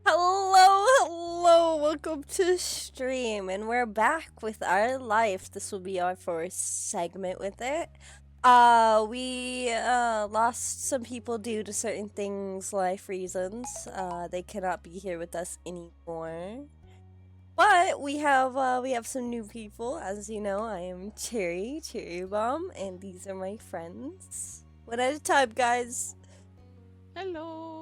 Hello, welcome to stream, and we're back with our life. This will be our first segment with it. We lost some people due to certain things, life reasons. They cannot be here with us anymore. But we have some new people. As you know, I am Cherry Bomb, and these are my friends. One at a time, guys. Hello.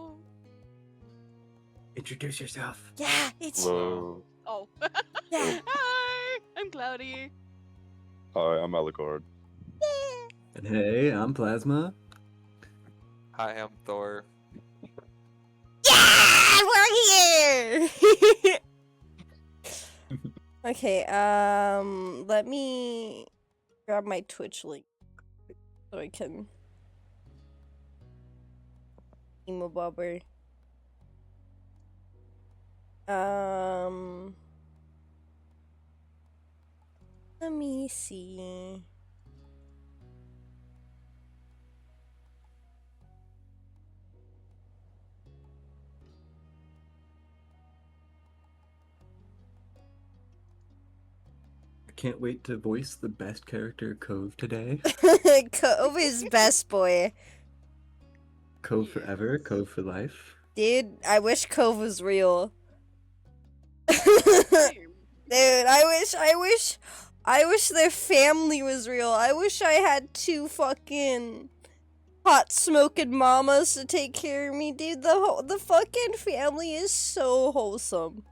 Introduce yourself. Yeah, it's Hello. Oh. Yeah. Hi, I'm Cloudy. Hi, I'm Alucard. And hey, I'm Plasma. Hi, I'm Thor. Yeah, we're here. Okay, let me grab my Twitch link so I can emo bobber. Let me see. I can't wait to voice the best character Cove today. Cove is best boy. Cove forever, Cove for life. Dude, I wish Cove was real. Same. Dude, I wish their family was real. I wish I had two fucking hot smoking mamas to take care of me, dude. The fucking family is so wholesome.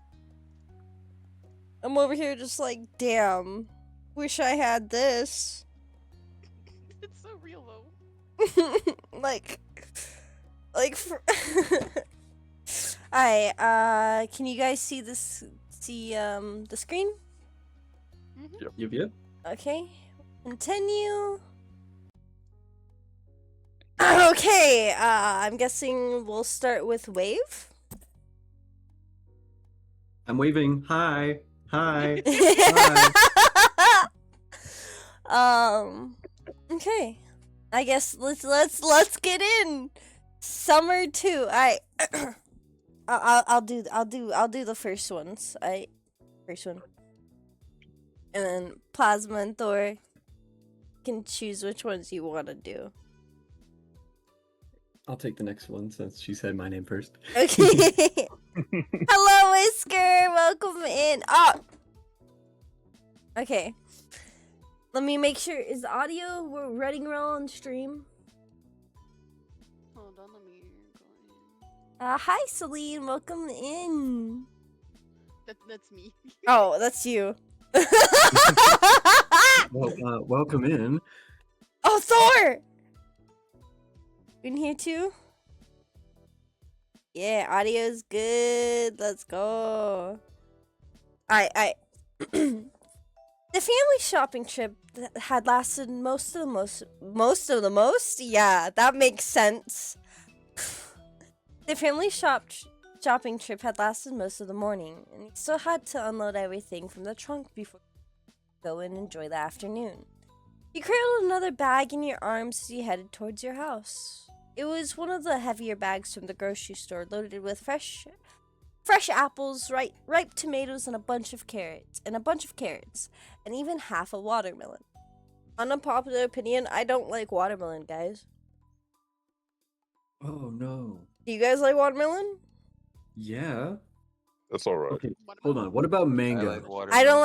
I'm over here just like, damn. Wish I had this. It's so real though. like for Alright, can you guys see this the screen? Yep. Okay. Continue. Okay, I'm guessing we'll start with Wave. I'm waving. Hi. Hi. Okay. I guess let's get in. Summer 2. I'll do the first ones. First one. And then Plasma and Thor can choose which ones you want to do. I'll take the next one since she said my name first. Okay. Hello, Whisker. Welcome in. Oh. Okay. Let me make sure. Is the audio we're running well on stream? Hold on, let me go in. Hi, Celine. Welcome in. That's me. Oh, that's you. Well, welcome in. Oh, Thor! In here too? Yeah, audio's good. Let's go. I The family shopping trip that had lasted most of the most? Yeah, that makes sense. The family shopping trip had lasted most of the morning, and you still had to unload everything from the trunk before you go and enjoy the afternoon. You cradled another bag in your arms as you headed towards your house. It was one of the heavier bags from the grocery store, loaded with fresh apples, ripe tomatoes, and a bunch of carrots, and even half a watermelon. Unpopular opinion, I don't like watermelon, guys. Oh no. Do you guys like watermelon? Yeah. That's alright. Okay. Hold on. What about mango? I like water. I don't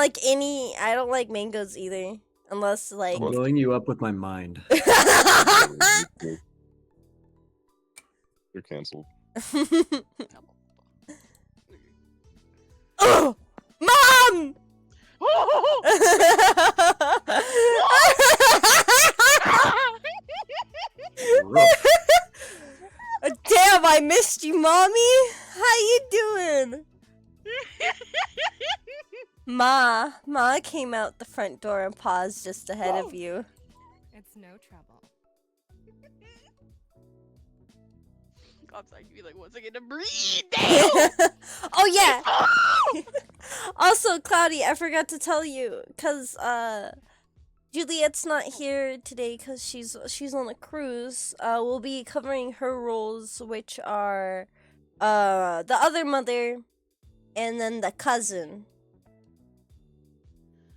like mangoes either. Unless like I'm blowing you up with my mind. You're cancelled. Oh, Mom! Rough. Damn, I missed you, Mommy. How you doing? Ma came out the front door and paused just ahead of you. It's no trouble. God's like, be like, once I get to breathe. Damn! Oh yeah. Also, Cloudy, I forgot to tell you, cause Juliet's not here today because she's on a cruise. We'll be covering her roles, which are the other mother, and then the cousin.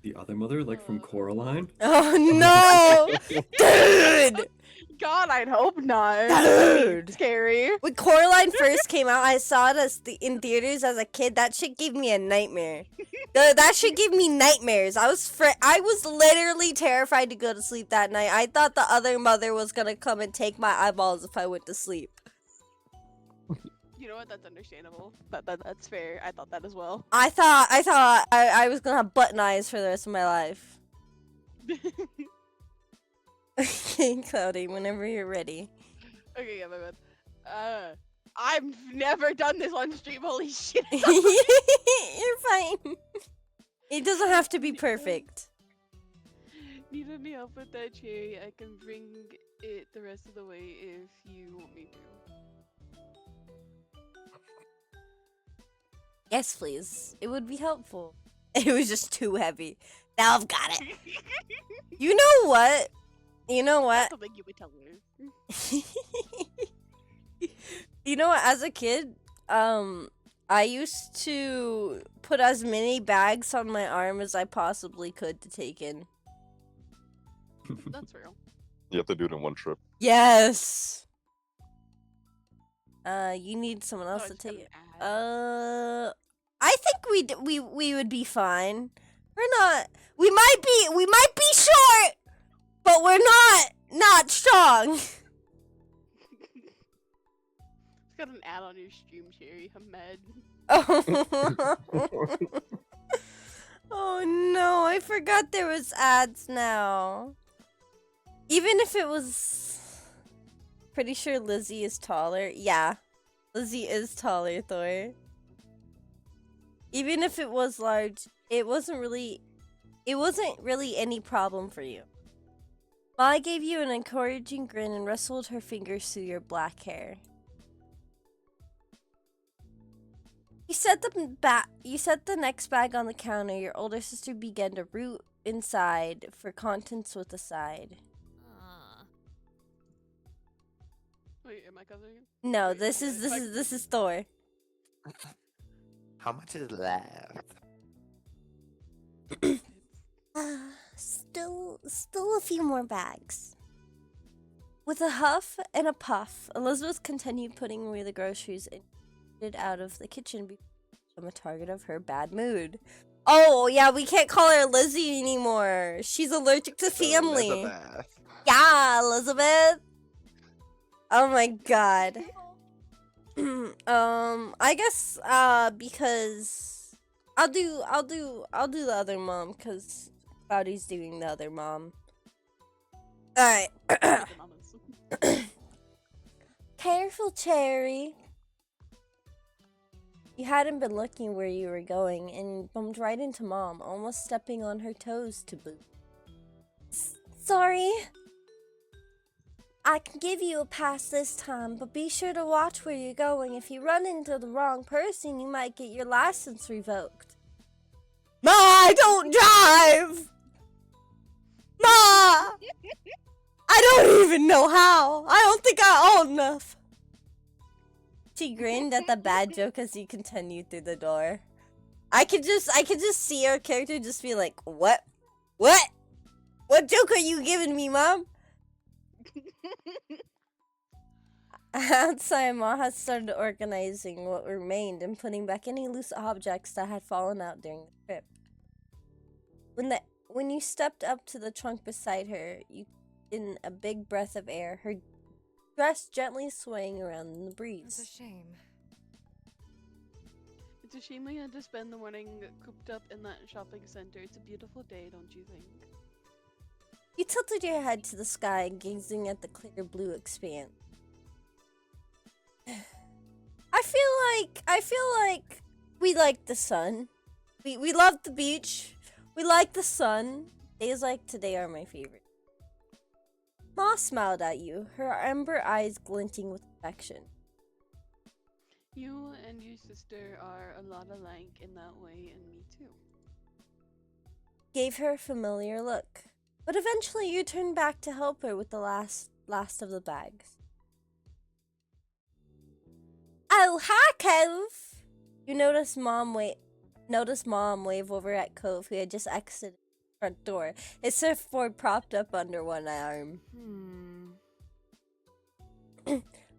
The other mother, like from Coraline? Oh no, dude! God, I'd hope not. Dude! Scary. When Coraline first came out, I saw it in theaters as a kid. That shit gave me a nightmare. That shit gave me nightmares. I was literally terrified to go to sleep that night. I thought the other mother was gonna come and take my eyeballs if I went to sleep. You know what? That's understandable. That's fair. I thought that as well. I thought I was gonna have button eyes for the rest of my life. Okay, Cloudy, whenever you're ready. Okay, yeah, my bad. I've never done this on stream. Holy shit! You're fine. It doesn't have to be perfect. Need any help with that cherry? I can bring it the rest of the way if you want me to. Yes, please. It would be helpful. It was just too heavy. Now I've got it. You know what? You know what? Something you would tell her. You know what? As a kid, I used to put as many bags on my arm as I possibly could to take in. That's real. You have to do it in one trip. Yes. You need someone No, else I to just got take an it. ad. I think we would be fine. We're not. We might be short, but we're not strong. It's got an ad on your stream, Cherry. I'm mad. Oh. Oh no, I forgot there was ads now. Even if it was... Pretty sure Lizzie is taller. Yeah, Lizzie is taller, Thor. Even if it was large, it wasn't really any problem for you. Molly gave you an encouraging grin and wrestled her fingers through your black hair. You set the next bag on the counter. Your older sister began to root inside for contents with a side. Wait, am I cousin again? No, Wait, this yeah, is it's like- this is Thor. How much is left? Still a few more bags. With a huff and a puff, Elizabeth continued putting away the groceries and it out of the kitchen before become a target of her bad mood. Oh yeah, we can't call her Lizzie anymore. She's allergic to family. Elizabeth. Yeah, Elizabeth. Oh my god. I guess because I'll do the other mom because Cloudy's doing the other mom. All right. Bananas. Careful, Cherry. You hadn't been looking where you were going and bumped right into Mom, almost stepping on her toes to boot. Sorry. I can give you a pass this time, but be sure to watch where you're going. If you run into the wrong person, you might get your license revoked. Ma, I don't drive! Ma! I don't even know how. I don't think I own enough. She grinned at the bad joke as he continued through the door. I could just see our character just be like, what? What joke are you giving me, Mom? Outside, Ma had started organizing what remained and putting back any loose objects that had fallen out during the trip. When you stepped up to the trunk beside her, you in a big breath of air, her dress gently swaying around in the breeze. It's a shame. It's a shame we had to spend the morning cooped up in that shopping center. It's a beautiful day, don't you think? You tilted your head to the sky, gazing at the clear blue expanse. I feel like we like the sun. We love the beach. We like the sun. Days like today are my favorite. Ma smiled at you, her amber eyes glinting with affection. You and your sister are a lot alike in that way, and me too. Gave her a familiar look, but eventually you turned back to help her with the last of the bags. Oh, hi, Cove. You notice Mom wave over at Cove, who had just exited the front door. His surfboard propped up under one arm.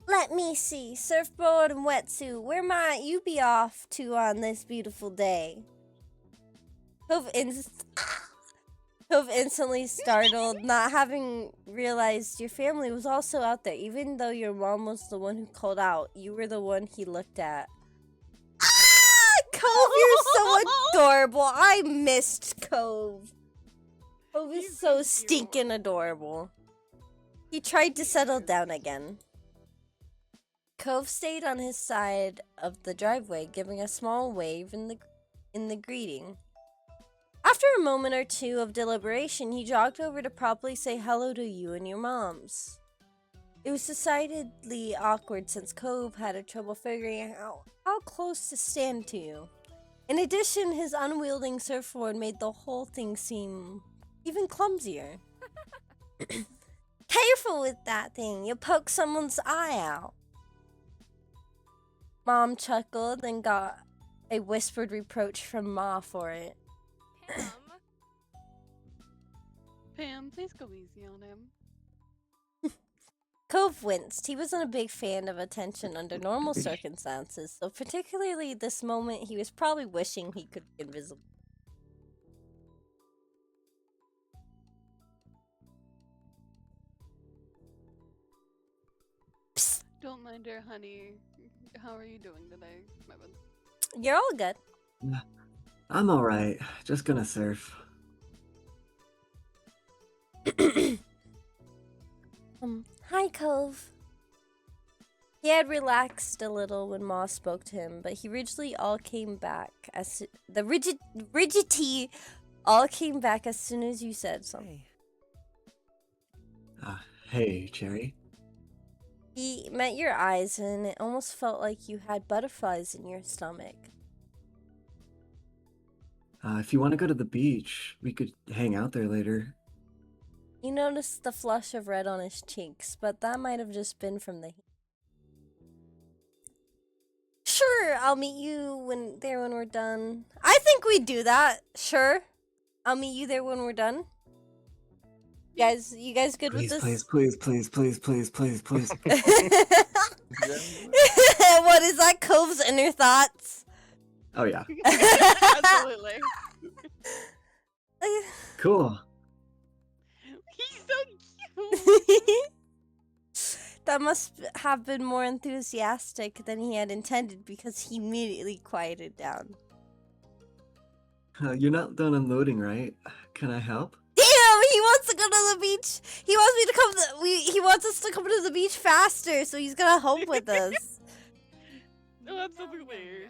Let me see. Surfboard and wetsuit. Where might you be off to on this beautiful day? Cove instantly startled, not having realized your family was also out there. Even though your mom was the one who called out, you were the one he looked at. Ah! Cove, you're so adorable. I missed Cove. Cove is He's so so stinking adorable. He tried to settle down again. Cove stayed on his side of the driveway, giving a small wave in the greeting. After a moment or two of deliberation, he jogged over to properly say hello to you and your moms. It was decidedly awkward since Cove had a trouble figuring out how close to stand to you. In addition, his unwielding surfboard made the whole thing seem even clumsier. Careful with that thing, you'll poke someone's eye out. Mom chuckled and got a whispered reproach from Ma for it. Pam. Pam, please go easy on him. Cove winced. He wasn't a big fan of attention under normal circumstances, so particularly this moment, he was probably wishing he could be invisible. Psst, Don't mind her, honey. How are you doing today, my bad? you're all good. I'm alright. Just gonna surf. Hi, Cove. He had relaxed a little when Ma spoke to him, but he rigidly all came back as the rigidity all came back as soon as you said something. Hey, Cherry. He met your eyes, and it almost felt like you had butterflies in your stomach. If you want to go to the beach, we could hang out there later. You noticed the flush of red on his cheeks, but that might have just been from the heat. Sure, I'll meet you when we're done. I think we do that. Sure. I'll meet you there when we're done. You guys good Please, with this? please. What is that? Cove's inner thoughts? Oh yeah. Absolutely. Cool. He's so cute. That must have been more enthusiastic than he had intended because he immediately quieted down. You're not done unloading, right? Can I help? Damn, he wants to go to the beach. He wants me to come. He wants us to come to the beach faster, so he's gonna help with us. No, absolutely.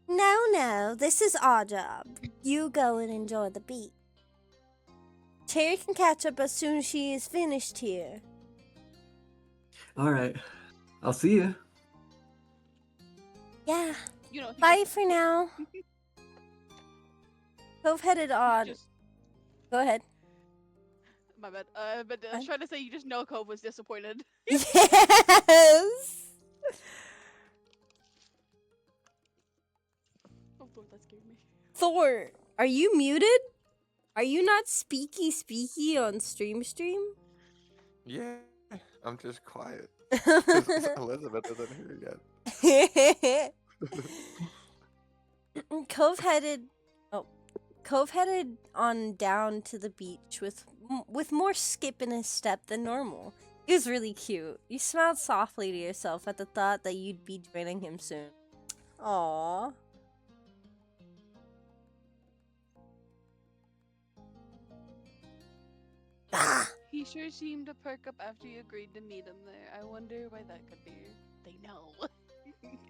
No, this is our job. You go and enjoy the beach. Cherry can catch up as soon as she is finished here. Alright. I'll see you. Yeah, You know, bye for now. Cove headed on. Go ahead. My bad. But I was trying to say you just know Cove was disappointed. Yes! Oh Lord, that scared me. Thor, are you muted? Are you not speaky on stream? Yeah, I'm just quiet. 'Cause Elizabeth isn't here yet. Cove headed on down to the beach with more skip in his step than normal. He was really cute. You smiled softly to yourself at the thought that you'd be joining him soon. Aww. He sure seemed to perk up after you agreed to meet him there. I wonder why that could be. They know.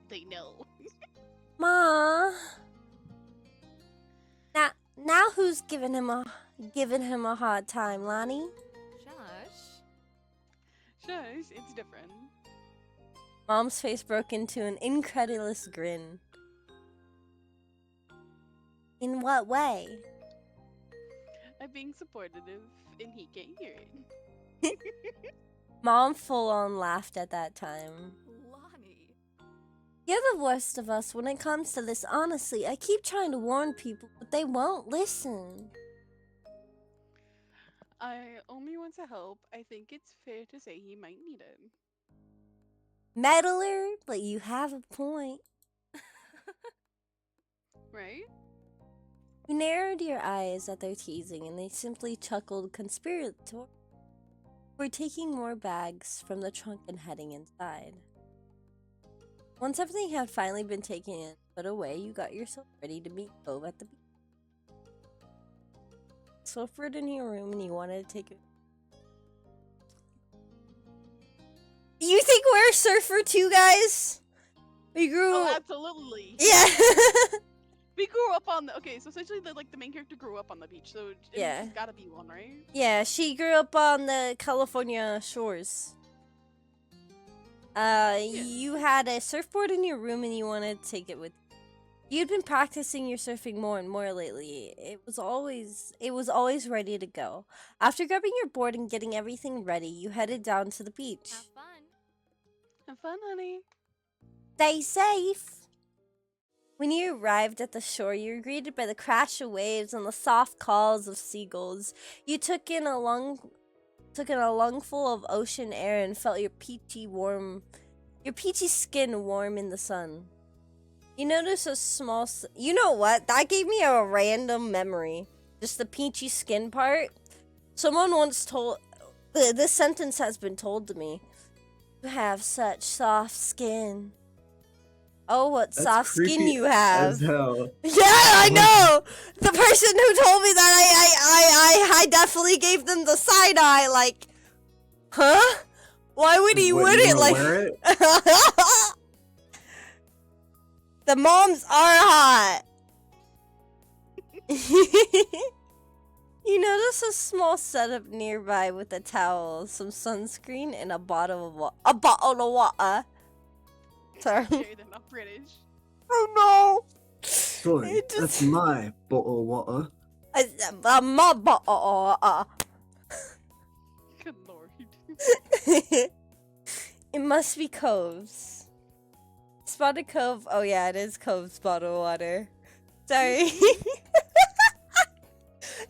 They know. Ma. Now who's giving him a hard time, Lonnie? Shush. Shush, it's different. Mom's face broke into an incredulous grin. In what way? I'm being supportive, and he can't hear it. Mom full on laughed at that time. Lonnie. You're the worst of us when it comes to this, honestly. I keep trying to warn people, but they won't listen. I only want to help. I think it's fair to say he might need it. Meddler, but you have a point. Right? You narrowed your eyes at their teasing, and they simply chuckled conspirator. We're taking more bags from the trunk and heading inside. Once everything had finally been taken in and put away, you got yourself ready to meet Cove at the beach. Sofared in your room and you wanted to take it. You think we're a surfer too, guys? We grew Oh, absolutely. Yeah. We grew up on the so essentially the main character grew up on the beach, so I mean, Yeah. she's gotta be one, right? Yeah, she grew up on the California shores. You had a surfboard in your room and you wanted to take it with you. You'd been practicing your surfing more and more lately. It was always ready to go. After grabbing your board and getting everything ready, you headed down to the beach. Have fun. Have fun, honey. Stay safe. When you arrived at the shore, you were greeted by the crash of waves and the soft calls of seagulls. You took in a lungful of ocean air and felt your peachy skin warm in the sun. You notice a small... You know what? That gave me a random memory. Just the peachy skin part. Someone once told... This sentence has been told to me. You have such soft skin. Oh, what That's soft skin creepy you have. as hell. Yeah, I know! The person who told me that, I definitely gave them the side eye, like... Huh? Why would he What, would you it, wanna like... wear it? The moms are hot. You notice a small setup nearby with a towel, some sunscreen, and a bottle of water. Sorry. Okay, they're not British. Oh no! Sorry, It just- that's my bottle of water. My bottle of water. Good lord. It must be Cove's. Spotted Cove. Oh yeah, it is Cove's bottle of water. Sorry.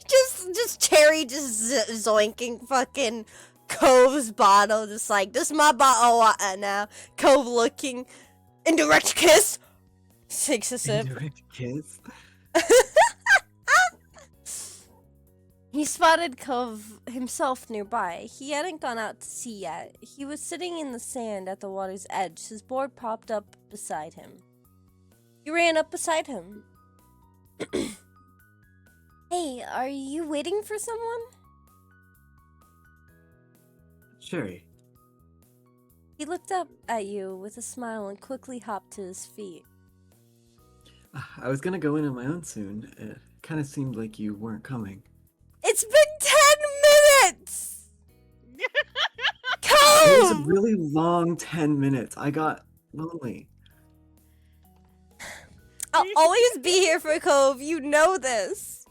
just Cherry just zoinking fucking Cove's bottle, just like, this is my bottle of water now. Cove looking. Indirect kiss. Takes a sip. Indirect kiss. He spotted Cove himself nearby. He hadn't gone out to sea yet. He was sitting in the sand at the water's edge. His board popped up beside him. He ran up beside him. Hey, are you waiting for someone? Sherry, He looked up at you with a smile and quickly hopped to his feet. I was gonna go in on my own soon. It kind of seemed like you weren't coming. It's been 10 minutes! It was a Cove! really long 10 minutes. I got lonely. I'll always be here for Cove. You know this.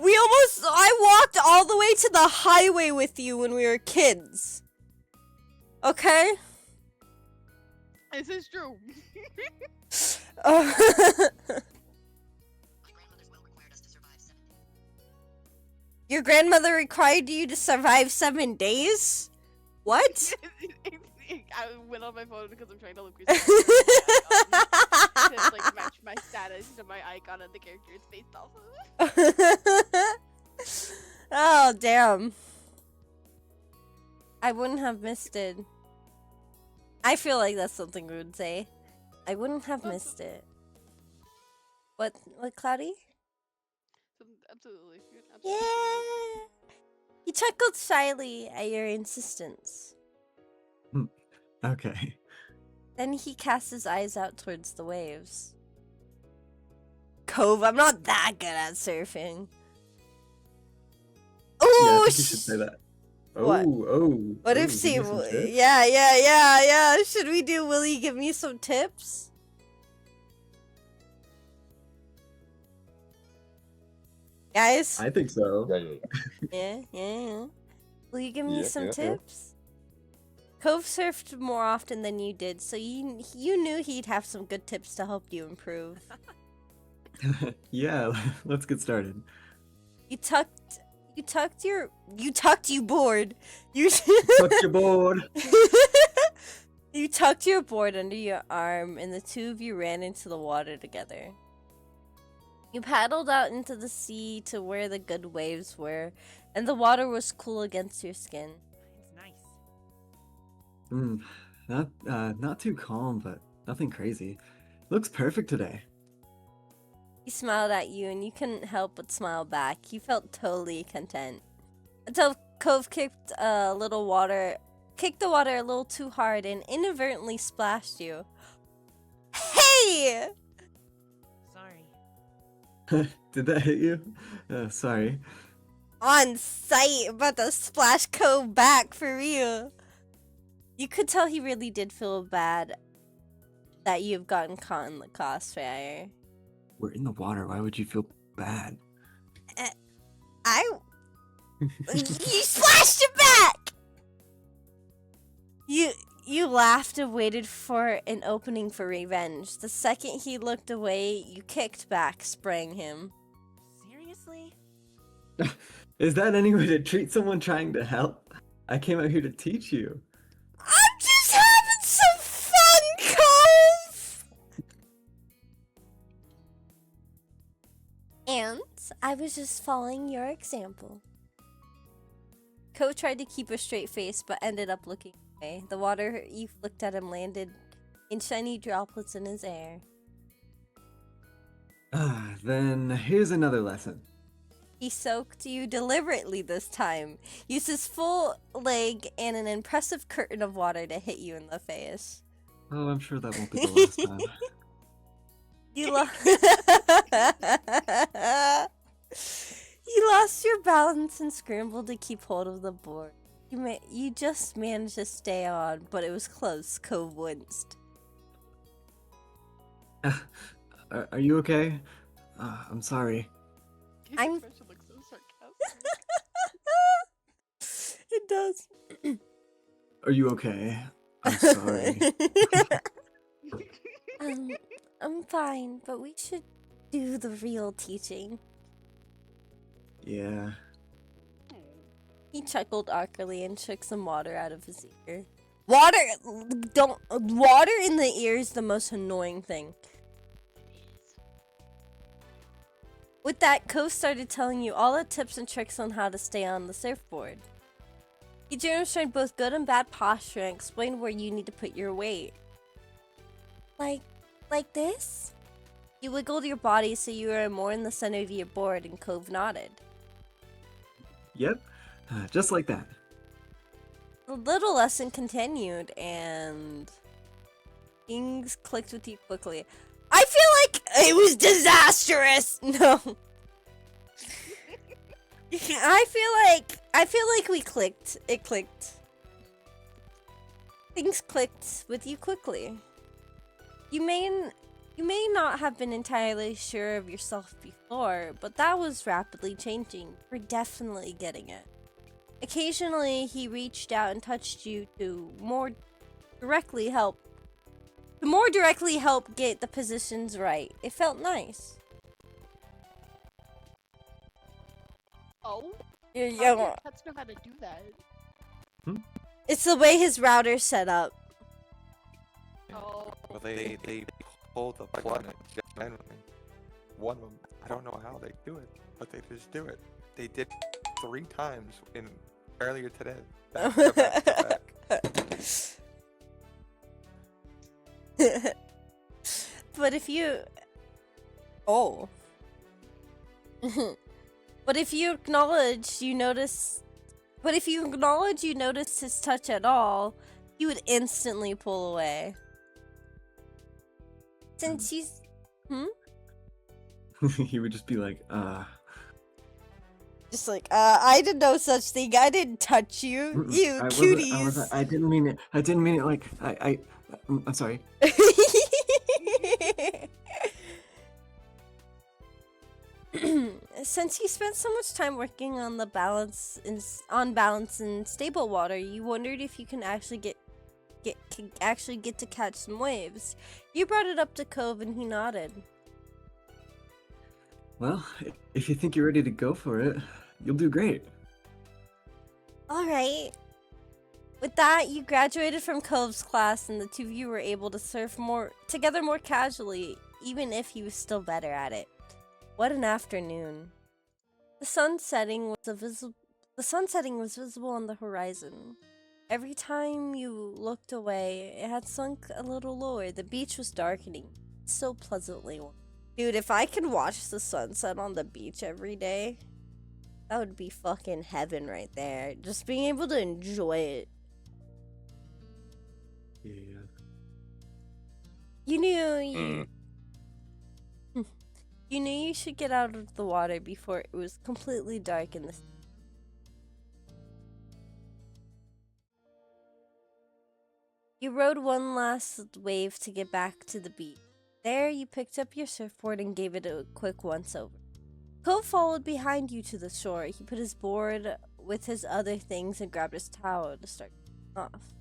I walked all the way to the highway with you when we were kids. Okay? This is true. Your grandmother required you to survive 7 days? What? I went on my phone because I'm trying to look for something to like match my status to my icon and the character it's based off of. Oh, damn. I wouldn't have missed it. I feel like that's something we would say. I wouldn't have missed it. What, Cloudy? Absolutely. Yeah! He chuckled shyly at your insistence. Okay. Then he cast his eyes out towards the waves. Cove, I'm not that good at surfing. Yeah, I Oh, think you should say that. What? What if give me some tips. yeah. Should we do will you give me some tips? Guys? I think so. Yeah. Will you give me Yeah, some yeah. tips? Cove surfed more often than you did, so you knew he'd have some good tips to help you improve. Yeah, let's get started. You tucked you board. You Tuck your board. You tucked your board under your arm, and the two of you ran into the water together. You paddled out into the sea to where the good waves were, and the water was cool against your skin. It's nice. Not too calm, but nothing crazy. Looks perfect today. He smiled at you, and you couldn't help but smile back. You felt totally content. Until Cove kicked the water a little too hard and inadvertently splashed you. Hey! Sorry. Did that hit you? Sorry. On sight, about to splash Cove back for real. You could tell he really did feel bad that you've gotten caught in the crossfire. We're in the water. Why would you feel bad? You splashed it back! You laughed and waited for an opening for revenge. The second he looked away, you kicked back, spraying him. Seriously? Is that any way to treat someone trying to help? I came out here to teach you. I'm just having some fun, Cove! And I was just following your example. Cove tried to keep a straight face, but ended up looking away. The water you flicked at him landed in shiny droplets in his hair. Then here's another lesson. He soaked you deliberately this time. Used his full leg and an impressive curtain of water to hit you in the face. Oh, I'm sure that won't be the last time. You You lost your balance and scrambled to keep hold of the board. You just managed to stay on, but it was close. Cove winced. Are you okay? I'm sorry. His I'm- expression looks so sarcastic. It does. Are you okay? I'm sorry. I'm fine, but we should do the real teaching. Yeah. He chuckled awkwardly and shook some water out of his ear. Water in the ear is the most annoying thing. With that, Cove started telling you all the tips and tricks on how to stay on the surfboard. He demonstrated both good and bad posture and explained where you need to put your weight. Like this? You wiggled your body so you were more in the center of your board, and Cove nodded. Yep. Just like that. The little lesson continued, and things clicked with you quickly. I feel like it was disastrous. No. I feel like we clicked. It clicked. Things clicked with you quickly. You may not have been entirely sure of yourself before, but that was rapidly changing. We're definitely getting it. Occasionally, he reached out and touched you to more directly help get the positions right. It felt nice. Oh? Yeah, How did pets know how to do that? it's the way his router's set up. Oh. Well, they pull the plug manually. One of them, I don't know how they do it, but they just do it. They did 3 times earlier today. Back to back to back. But if you... Oh. But if you acknowledge you noticed his touch at all, he would instantly pull away. Since he's... He would just be like, Just like, I did no such thing. I didn't touch you. You cuties. I didn't mean it. I didn't mean it like, I'm sorry. Since you spent so much time working on balance in stable water, you wondered if you can actually get could actually get to catch some waves. You brought it up to Cove and he nodded. Well, if you think you're ready to go for it, you'll do great. Alright. With that, you graduated from Cove's class and the two of you were able to surf together more casually, even if he was still better at it. What an afternoon. The sun setting was visible on the horizon. Every time you looked away, it had sunk a little lower. The beach was darkening, so pleasantly warm. Dude, if I could watch the sunset on the beach every day, that would be fucking heaven right there. Just being able to enjoy it. Yeah. You knew you should get out of the water before it was completely dark in the sea. You rode one last wave to get back to the beach. There, you picked up your surfboard and gave it a quick once-over. Cove followed behind you to the shore. He put his board with his other things and grabbed his towel to start off.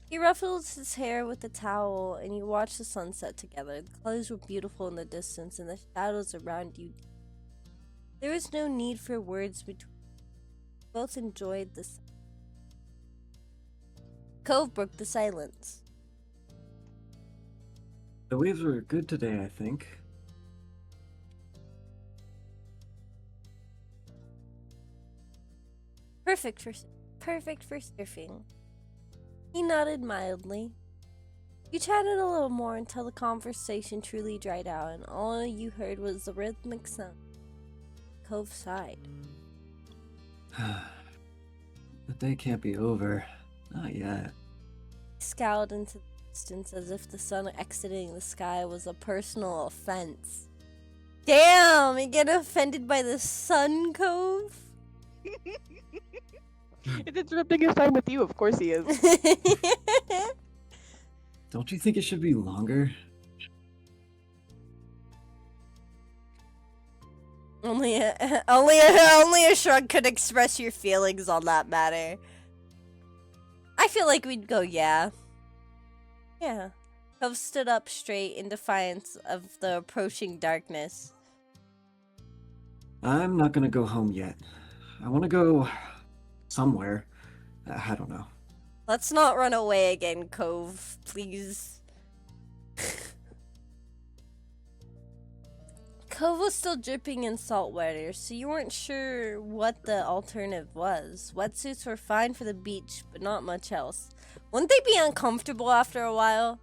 He ruffled his hair with the towel, and you watched the sunset together. The colors were beautiful in the distance, and the shadows around you. There was no need for words between you. Both enjoyed the sun. Cove broke the silence. The waves were good today, I think. Perfect for surfing. He nodded mildly. You chatted a little more until the conversation truly dried out, and all you heard was the rhythmic sound. Cove sighed. The day can't be over. Not yet. He scowled into the distance as if the sun exiting the sky was a personal offense. Damn, you get offended by the sun, Cove? It's interrupting his time with you, of course he is. Don't you think it should be longer? Only a shrug could express your feelings on that matter. I feel like we'd go, yeah. Yeah. Cove stood up straight in defiance of the approaching darkness. I'm not gonna go home yet. I wanna go somewhere. I don't know. Let's not run away again, Cove, please. Cove was still dripping in salt water, so you weren't sure what the alternative was. Wetsuits were fine for the beach, but not much else. Wouldn't they be uncomfortable after a while?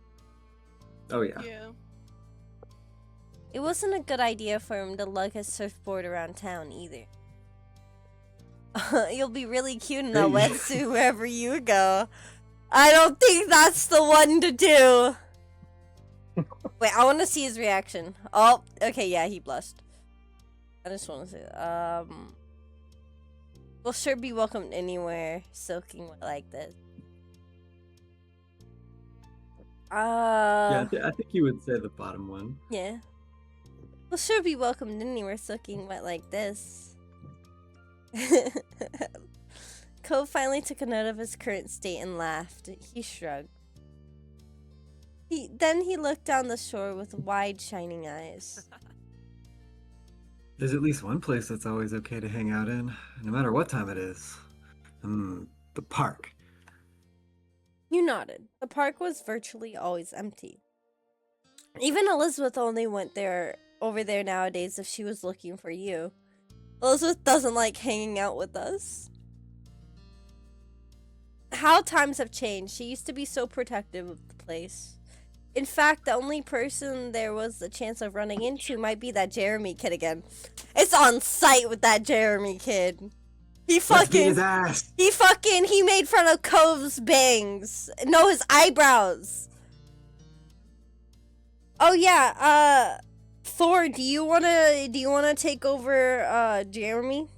Oh yeah. Yeah. It wasn't a good idea for him to lug his surfboard around town either. You'll be really cute in a Hey. wetsuit wherever you go. I don't think that's the one to do. Wait, I want to see his reaction. Oh, okay, yeah, he blushed. I just want to say, we'll sure be welcomed anywhere soaking wet like this. Yeah, I think you would say the bottom one. Yeah. We'll sure be welcomed anywhere soaking wet like this. Cove finally took a note of his current state and laughed. He shrugged. Then he looked down the shore with wide, shining eyes. There's at least one place that's always okay to hang out in, no matter what time it is. The park. You nodded. The park was virtually always empty. Even Elizabeth only went over there nowadays if she was looking for you. Elizabeth doesn't like hanging out with us. How times have changed. She used to be so protective of the place. In fact, the only person there was the chance of running into might be that Jeremy kid again. It's on sight with that Jeremy kid. He Let's beat his ass. he made fun of Cove's bangs. No, his eyebrows. Oh yeah, Thor, do you wanna take over Jeremy?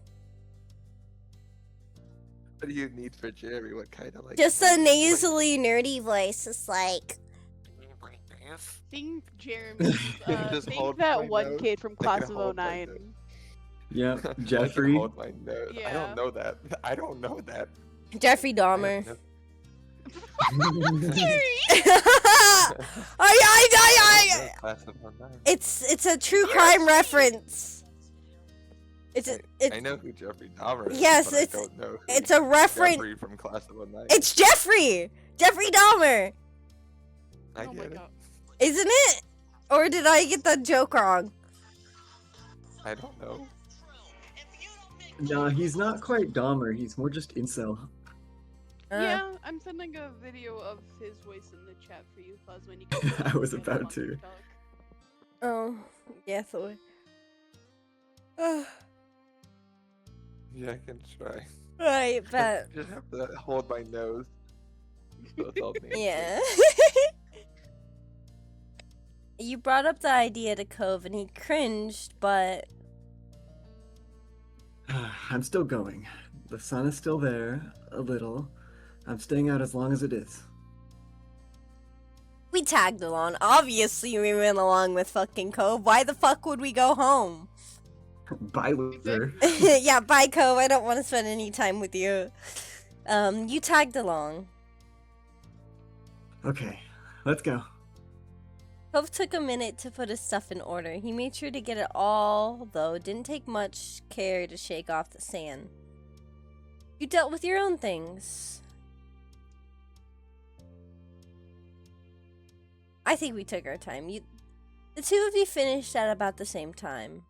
What do you need for Jerry? What kind of like? Just a nasally nerdy voice. It's like Think Jeremy. Just Think hold that my one nose. kid from I class can of hold my 09. nose. Yep, I can Jeffrey. hold my nose. I Yeah. don't know that. I don't know that. Jeffrey I have Dahmer. no- Class of 19. It's a true crime reference. I know who Jeffrey Dahmer is, Yes, but it's- I don't know who it's a reference. Jeffrey from Class of 19. It's Jeffrey Dahmer, I Oh my get it. god. isn't it? Or did I get the joke wrong? I don't know. No, he's not quite Dahmer. He's more just incel. Yeah, I'm sending a video of his voice in the chat for you, Fuzz, when you can. I was get him about on to. TikTok. Oh, yeah, Thor. Yeah, I can try. Right, but Just have to hold my nose. So it's all me. yeah. You brought up the idea to Cove and he cringed, but I'm still going. The sun is still there, a little. I'm staying out as long as it is. we tagged along. Obviously, we went along with fucking Cove. Why the fuck would we go home? Bye, loser. Yeah, bye, Cove. I don't want to spend any time with you. You tagged along. Okay, let's go. Cove took a minute to put his stuff in order. He made sure to get it all, though it didn't take much care to shake off the sand. You dealt with your own things. I think we took our time. The two of you finished at about the same time.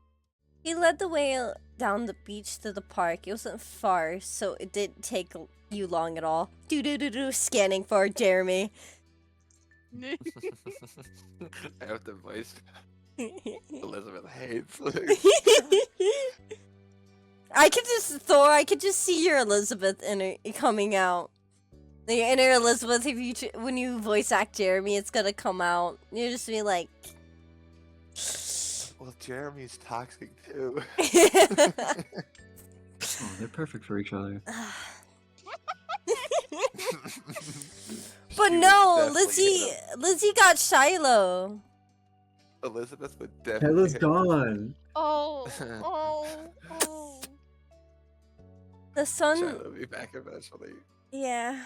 He led the way down the beach to the park. It wasn't far, so it didn't take you long at all. Scanning for Jeremy. I have the voice Elizabeth hates. I could just see your Elizabeth inner coming out. The inner Elizabeth, if you when you voice act Jeremy, it's gonna come out. You're just be like, Well, Jeremy's toxic too. Oh, they're perfect for each other. but She would no, definitely hit him. Lizzie got Shiloh. Elizabeth would definitely. Bella's hit him. gone. Oh, oh, oh. The sun, Shiloh will be back eventually. yeah,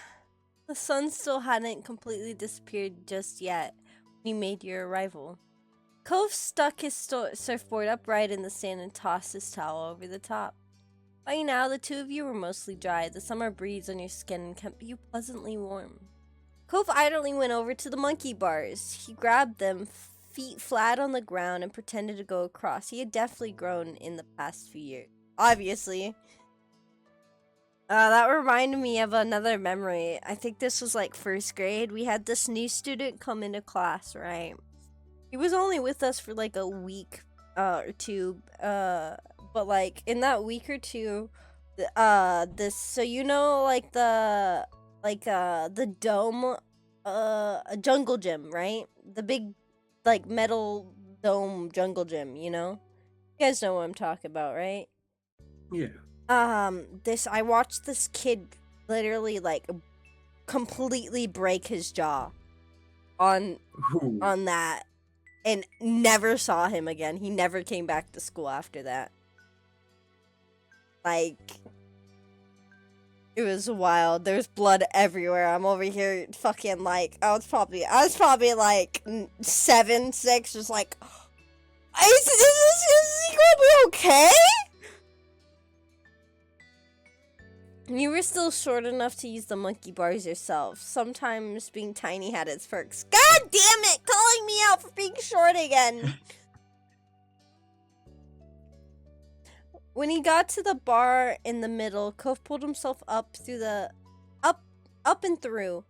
the sun still hadn't completely disappeared just yet. When you made your arrival. Cove stuck his surfboard upright in the sand and tossed his towel over the top. By now, the two of you were mostly dry. The summer breeze on your skin kept you pleasantly warm. Cove idly went over to the monkey bars. He grabbed them, feet flat on the ground, and pretended to go across. He had definitely grown in the past few years. Obviously. That reminded me of another memory. I think this was like first grade. We had this new student come into class, right? He was only with us for like a week or two, but like in that week or two, so you know like the dome, a jungle gym, right? The big like metal dome jungle gym, you know? You guys know what I'm talking about, right? Yeah. I watched this kid literally like completely break his jaw on Ooh. that and never saw him again. He never came back to school after that. Like, it was wild. There's blood everywhere. I'm over here fucking like, I was probably like 7, 6, just like, is he gonna be okay? You were still short enough to use the monkey bars yourself. Sometimes being tiny had its perks. God damn it! Calling me out for being short again! When he got to the bar in the middle, Cove pulled himself up and through.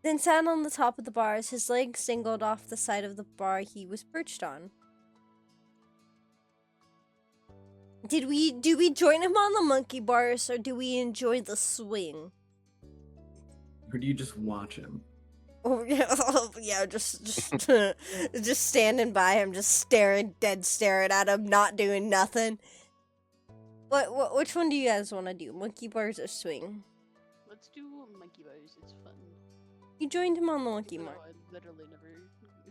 Then sat on the top of the bar as his legs dangled off the side of the bar he was perched on. Do we join him on the monkey bars or do we enjoy the swing? Or do you just watch him? Oh yeah, just just standing by him, just staring at him, not doing nothing. Which one do you guys want to do? Monkey bars or swing? Let's do monkey bars. It's fun. You joined him on the monkey No, bar. I literally never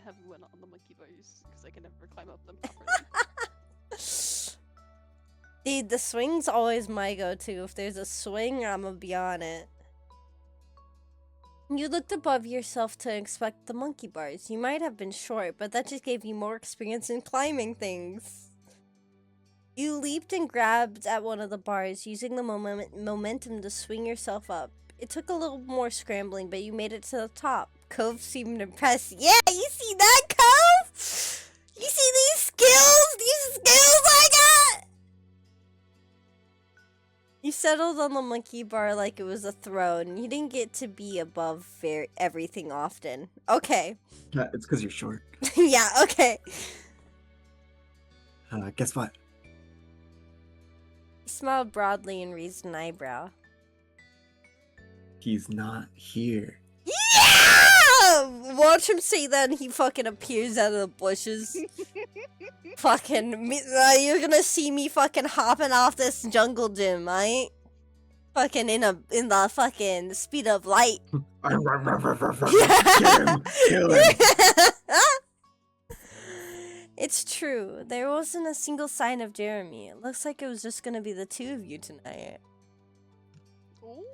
have went on the monkey bars because I can never climb up them properly. Dude, the swing's always my go-to. If there's a swing, I'm gonna be on it. You looked above yourself to inspect the monkey bars. You might have been short, but that just gave you more experience in climbing things. You leaped and grabbed at one of the bars, using the momentum to swing yourself up. It took a little more scrambling, but you made it to the top. Cove seemed impressed. Yeah, you see that, Cove? You see these skills? These skills I got? You settled on the monkey bar like it was a throne. You didn't get to be above everything often. Okay. It's because you're short. Yeah, okay. Guess what? He smiled broadly and raised an eyebrow. He's not here. Yeah! Watch him say that and he fucking appears out of the bushes. You're gonna see me fucking hopping off this jungle gym, right? Fucking in the fucking speed of light. Kill him. It's true. There wasn't a single sign of Jeremy. It looks like it was just gonna be the two of you tonight. Ooh.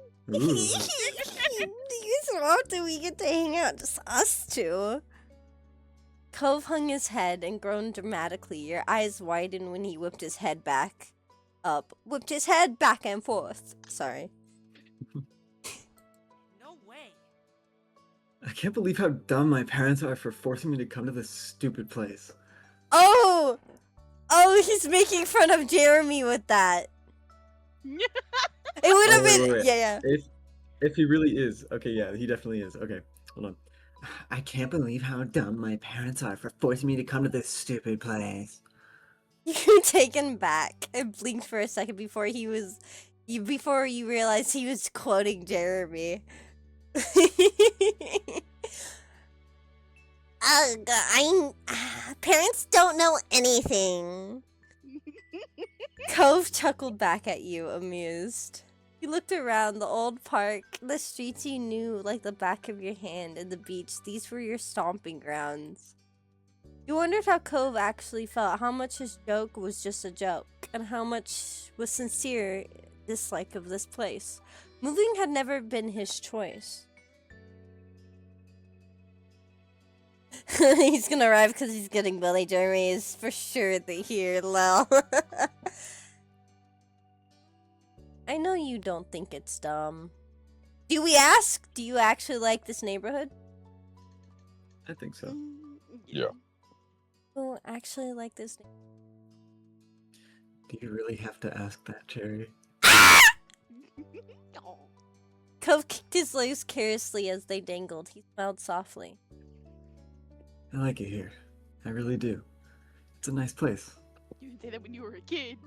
So often we get to hang out, just us two. Cove hung his head and groaned dramatically. Your eyes widened when he whipped his head back up. Whipped his head back and forth. Sorry. No way. I can't believe how dumb my parents are for forcing me to come to this stupid place. Oh! Oh, he's making fun of Jeremy with that. It would have been... wait. Yeah. If he really is. Okay, yeah, he definitely is. Okay, hold on. I can't believe how dumb my parents are for forcing me to come to this stupid place. You were taken back. I blinked for a second before before you realized he was quoting Jeremy. Parents don't know anything. Cove chuckled back at you, amused. You looked around the old park, the streets you knew like the back of your hand, and the beach. These were your stomping grounds. You wondered how Cove actually felt, how much his joke was just a joke, and how much was sincere dislike of this place. Moving had never been his choice. He's gonna arrive because he's getting bullied. Jeremy is for sure here, lol. I know you don't think it's dumb. Do we ask? Do you actually like this neighborhood? I think so. Yeah. Oh, actually like this. Do you really have to ask that, Cherry? Aw. Cove kicked his legs carelessly as they dangled. He smiled softly. I like it here. I really do. It's a nice place. You didn't say that when you were a kid.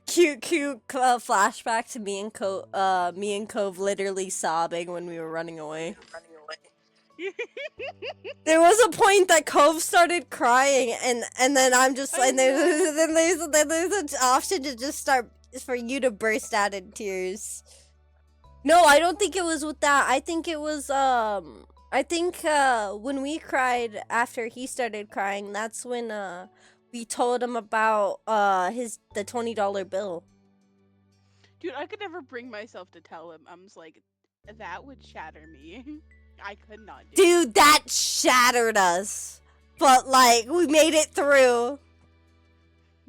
Cute flashback to me and Cove literally sobbing when we were running away. There was a point that Cove started crying, and then I'm just like, there's an option to just start for you to burst out in tears. No, I don't think it was with that. I think it was when we cried after he started crying, that's when we told him about the $20 bill. Dude, I could never bring myself to tell him. I'm just like, that would shatter me. I could not do it. Dude, that shattered us. But like, we made it through.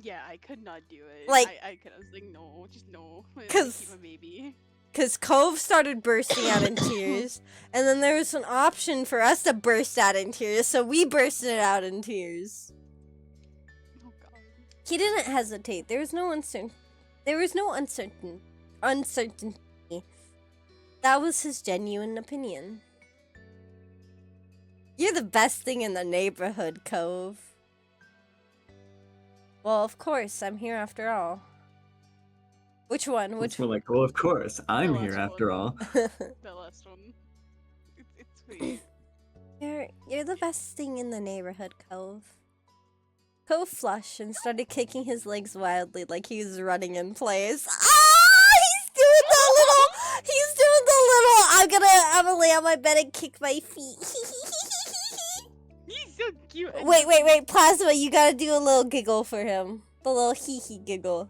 Yeah, I could not do it. Like- I was like, no, just no. Cause- Keep my baby. Cause Cove started bursting out in tears, and then there was an option for us to burst out in tears, so we bursted out in tears. Oh god. He didn't hesitate. There was no uncertainty. That was his genuine opinion. You're the best thing in the neighborhood, Cove. Well, of course, I'm here after all. Which one? It's more like, well, of course, I'm The here last after one. all. The last one. It's sweet. You're the best thing in the neighborhood, Cove. Cove flushed and started kicking his legs wildly like he was running in place. Ah! He's doing the little, I'm gonna lay on my bed and kick my feet. He's so cute. Wait, Plasma, you gotta do a little giggle for him. The little hee-hee giggle.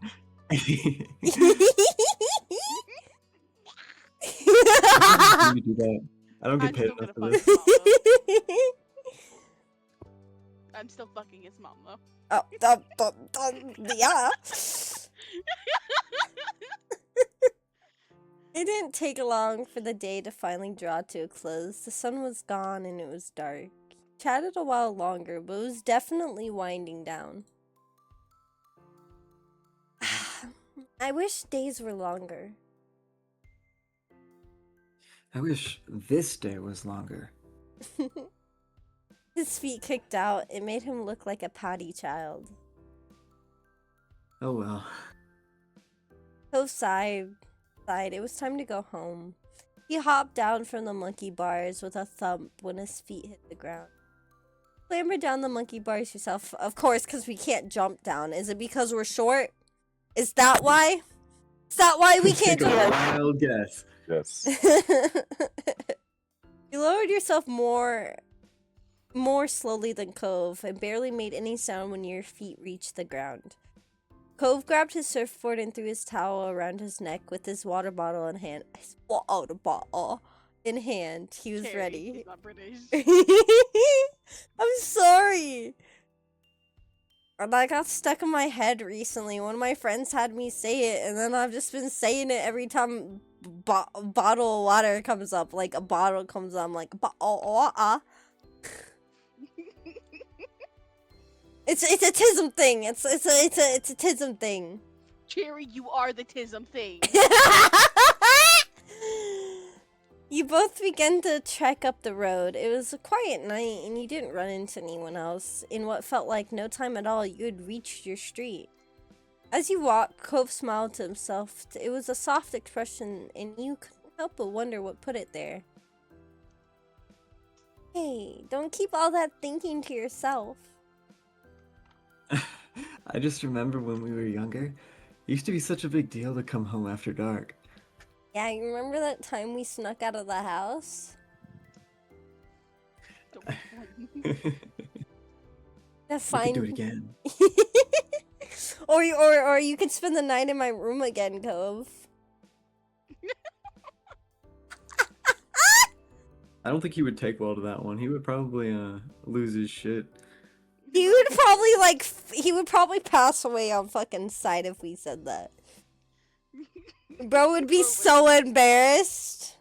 You do that. I don't get I'm paid still enough gonna for fuck this. his mom, though. I'm still fucking his mom, though. Oh, yeah. It didn't take long for the day to finally draw to a close. The sun was gone and it was dark. Chatted a while longer, but it was definitely winding down. I wish days were longer. I wish this day was longer. His feet kicked out. It made him look like a pouty child. Oh well. Cove sighed. It was time to go home. He hopped down from the monkey bars with a thump when his feet hit the ground. Clamber down the monkey bars yourself. Of course, because we can't jump down. Is it because we're short? Is that why? Is that why we can't Take a jump? wild guess. Yes. You lowered yourself more slowly than Cove and barely made any sound when your feet reached the ground. Cove grabbed his surfboard and threw his towel around his neck with his water bottle in hand. His water bottle in hand. He was Carrie, ready. he's not British. I'm sorry. That got stuck in my head recently. One of my friends had me say it, and then I've just been saying it every time bottle of water comes up. Like a bottle comes up, I'm like bottle. It's a tism thing. It's a tism thing. Cherry, you are the tism thing. You both began to trek up the road. It was a quiet night, and you didn't run into anyone else. In what felt like no time at all, you had reached your street. As you walked, Cove smiled to himself. It was a soft expression, and you couldn't help but wonder what put it there. Hey, don't keep all that thinking to yourself. I just remember when we were younger, it used to be such a big deal to come home after dark. Yeah, you remember that time we snuck out of the house? Don't be funny. That We fine. could do it again. or you could spend the night in my room again, Cove. I don't think he would take well to that one. He would probably lose his shit. He would probably pass away on fucking sight if we said that. Bro would be so embarrassed.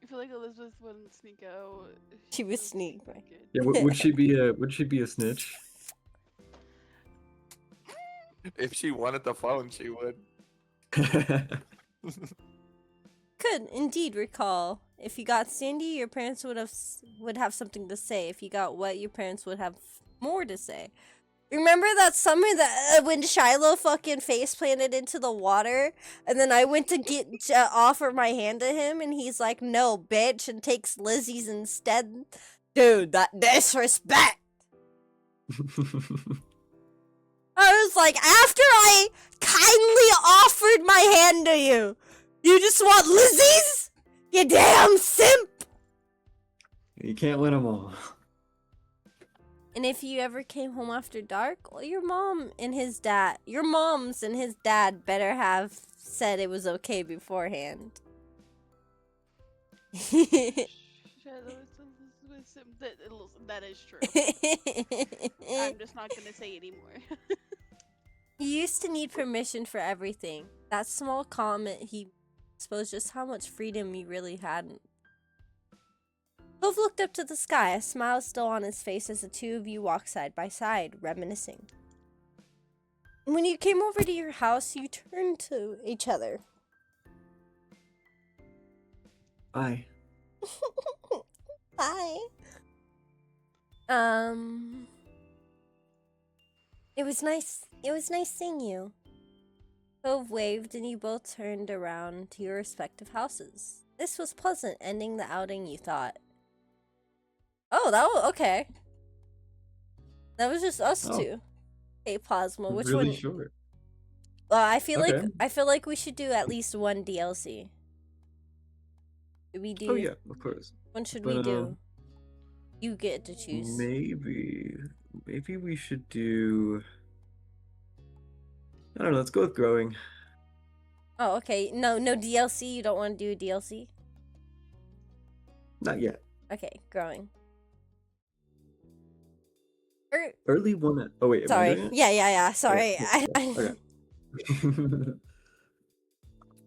I feel like Elizabeth wouldn't sneak out. She would sneak, right? Yeah, would she be a snitch? If she wanted the phone, she would. Could indeed recall. If you got Sandy, your parents would have something to say. If you got wet, your parents would have more to say. Remember that summer that when Shiloh fucking face planted into the water, and then I went to get offer my hand to him, and he's like, "No, bitch," and takes Lizzie's instead. Dude, that disrespect. I was like, after I kindly offered my hand to you, you just want Lizzie's? You damn simp! You can't win them all. And if you ever came home after dark, well, your mom's and his dad better have said it was okay beforehand. That is true. I'm just not gonna say anymore. You used to need permission for everything. That small comment, he exposed just how much freedom you really hadn't. Cove looked up to the sky, a smile still on his face as the two of you walked side by side, reminiscing. When you came over to your house, you turned to each other. Bye. Bye. It was nice seeing you. Cove waved and you both turned around to your respective houses. This was pleasant, ending the outing you thought. Oh, okay. That was just us two. Hey, Plasma, which really one? short. I feel Okay. like we should do at least one DLC. Should we do? Oh yeah, of course. When should But, we do? You get to choose. Maybe we should do. I don't know. Let's go with growing. Oh, okay. No DLC. You don't want to do a DLC. Not yet. Okay, growing. Early one. Oh wait, am I Sorry. doing it? Yeah. Sorry. Yeah, okay.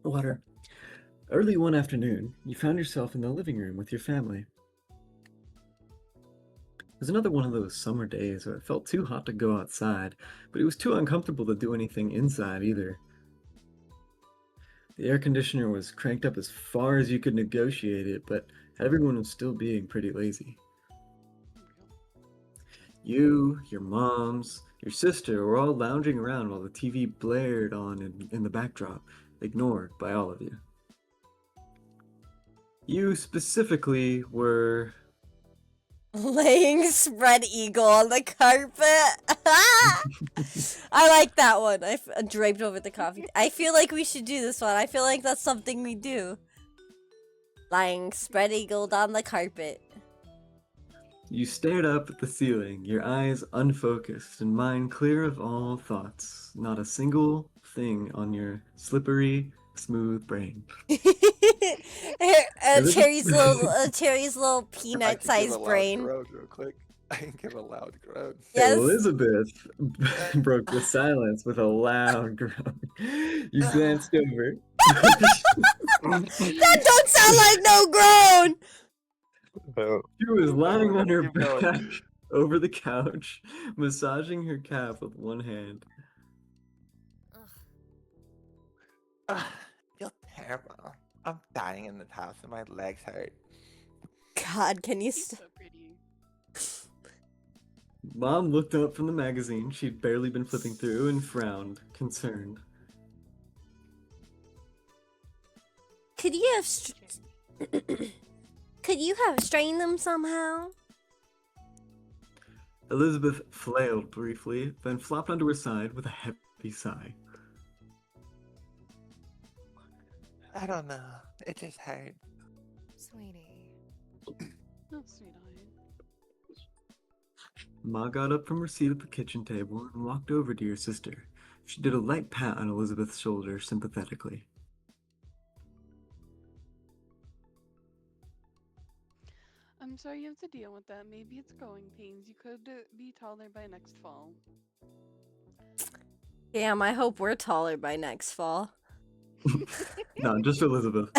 Water. Early one afternoon, you found yourself in the living room with your family. It was another one of those summer days where it felt too hot to go outside, but it was too uncomfortable to do anything inside either. The air conditioner was cranked up as far as you could negotiate it, but everyone was still being pretty lazy. You, your moms, your sister were all lounging around while the TV blared on in the backdrop, ignored by all of you. You specifically were... Laying spread eagle on the carpet. I like that one. Draped over the coffee. I feel like we should do this one. I feel like that's something we do. Lying spread eagled on the carpet. You stared up at the ceiling, your eyes unfocused and mind clear of all thoughts. Not a single thing on your slippery, smooth brain. Cherry's little peanut-sized brain. Groan real quick. I can give a loud groan. Yes. Elizabeth broke the silence with a loud groan. You glanced over. That don't sound like no groan. She was lying on her Keep going. back over the couch, massaging her calf with one hand. I feel terrible. I'm dying in this house and my legs hurt. God, can you? He's so pretty. Mom looked up from the magazine she'd barely been flipping through and frowned, concerned. Could you have? Could you have strained them somehow? Elizabeth flailed briefly, then flopped onto her side with a heavy sigh. I don't know. It just hurt. Sweetie. Oh, sweetheart. Ma got up from her seat at the kitchen table and walked over to your sister. She did a light pat on Elizabeth's shoulder sympathetically. I'm sorry you have to deal with that. Maybe it's growing pains. You could be taller by next fall. Damn, I hope we're taller by next fall. No, just Elizabeth.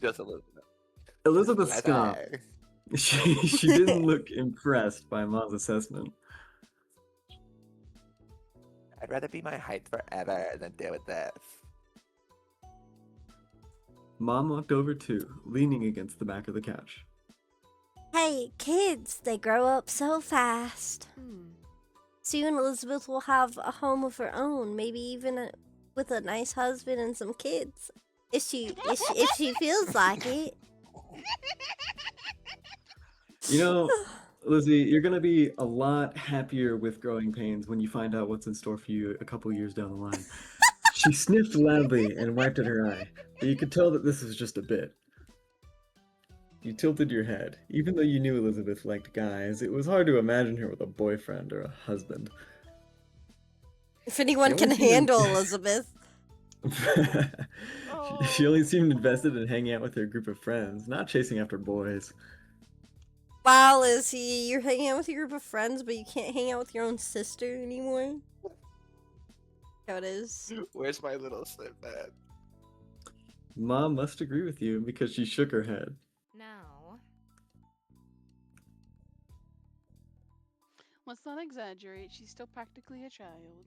Just a little bit. Elizabeth Leather. stopped. She didn't look impressed by Ma's assessment. I'd rather be my height forever than deal with this. Mom walked over too, leaning against the back of the couch. Hey, kids, they grow up so fast. Soon Elizabeth will have a home of her own, maybe even with a nice husband and some kids. If she feels like it. You know, Lizzie, you're gonna be a lot happier with growing pains when you find out what's in store for you a couple years down the line. She sniffed loudly and wiped at her eye, but you could tell that this was just a bit. You tilted your head. Even though you knew Elizabeth liked guys, it was hard to imagine her with a boyfriend or a husband. If anyone It can only seemed- handle Elizabeth. She only seemed invested in hanging out with her group of friends, not chasing after boys. Wow, Lizzie, you're hanging out with your group of friends, but you can't hang out with your own sister anymore? How it is. Where's my little slip at? Mom must agree with you because she shook her head. No. Let's not exaggerate. She's still practically a child.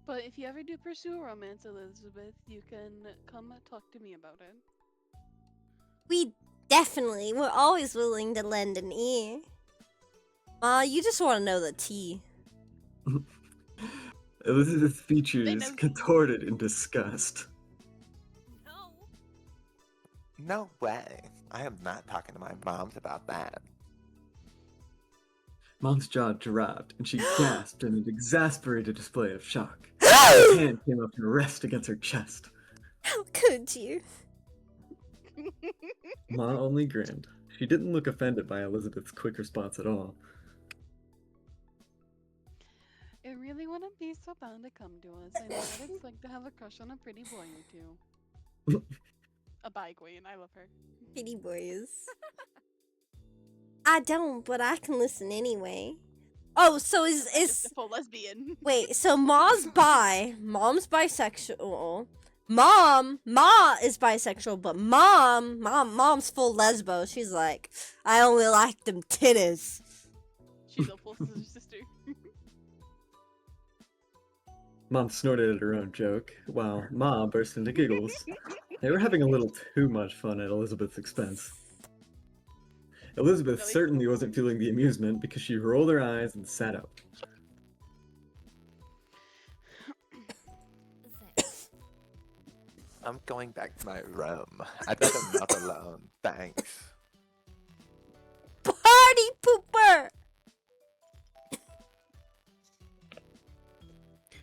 But if you ever do pursue a romance, Elizabeth, you can come talk to me about it. We're always willing to lend an ear. You just want to know the tea. Elizabeth's They features know- contorted in disgust. No. No way. I am not talking to my moms about that. Mom's jaw dropped, and she gasped in an exasperated display of shock. Her hand came up and rested against her chest. How could you? Ma only grinned. She didn't look offended by Elizabeth's quick response at all. It I really want to be so bound to come to us. I know what it's like to have a crush on a pretty boy or two. A bi queen, I love her. Pretty boys. I don't, but I can listen anyway. Oh, so Just is a full lesbian. wait, so Ma's bi, Mom's bisexual. Ma is bisexual, but Mom's full lesbo. She's like, I only like them titties. She's a full sister. Mom snorted at her own joke, while Ma burst into giggles. They were having a little too much fun at Elizabeth's expense. Elizabeth Really? certainly wasn't feeling the amusement because she rolled her eyes and sat up. Thanks. I'm going back to my room. I'd rather not alone. Thanks. Party pooper!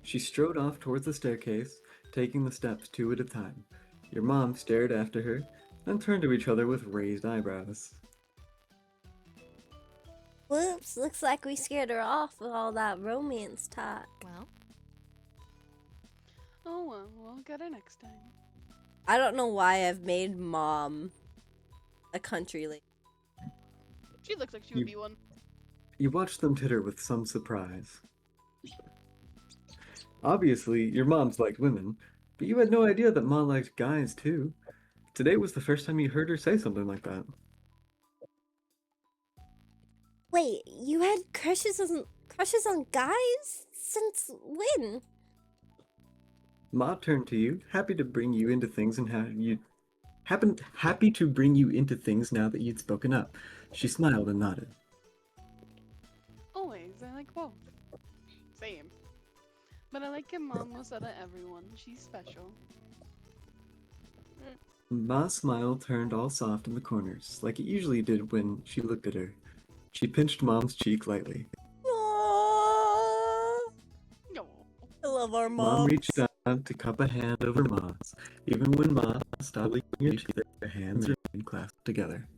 She strode off towards the staircase, taking the steps two at a time. Your mom stared after her, then turned to each other with raised eyebrows. Whoops, looks like we scared her off with all that romance talk. Well, Oh well, we'll get her next time. I don't know why I've made Mom a country lady. She looks like she would be one. You watched them titter with some surprise. Obviously, your mom's liked women, but you had no idea that Ma liked guys too. Today was the first time you heard her say something like that. Wait, you had crushes on guys? Since when? Ma turned to you, happy to bring you into things and happy to bring you into things now that you'd spoken up. She smiled and nodded. Always, I like both. Same. But I like your mom most out of everyone. She's special. Ma's smile turned all soft in the corners, like it usually did when she looked at her. She pinched Mom's cheek lightly. Aww. No. I love our Mom mom. reached out to cup a hand over Ma's. Even when Ma stopped licking her cheek, their hands remained clasped together.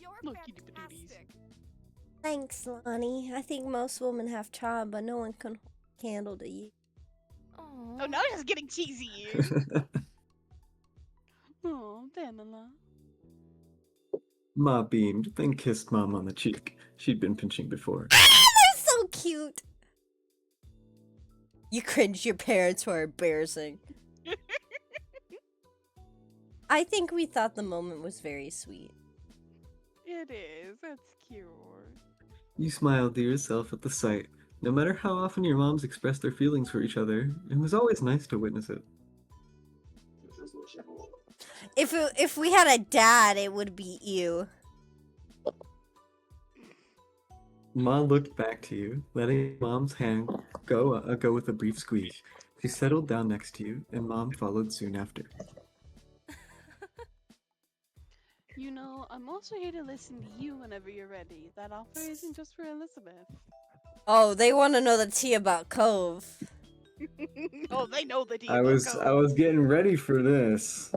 you're Look, you fantastic. fantastic. Thanks, Lonnie. I think most women have charm, but no one can hold a candle to you. Oh, now it's just getting cheesy. Oh, Vanilla. Ma beamed, then kissed Mom on the cheek. She'd been pinching before. They're so cute. You cringe. Your parents were embarrassing. I think we thought the moment was very sweet. It is. That's cute. You smiled to yourself at the sight. No matter how often your moms expressed their feelings for each other, it was always nice to witness it. If we had a dad, it would be you. Ma looked back to you, letting Mom's hand go with a brief squeeze. She settled down next to you, and Mom followed soon after. You know, I'm also here to listen to you whenever you're ready. That offer isn't just for Elizabeth. Oh, they want to know the tea about Cove. Oh, they know the deal. I was getting ready for this.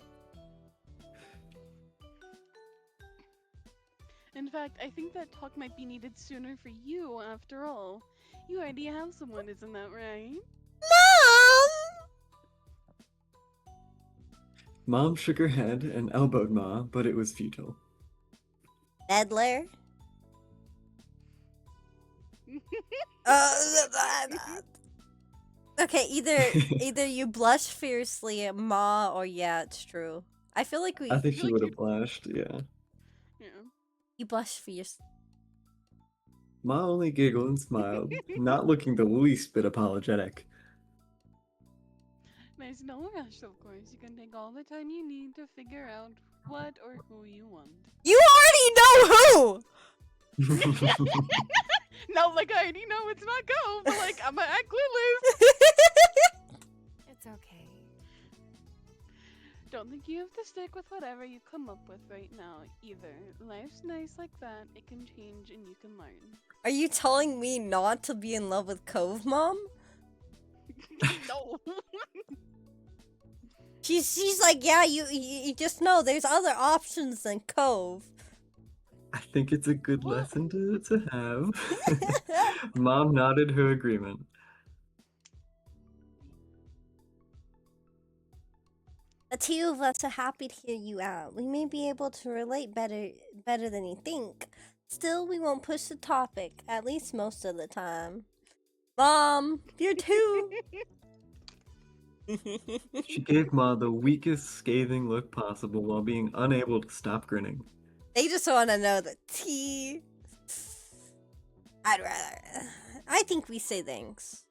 In fact, I think that talk might be needed sooner for you, after all. You already have someone, isn't that right? Mom! Mom shook her head and elbowed Ma, but it was futile. Edler? Okay, either you blush fiercely, Ma, or yeah, it's true. I feel like I think feel she like would you- have blushed, yeah. Yeah. you blush fiercely. Ma only giggled and smiled, not looking the least bit apologetic. There's no rush, of course. You can take all the time you need to figure out what or who you want. You already know who! No, like, I already know it's not go, but, like, I'm gonna act clueless. It's okay. Don't think you have to stick with whatever you come up with right now, either. Life's nice like that. It can change and you can learn. Are you telling me not to be in love with Cove, Mom? No. She's like, yeah, you just know there's other options than Cove. I think it's a good lesson to have. Mom nodded her agreement. two of us are happy to hear you out. We may be able to relate better than you think. Still, we won't push the topic, at least most of the time. Mom, you're two. She gave Ma the weakest scathing look possible while being unable to stop grinning. They just want to know the tea. I think we say thanks.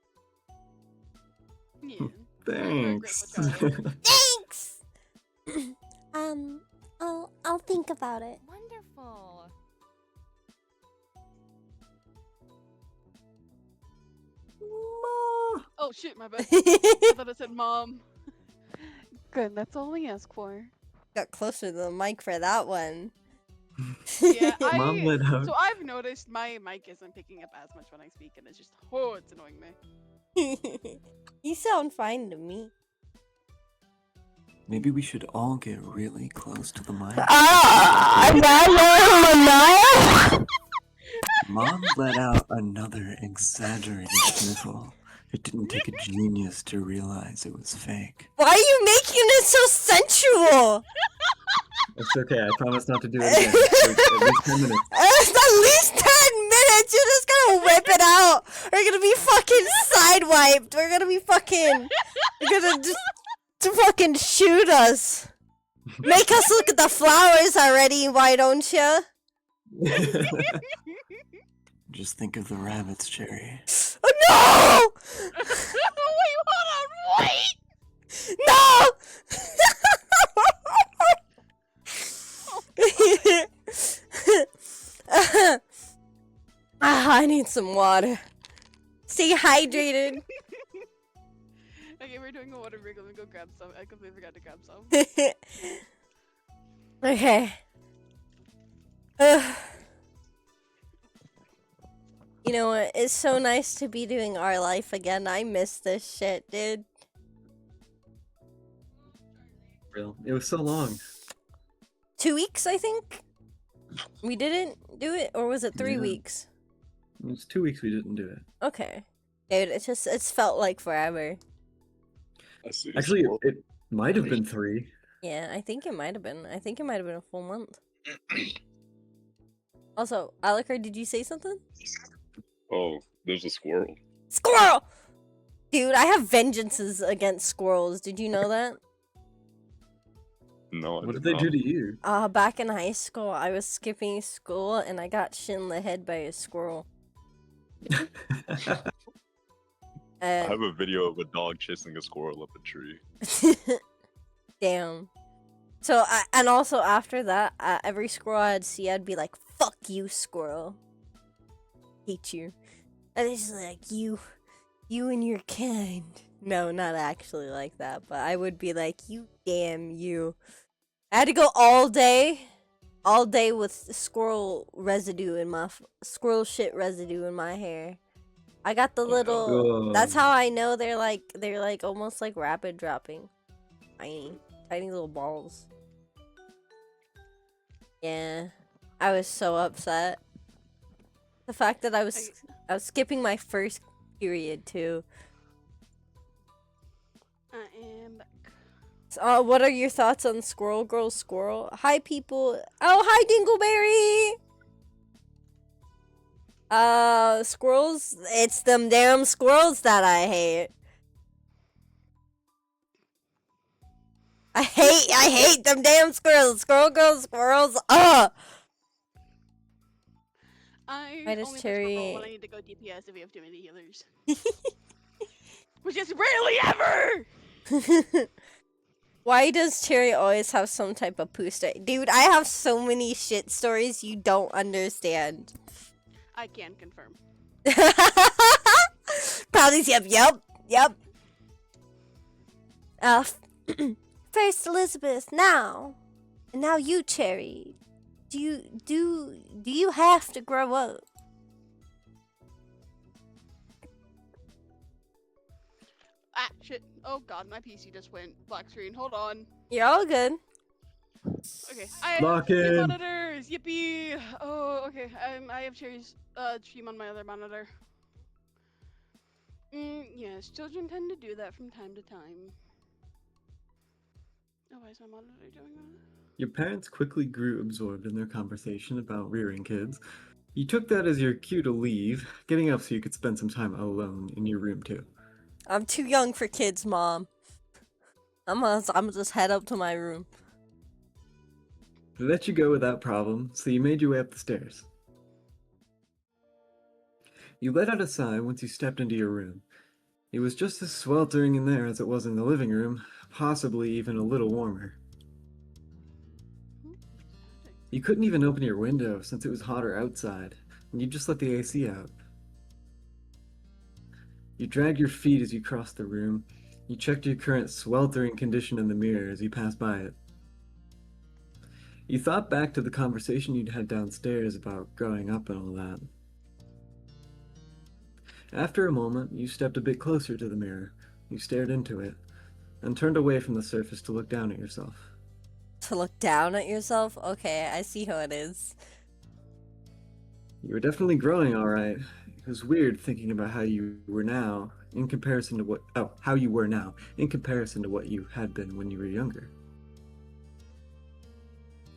Yeah. Thanks. Thanks! I'll think about it. Wonderful. Ma. Oh shit, my bad. I thought it said mom. Good, that's all we ask for. Got closer to the mic for that one. Yeah, Mom let out. So I've noticed my mic isn't picking up as much when I speak, and it's just it's annoying me. You sound fine to me. Maybe we should all get really close to the mic. Mom let out another exaggerated sniffle. It didn't take a genius to realize it was fake. Why are you making it so sensual? It's okay, I promise not to do it again. For at least 10 minutes. It's at least 10 minutes. You're just gonna whip it out. We're gonna be fucking sidewiped. We're gonna be fucking. You're gonna just to fucking shoot us. Make us look at the flowers already. Why don't you? Just think of the rabbits, Cherry. Oh, no! Wait, hold on, wait! No! I need some water. Stay hydrated. Okay, we're doing a water break. Let me go grab some. I completely forgot to grab some. Okay. You know what? It's so nice to be doing our life again. I miss this shit, dude. Real. It was so long. 2 weeks, I think? We didn't do it? Or was it 3 Yeah. weeks? It was 2 weeks we didn't do it. Okay. Dude, it's felt like forever. I see. Actually, it might have been 3. Yeah, I think it might have been. I think it might have been a full month. Also, Alucard, did you say something? Oh, there's a squirrel. Squirrel! Dude, I have vengeances against squirrels. Did you know that? No, I What did they do to you? Back in high school, I was skipping school and I got shit in the head by a squirrel. I have a video of a dog chasing a squirrel up a tree. Damn. So, and also after that, every squirrel I'd see, I'd be like, fuck you, squirrel. Hate you. And it's like, you and your kind. No, not actually like that, but I would be like, you damn you. I had to go all day with squirrel residue in my, squirrel shit residue in my hair. I got the Oh, no. little, that's Oh. how I know they're like almost like rapid dropping. Tiny little balls. Yeah, I was so upset. The fact that I was skipping my first period too. I am back. So, what are your thoughts on Squirrel Girl Squirrel? Hi people. Oh, hi Dingleberry. Squirrels. It's them damn squirrels that I hate. I hate them damn squirrels. Squirrel Girl Squirrels. I Why does only Cherry- push purple when I need to go DPS if we have too many healers. Which is rarely ever! Why does Cherry always have some type of poo story? Dude, I have so many shit stories you don't understand. I can confirm. Probably yep. First Elizabeth, now. And now you, Cherry. Do you have to grow up? Ah, shit. Oh god, my PC just went black screen. Hold on. You're all good. Okay. I Lock new in. monitors! Yippee! Oh, okay. I have Cherry's stream on my other monitor. Yes, children tend to do that from time to time. Oh, why is my monitor doing that? Your parents quickly grew absorbed in their conversation about rearing kids. You took that as your cue to leave, getting up so you could spend some time alone in your room too. I'm too young for kids, Mom. I'm gonna just head up to my room. They let you go without problem, so you made your way up the stairs. You let out a sigh once you stepped into your room. It was just as sweltering in there as it was in the living room, possibly even a little warmer. You couldn't even open your window since it was hotter outside, and you just let the AC out. You dragged your feet as you crossed the room. You checked your current sweltering condition in the mirror as you passed by it. You thought back to the conversation you'd had downstairs about growing up and all that. After a moment, you stepped a bit closer to the mirror. You stared into it, and turned away from the surface to look down at yourself. To look down at yourself? Okay, I see how it is. You were definitely growing all right. It was weird thinking about how you were now in comparison to how you were now in comparison to what you had been when you were younger.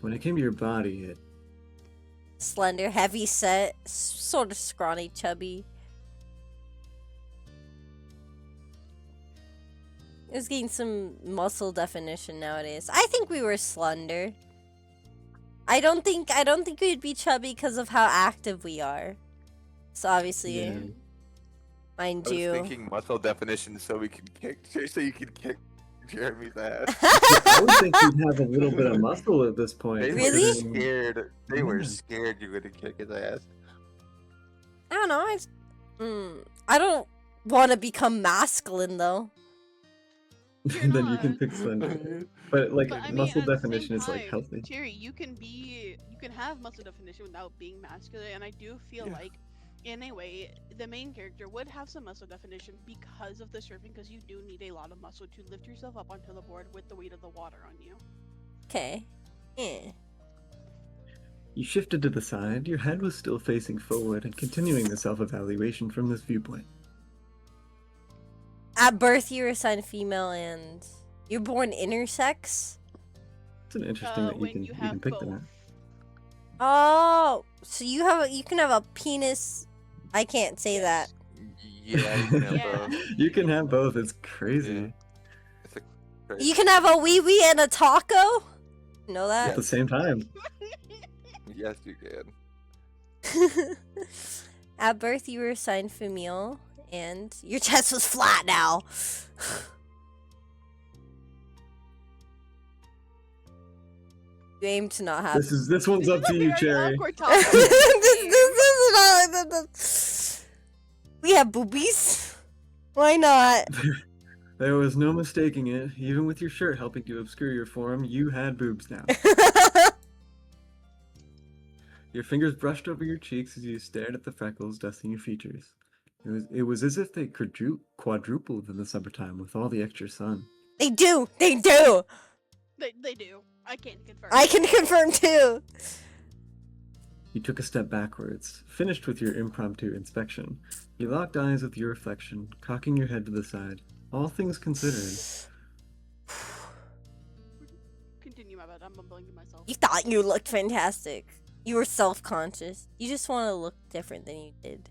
When it came to your body, it Slender, heavy set, sort of scrawny, chubby. It was getting some muscle definition nowadays. I think we were slender. I don't think we'd be chubby because of how active we are. So obviously, Yeah. mind I was you. thinking muscle definition so you could kick Jeremy's ass. I would think you'd have a little bit of muscle at this point. They Really? were scared. They were Yeah. scared you would kick his ass. I don't know. I don't want to become masculine though. You're And then you not. can pick slender. But like But I mean, muscle at the same definition is like time, healthy. Jerry, you can have muscle definition without being masculine, and I do feel Yeah. like, in a way, the main character would have some muscle definition because of the surfing, because you do need a lot of muscle to lift yourself up onto the board with the weight of the water on you. Okay. Eh. You shifted to the side, your head was still facing forward and continuing the self-evaluation from this viewpoint. At birth, you were assigned female, and you're born intersex. It's an interesting that you When can you have pick both. that. Oh, so you can have a penis. I can't say that. Yeah, you can have Yeah. both. You can have both, it's crazy. Yeah. It's a crazy. You can have a wee wee and a taco. Know At that? the same time. Yes, you can. At birth, you were assigned female, and your chest was flat now. You aim to not have. This one's up to you, Very Cherry. awkward topic. This is not. We have boobies. Why not? There was no mistaking it. Even with your shirt helping to obscure your form, you had boobs now. Your fingers brushed over your cheeks as you stared at the freckles dusting your features. It was as if they quadrupled in the summertime with all the extra sun. They do. They do. They do. I can't confirm. I can confirm too. You took a step backwards, finished with your impromptu inspection. You locked eyes with your reflection, cocking your head to the side. All things considered, Continue, my bad. I'm mumbling to myself. You thought you looked fantastic. You were self-conscious. You just want to look different than you did.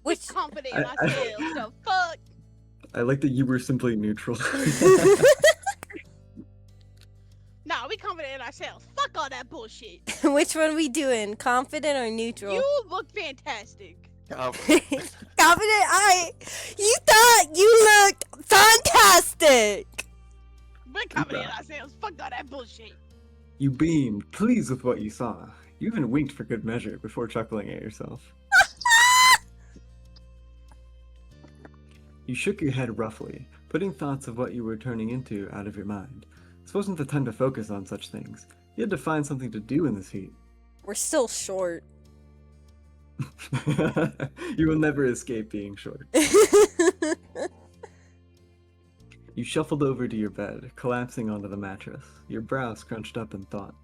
Which Confident in I- myself. The fuck. I like that you were simply neutral. Nah, we confident in ourselves. Fuck all that bullshit. which one we doing? Confident or neutral? You look fantastic. Confident. You thought you looked fantastic. We're confident in ourselves. Fuck all that bullshit. You beamed, pleased with what you saw. You even winked for good measure before chuckling at yourself. You shook your head roughly, putting thoughts of what you were turning into out of your mind. This wasn't the time to focus on such things. You had to find something to do in this heat. We're still short. You will never escape being short. You shuffled over to your bed, collapsing onto the mattress, your brow scrunched up in thought.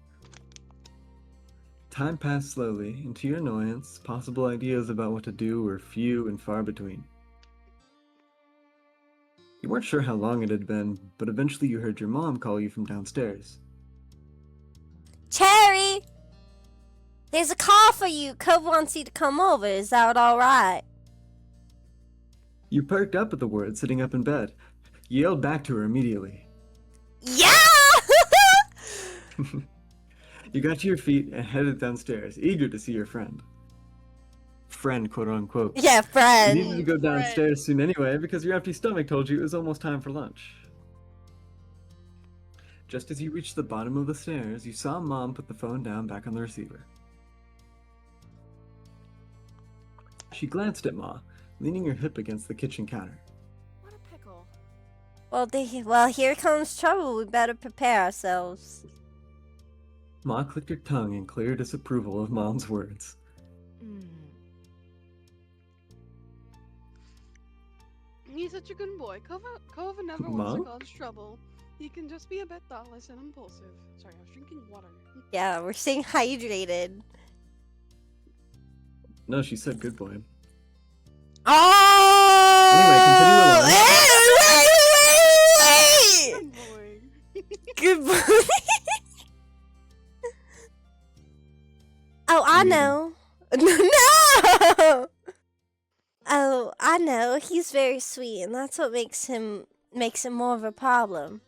Time passed slowly, and to your annoyance, possible ideas about what to do were few and far between. You weren't sure how long it had been, but eventually you heard your mom call you from downstairs. Cherry! There's a call for you. Cove wants you to come over. Is that alright? You perked up at the word, sitting up in bed. You yelled back to her immediately. Yeah! You got to your feet and headed downstairs, eager to see your friend. Friend, quote unquote. Yeah, You friend. needed to go downstairs soon anyway because your empty stomach told you it was almost time for lunch. Just as you reached the bottom of the stairs, you saw Mom put the phone down back on the receiver. She glanced at Ma, leaning her hip against the kitchen counter. What a pickle. Well, here comes trouble. We better prepare ourselves. Ma clicked her tongue in clear disapproval of Mom's words. He's such a good boy. Cove never wants Mom? to cause trouble. He can just be a bit thoughtless and impulsive. Sorry, I was drinking water. Yeah, we're staying hydrated. No, she said good boy. Oh! Anyway, Wait! Good boy. Good boy. Oh, I Amazing. know. No! Oh, I know. He's very sweet, and that's what makes him more of a problem.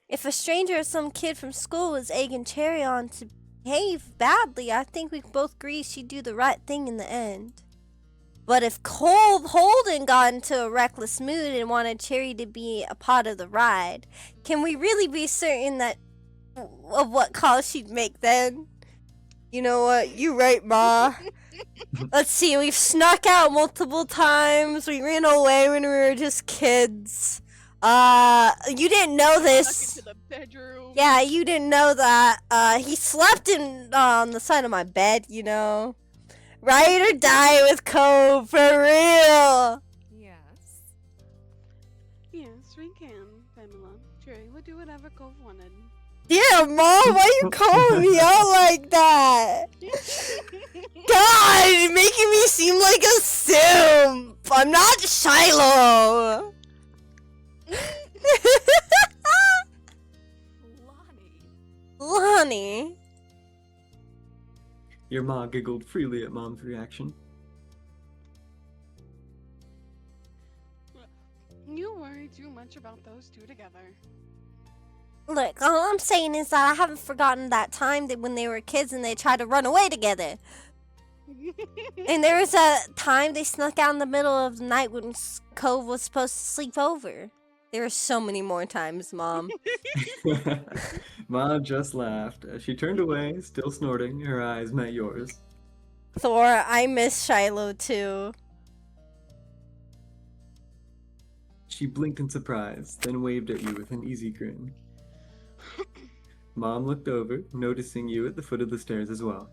If a stranger or some kid from school was egging Cherry on to behave badly, I think we both agree she'd do the right thing in the end. But if Cole Holden got into a reckless mood and wanted Cherry to be a part of the ride, can we really be certain that of what call she'd make then? You know what? You right, Ma. Let's see, we've snuck out multiple times. We ran away when we were just kids. You didn't know this. Snuck into the bedroom. Yeah, you didn't know that. He slept on the side of my bed, you know. Ride or die with Cove, for real. Yes. Yes, we can, Pamela. Cherry would do whatever Cove wanted. Yeah, Mom, why you calling me out like that? God, you're making me seem like a simp. I'm not Shiloh. Lonnie. Your Ma giggled freely at Mom's reaction. You worry too much about those two together. Look, all I'm saying is that I haven't forgotten that time that when they were kids and they tried to run away together. And there was a time they snuck out in the middle of the night when Cove was supposed to sleep over. There were so many more times, Mom. Ma just laughed. As she turned away, still snorting, her eyes met yours. Thor, I miss Shiloh too. She blinked in surprise, then waved at you with an easy grin. Mom looked over, noticing you at the foot of the stairs as well.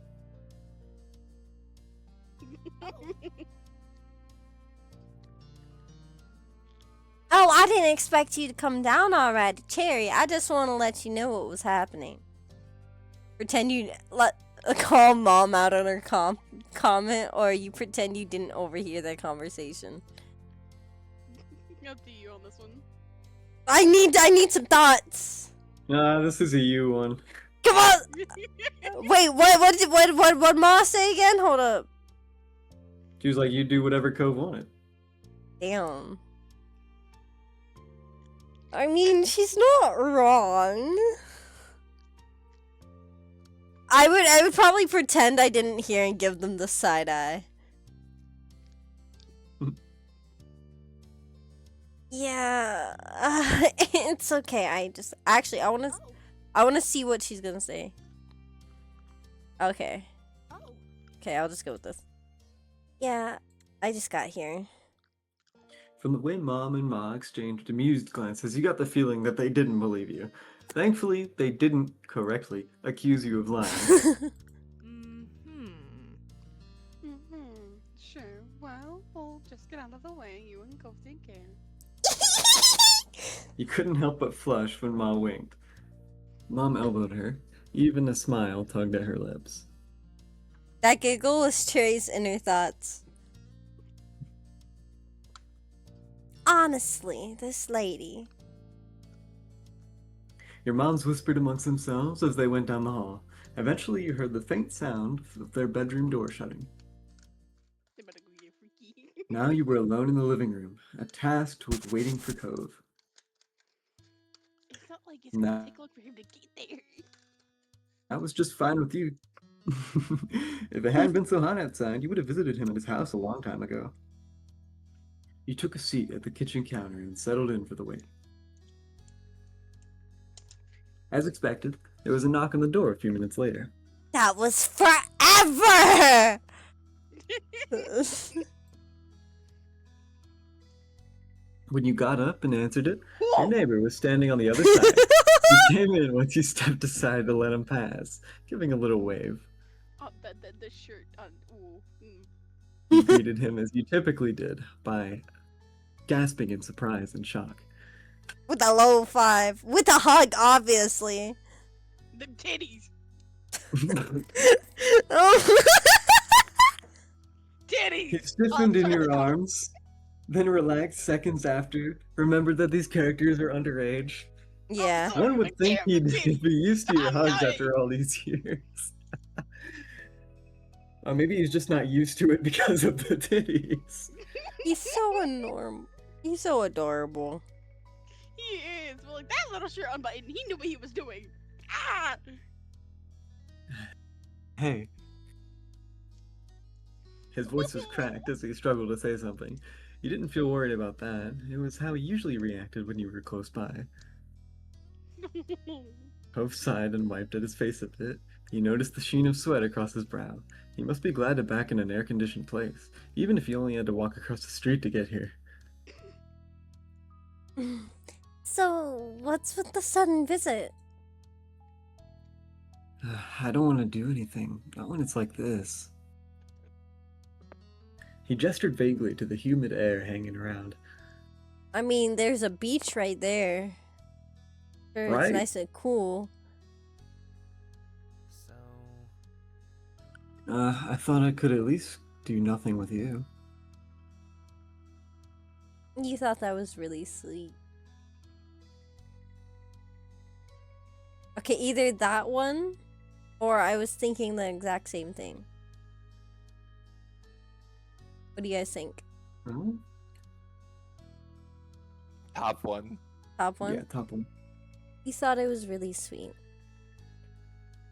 Oh, I didn't expect you to come down already, Cherry. I just want to let you know what was happening. Pretend you call Mom out on her comment, or you pretend you didn't overhear their conversation. Up to you on this one. I need some thoughts. Ah, this is a you one. Come on. Wait, what Ma say again? Hold up. She was like, you do whatever Cove wanted. Damn. I mean, she's not wrong. I would probably pretend I didn't hear and give them the side eye. Yeah, it's okay. I want to see what she's gonna say. Okay. Okay, I'll just go with this. Yeah, I just got here. From the way Mom and Ma exchanged amused glances, you got the feeling that they didn't believe you. Thankfully, they didn't correctly accuse you of lying. Sure. Well, we'll just get out of the way. You and Cove take care. You couldn't help but flush when Ma winked. Mom elbowed her. Even a smile tugged at her lips. That giggle was Cherry's inner thoughts. honestly, this lady. Your moms whispered amongst themselves as they went down the hall. Eventually, you heard the faint sound of their bedroom door shutting. They better go get freaky. Now you were alone in the living room, tasked with waiting for Cove. It's not like it's Nah. gonna take long for him to get there. That was just fine with you. If it hadn't been so hot outside, you would have visited him at his house a long time ago. You took a seat at the kitchen counter and settled in for the wait. As expected, there was a knock on the door a few minutes later. That was forever! When you got up and answered it, your neighbor was standing on the other side. He came in once you stepped aside to let him pass, giving a little wave. Oh, the shirt on. Ooh. You greeted him as you typically did, by gasping in surprise and shock. With a low five. With a hug, obviously. Them titties. Oh. Titties. He stiffened in sorry. your arms, then relaxed seconds after, remembered that these characters are underage. Yeah. Sorry, One my would think camera he'd titties. be used to your I'm hugs dying. after all these years. Or maybe he's just not used to it because of the titties. He's so enormous. He's so adorable. He is. Well, like that little shirt unbuttoned. He knew what he was doing. Ah. Hey. His voice was cracked as he struggled to say something. You didn't feel worried about that. It was how he usually reacted when you were close by. Hope sighed and wiped at his face a bit. You noticed the sheen of sweat across his brow. He must be glad to be back in an air-conditioned place, even if he only had to walk across the street to get here. So, what's with the sudden visit? I don't want to do anything, not when it's like this. He gestured vaguely to the humid air hanging around. I mean, there's a beach right there. Sure, Right. it's nice and cool. So, I thought I could at least do nothing with you. You thought that was really sweet. Okay, either that one, or I was thinking the exact same thing. What do you guys think? Oh? Top one. Top one? Yeah, top one. He thought it was really sweet.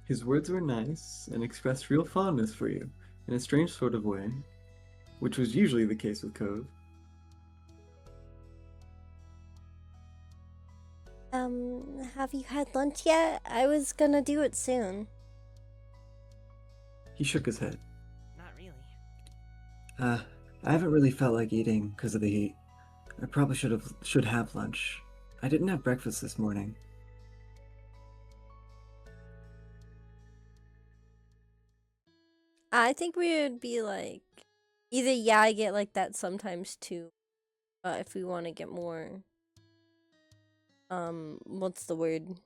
His words were nice and expressed real fondness for you, in a strange sort of way, which was usually the case with Cove. Have you had lunch yet? I was gonna do it soon. He shook his head. not really. I haven't really felt like eating because of the heat. I probably should have lunch. I didn't have breakfast this morning. I think we would be like, either yeah, I get like that sometimes too. If we want to get more, what's the word?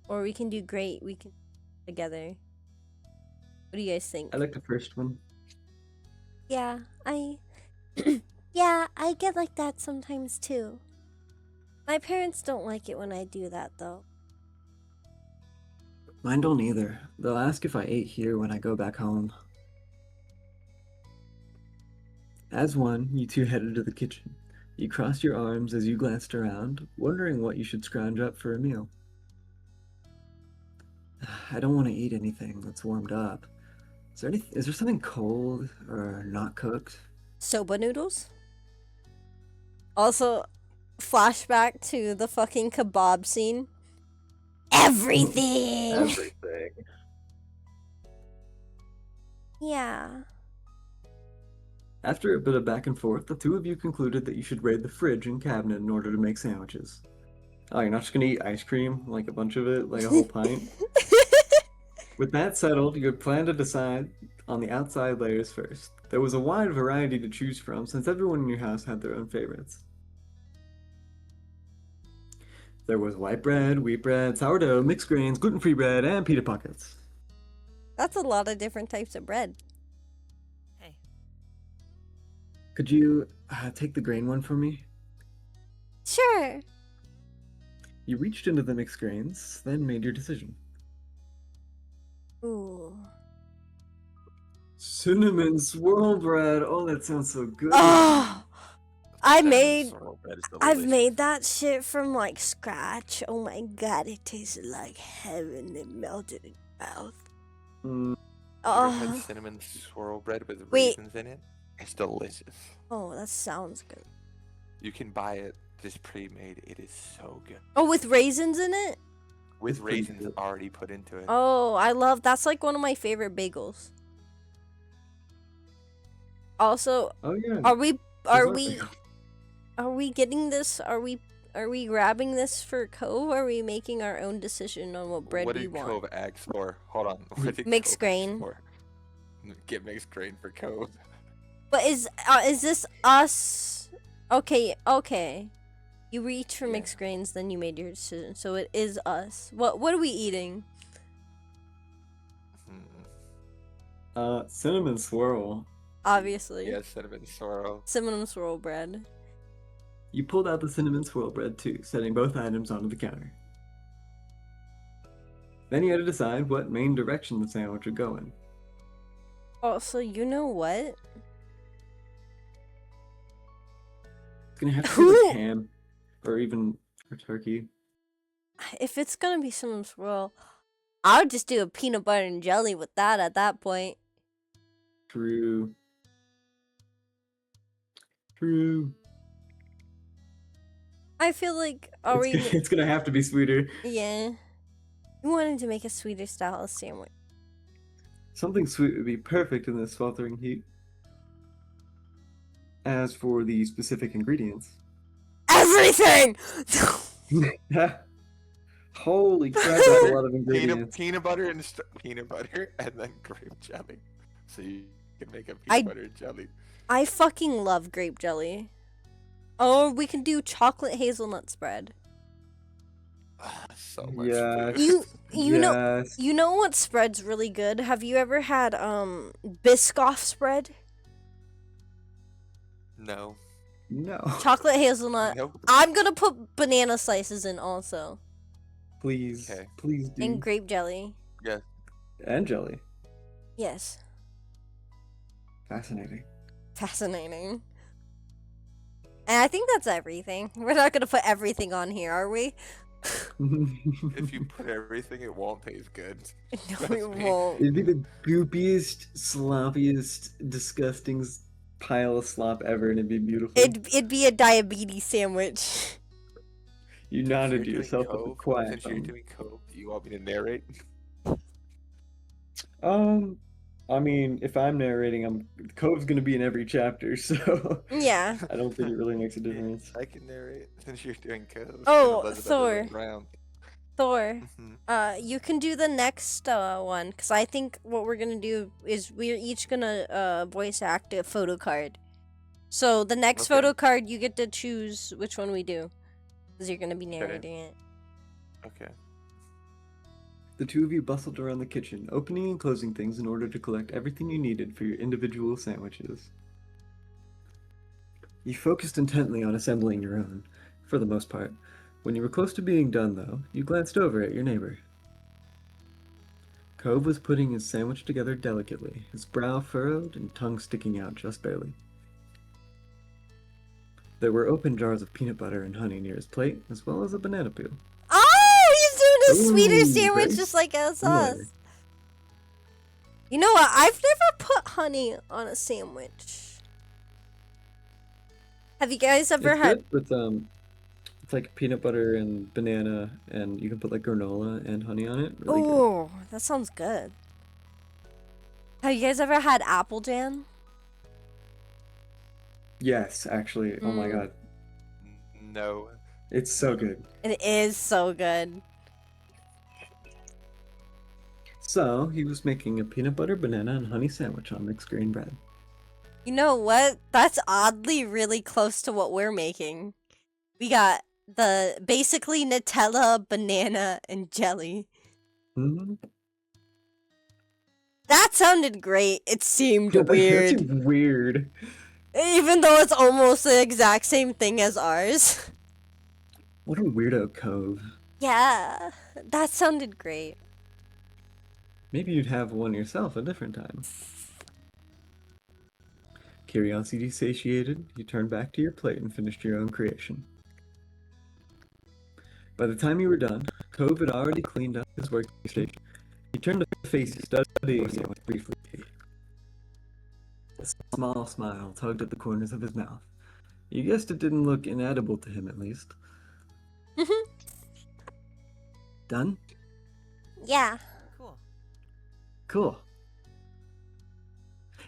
Or we can do great. We can together. What do you guys think? I like the first one. Yeah, yeah, I get like that sometimes too. My parents don't like it when I do that though. Mine don't either. They'll ask if I ate here when I go back home. As one, you two headed to the kitchen. You crossed your arms as you glanced around, wondering what you should scrounge up for a meal. I don't want to eat anything that's warmed up. Is there something cold or not cooked? Soba noodles? Also, flashback to the fucking kebab scene. Everything! Everything. Yeah. After a bit of back and forth, the two of you concluded that you should raid the fridge and cabinet in order to make sandwiches. Oh, you're not just gonna eat ice cream, like a bunch of it, like a whole pint? With that settled, you had planned to decide on the outside layers first. There was a wide variety to choose from, since everyone in your house had their own favorites. There was white bread, wheat bread, sourdough, mixed grains, gluten-free bread, and pita pockets. That's a lot of different types of bread. Hey, Could you take the grain one for me? Sure. You reached into the mixed grains, then made your decision. Ooh. Cinnamon swirl bread. Oh, that sounds so good. Oh, Cinnamon made- swirl bread is I've delicious. made that shit from like scratch. Oh my god, it tasted like heaven. It melted in my mouth. Mm, Ever had Oh, cinnamon swirl bread with Wait. raisins in it? It's delicious. oh, that sounds good. You can buy it just pre-made. It is so good. Oh, with raisins in it? With It's pretty raisins good. already put into it. Oh, I love that's like one of my favorite bagels. Also, oh yeah. are we Those are we getting this? Are we grabbing this for Cove? Are we making our own decision on what bread what we did want? Cove ask for? Hold on. What did Mixed Cove ask grain. for? Get mixed grain for Cove. But is this us? Okay, okay. You reached for Yeah. mixed grains, then you made your decision. So it is us. What are we eating? Cinnamon swirl. Obviously. Yeah, cinnamon swirl. Cinnamon swirl bread. You pulled out the cinnamon swirl bread too, setting both items onto the counter. Then you had to decide what main direction the sandwich would go in. Also, you know what? It's gonna have to be like ham, or even or turkey. If it's gonna be cinnamon swirl, I would just do a peanut butter and jelly with that at that point. True. True. I feel like are It's gonna have to be sweeter. yeah. You wanted to make a sweeter style sandwich. Something sweet would be perfect in this sweltering heat. As for the specific ingredients, Everything. holy crap, that's a lot of ingredients. Peanut butter and peanut butter and then grape jelly. So you can make a I- peanut butter jelly. I fucking love grape jelly. Or we can do chocolate hazelnut spread. So much Yes. food. You know what spread's really good? Have you ever had Biscoff spread? No. No. Chocolate hazelnut. Nope. I'm gonna put banana slices in also. Please. Okay. Please do. And grape jelly. And jelly. Yes. Fascinating. Fascinating. And I think that's everything. We're not gonna put everything on here, are we? If you put everything, it won't taste good. No, Trust we me. won't. It'd be the goopiest, sloppiest, disgusting pile of slop ever, and it'd be beautiful. It'd be a diabetes sandwich. You Since nodded you're to doing yourself with a Cove, quiet Since you're thumb. doing Cove, do you want me to narrate? I mean, if I'm narrating, Cove's gonna be in every chapter, so Yeah. I don't think it really makes a difference. I can narrate since you're doing Cove. and Oh, Elizabeth is Thor. around. Thor. Mhm. You can do the next one, because I think what we're gonna do is we're each gonna voice act a photo card. So the next Okay. photo card, you get to choose which one we do, because you're gonna be narrating it. Okay. The two of you bustled around the kitchen, opening and closing things in order to collect everything you needed for your individual sandwiches. You focused intently on assembling your own, for the most part. When you were close to being done, though, you glanced over at your neighbor. Cove was putting his sandwich together delicately, his brow furrowed and tongue sticking out just barely. There were open jars of peanut butter and honey near his plate, as well as a banana peel. Oh, he's doing a sweeter Ooh, sandwich very just like us. similar. You know what? I've never put honey on a sandwich. Have you guys ever It's had? good with it's like peanut butter and banana, and you can put like granola and honey on it. Really good. Oh, that sounds good. Have you guys ever had apple jam? Yes, actually. Oh my Mm. god, No. it's so good. It is so good. So he was making a peanut butter, banana, and honey sandwich on mixed grain bread. You know what? That's oddly really close to what we're making. We got the basically Nutella, banana, and jelly. Hmm. That sounded great. It seemed That weird. seemed weird. Even though it's almost the exact same thing as ours. What a weirdo cove. Yeah, that sounded great. Maybe you'd have one yourself a different time. Curiosity satiated, you turned back to your plate and finished your own creation. By the time you were done, Cove had already cleaned up his workstation. He turned to face studying it briefly. A small smile tugged at the corners of his mouth. You guessed it didn't look inedible to him, at least. Done? Yeah. Cool. Cool.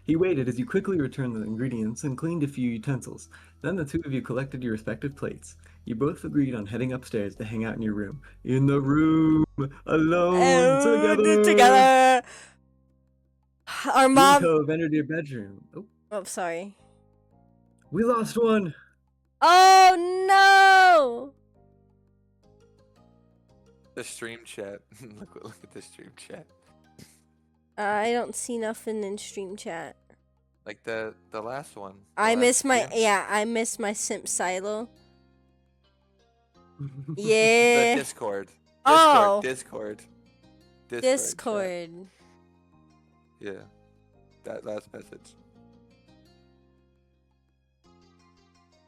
He waited as you quickly returned the ingredients and cleaned a few utensils. Then the two of you collected your respective plates. You both agreed on heading upstairs to hang out in your room. In the room! Alone! Together! Together. Our You and mom. Cove entered your bedroom. Oh, Oh, sorry. we lost one! Oh no! The stream chat. look at the stream chat. I don't see nothing in stream chat. Like the last one. I miss my stream. I miss my simp silo. The Yeah. Discord. Oh. Discord. chat. Discord. Yeah. That last message.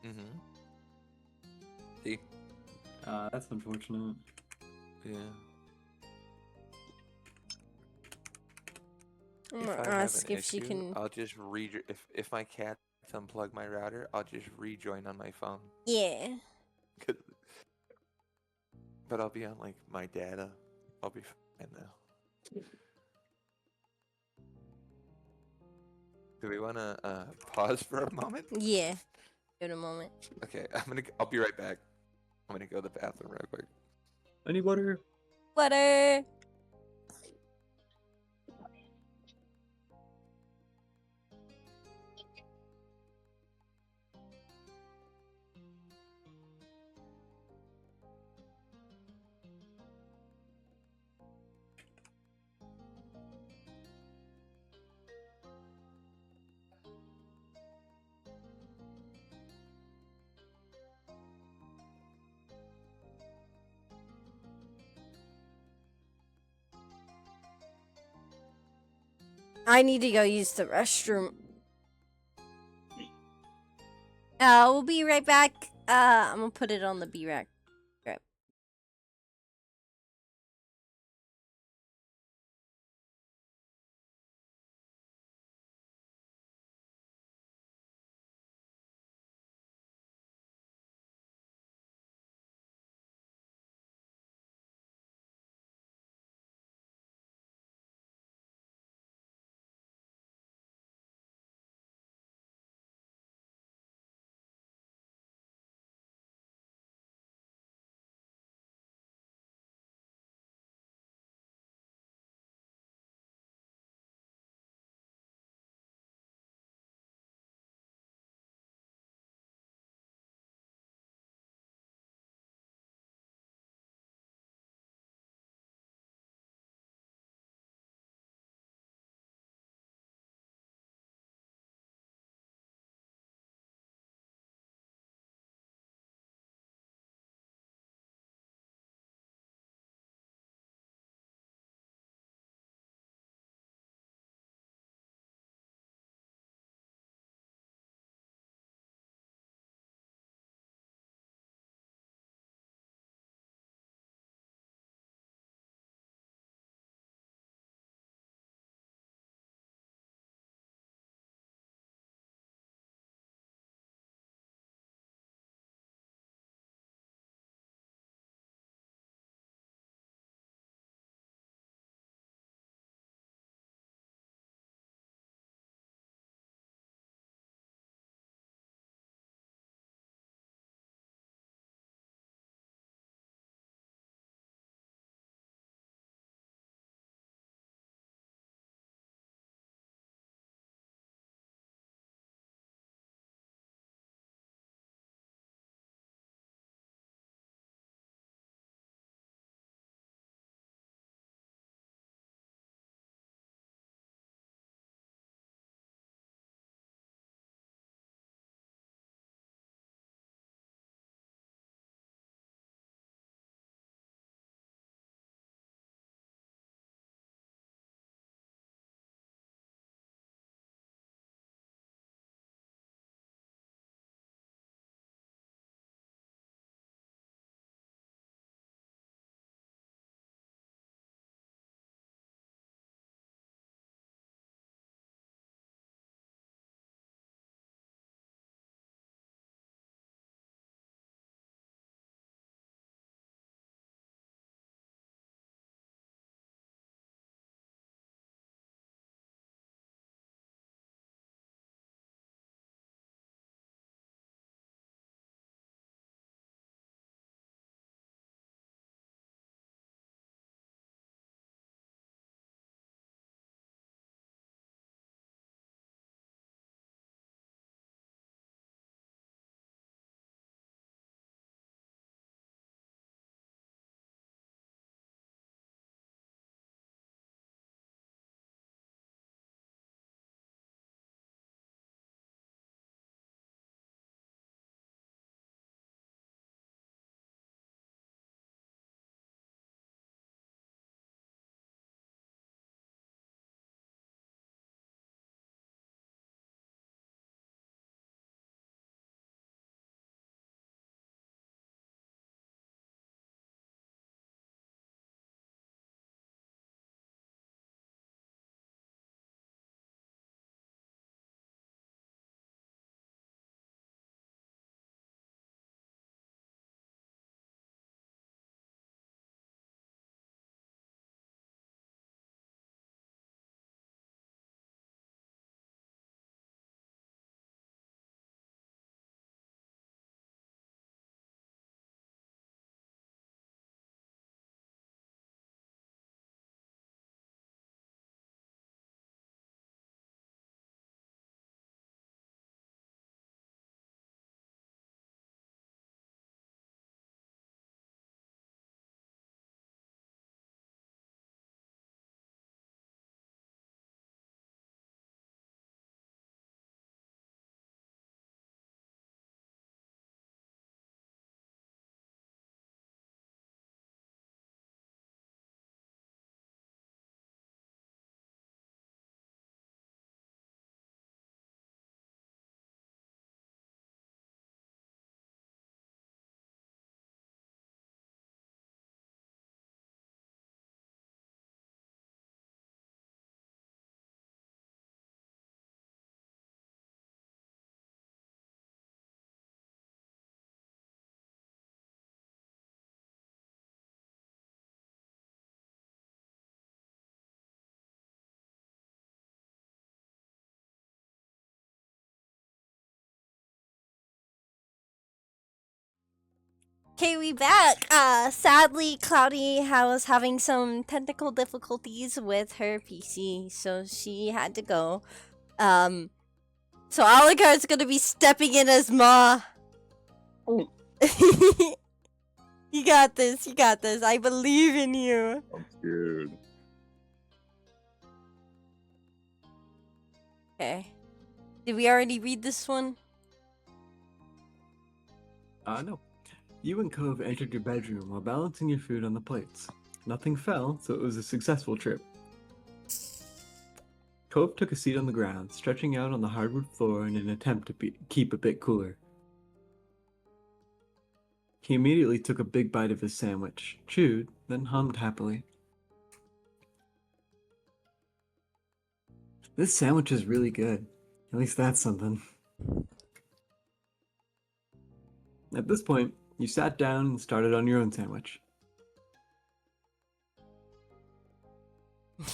Mm-hmm. See? That's unfortunate. Yeah. I'm If gonna I have ask an if she issue, can. I'll just if my cat unplug my router, I'll just rejoin on my phone. Yeah. But I'll be on like my data. I'll be fine now. Do we want to pause for a moment? Yeah. Give it a moment. Okay, I'll be right back. I'm gonna go to the bathroom real quick. Any water? Water. I need to go use the restroom. We'll be right back. I'm gonna put it on the B-rack. Okay, we back. Sadly, Cloudy was having some technical difficulties with her PC, so she had to go. So Alucard's gonna be stepping in as Ma. Oh. You got this. You got this. I believe in you. I'm scared. Okay. Did we already read this one? No. You and Cove entered your bedroom while balancing your food on the plates. Nothing fell, so it was a successful trip. Cove took a seat on the ground, stretching out on the hardwood floor in an attempt to keep a bit cooler. He immediately took a big bite of his sandwich, chewed, then hummed happily. This sandwich is really good. At least that's something. At this point, you sat down and started on your own sandwich.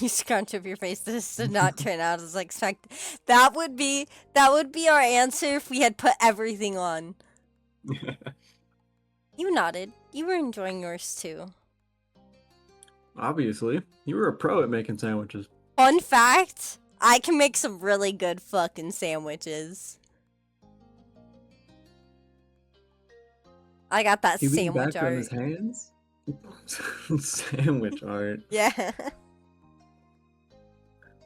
You scrunch up your face. This did not turn out as expected. That would be our answer if we had put everything on. You nodded. You were enjoying yours too. Obviously, you were a pro at making sandwiches. Fun fact, I can make some really good fucking sandwiches. I got that He leaned sandwich back on art. his hands. Sandwich art. Yeah.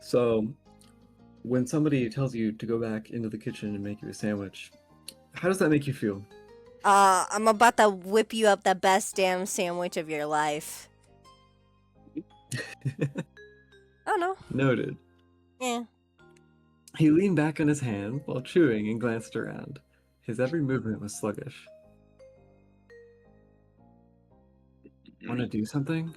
So, when somebody tells you to go back into the kitchen and make you a sandwich, how does that make you feel? I'm about to whip you up the best damn sandwich of your life. Oh no. Noted. Yeah. He leaned back on his hand while chewing and glanced around. His every movement was sluggish. Want to do something?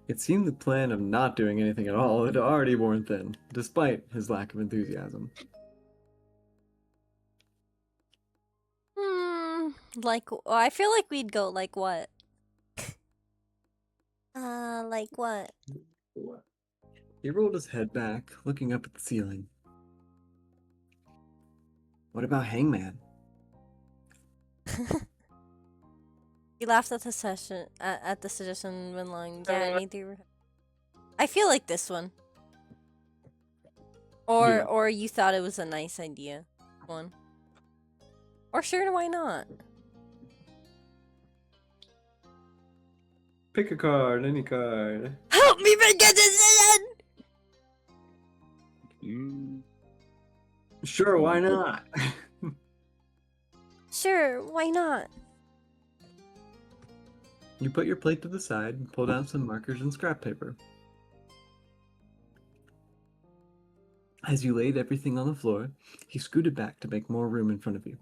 It seemed the plan of not doing anything at all had already worn thin, despite his lack of enthusiasm. I feel like we'd go like what? Like what? He rolled his head back, looking up at the ceiling. What about Hangman? He laughed at the suggestion when lying down. I feel like this one. Yeah. Or you thought it was a nice idea. One. Or sure, why not? Pick a card, any card. Help me make a decision! Mm. Sure, why not? Sure, why not? You put your plate to the side and pulled out some markers and scrap paper. As you laid everything on the floor, he scooted back to make more room in front of you.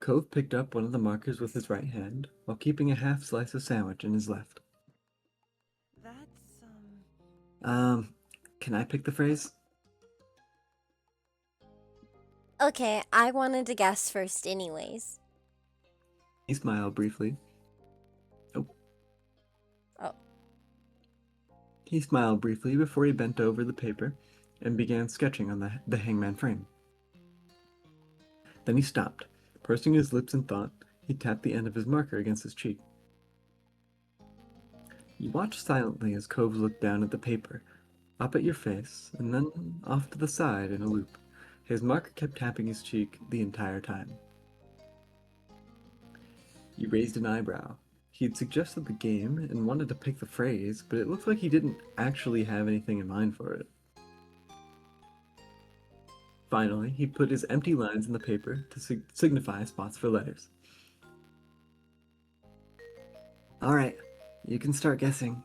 Cove picked up one of the markers with his right hand, while keeping a half slice of sandwich in his left. That's, Can I pick the phrase? Okay, I wanted to guess first anyways. He smiled briefly. Oh. He smiled briefly before he bent over the paper and began sketching on the hangman frame. Then he stopped. Pursing his lips in thought, he tapped the end of his marker against his cheek. You watched silently as Cove looked down at the paper, up at your face, and then off to the side in a loop. His marker kept tapping his cheek the entire time. You raised an eyebrow. He had suggested the game and wanted to pick the phrase, but it looked like he didn't actually have anything in mind for it. Finally, he put his empty lines in the paper to signify spots for letters. Alright, you can start guessing.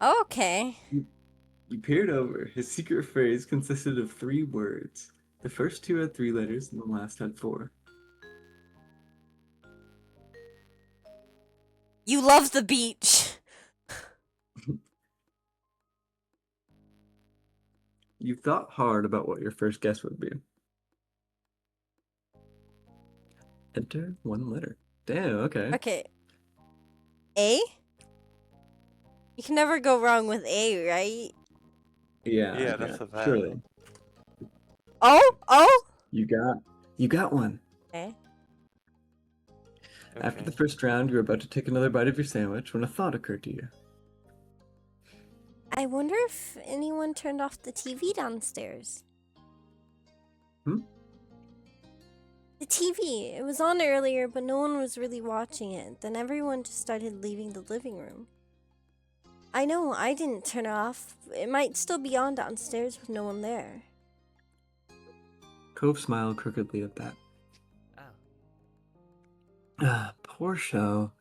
Okay. You peered over. His secret phrase consisted of 3 words. The first 2 had 3 letters and the last had 4. You love the beach. You thought hard about what your first guess would be. Enter 1 letter. Damn, okay. Okay. A? You can never go wrong with A, right? Yeah, that's a bad. surely. Oh. You got one. Okay. After the Okay. first round, you were about to take another bite of your sandwich when a thought occurred to you. I wonder if anyone turned off the TV downstairs. Hmm? The TV. It was on earlier, but no one was really watching it. Then everyone just started leaving the living room. I know, I didn't turn it off. It might still be on downstairs with no one there. Cove smiled crookedly at that. Oh. Ah, poor show.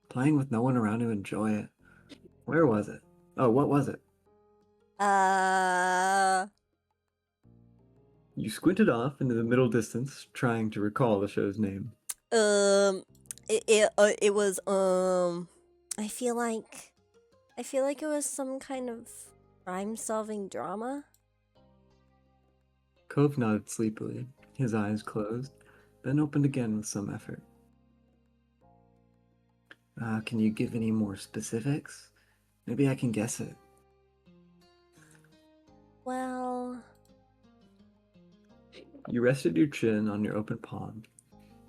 Playing with no one around to enjoy it. Where was it? Oh, what was it? You squinted off into the middle distance, trying to recall the show's name. It was, I feel like it was some kind of crime-solving drama. Cove nodded sleepily, his eyes closed, then opened again with some effort. Can you give any more specifics? Maybe I can guess it. Well, You rested your chin on your open palm,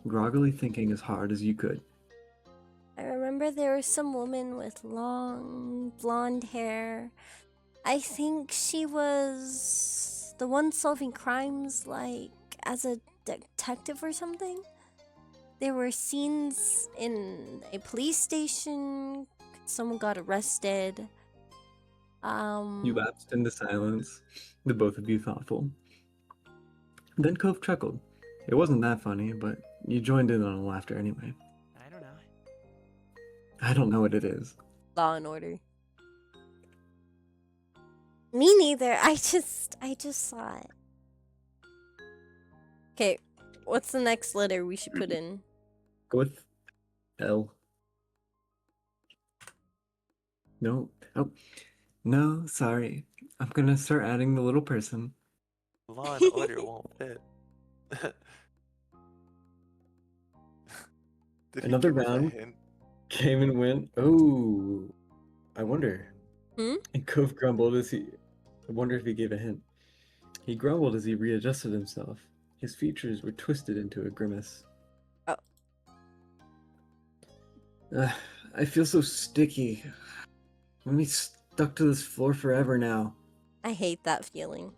groggily thinking as hard as you could. I remember there was some woman with long blonde hair. I think she was the one solving crimes, like as a detective or something. There were scenes in a police station. Someone got arrested. You lapsed into silence, the both of you thoughtful. Then Cove chuckled. It wasn't that funny, but you joined in on the laughter anyway. I don't know. I don't know what it is. Law and Order. Me neither. I just saw it. Okay, what's the next letter we should put in? Go with L. No. Oh. No, sorry. I'm gonna start adding the little person. Law and Order won't fit. Did he Another give us a round. hint? Came and went. Oh. I wonder. Hmm? And Cove grumbled as he... I wonder if he gave a hint. He grumbled as he readjusted himself. His features were twisted into a grimace. Oh. I feel so sticky. I'm gonna be stuck to this floor forever now. I hate that feeling.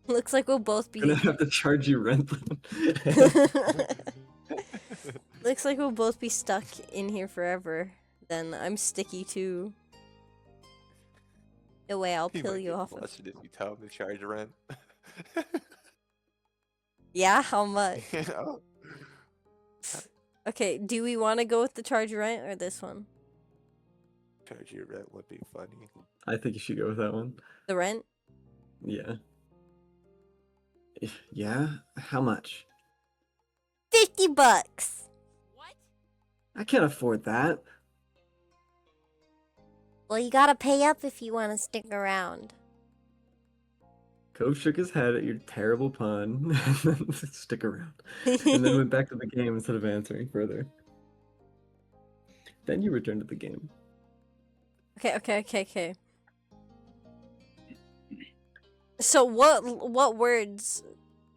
Looks like we'll both be. I'm gonna have to charge you rent. Looks like we'll both be stuck in here forever. Then I'm sticky too. No way, I'll He peel might you get off. flustered if you tell him to charge rent. Yeah, how much? Oh. Okay, do we want to go with the charge rent or this one? Charge your rent would be funny. I think you should go with that one. The rent? Yeah. Yeah? How much? $50. What? I can't afford that. Well, you gotta pay up if you want to stick around. Cove shook his head at your terrible pun. Stick around. And then went back to the game instead of answering further. Then you returned to the game. Okay. So what words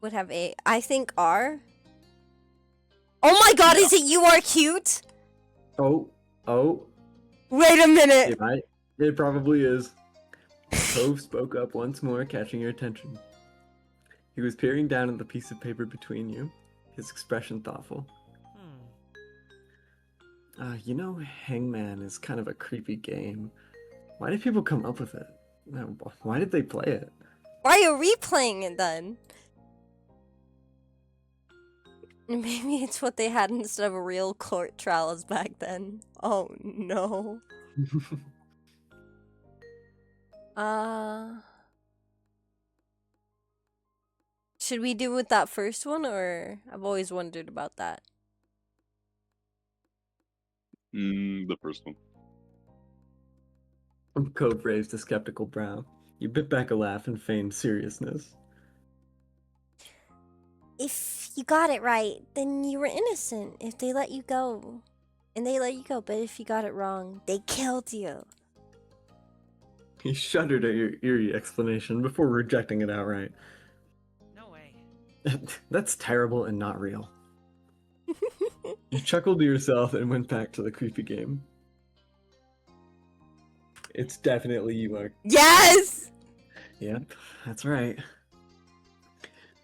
would have A? I think R. Oh my god, is it you are cute? Oh. Wait a minute. It probably is. Cove spoke up once more, catching your attention. He was peering down at the piece of paper between you, his expression thoughtful. You know, Hangman is kind of a creepy game. Why did people come up with it? Why did they play it? Why are we playing it then? Maybe it's what they had instead of real court trials back then. Oh no. Should we do with that first one, or I've always wondered about that. The first one. Cove raised a skeptical brow. You bit back a laugh and feigned seriousness. If you got it right, then you were innocent. If they let you go, And they let you go, but if you got it wrong, they killed you. He shuddered at your eerie explanation before rejecting it outright. No way. That's terrible and not real. You chuckled to yourself and went back to the creepy game. It's definitely you, Mark. Yes! Yep, that's right.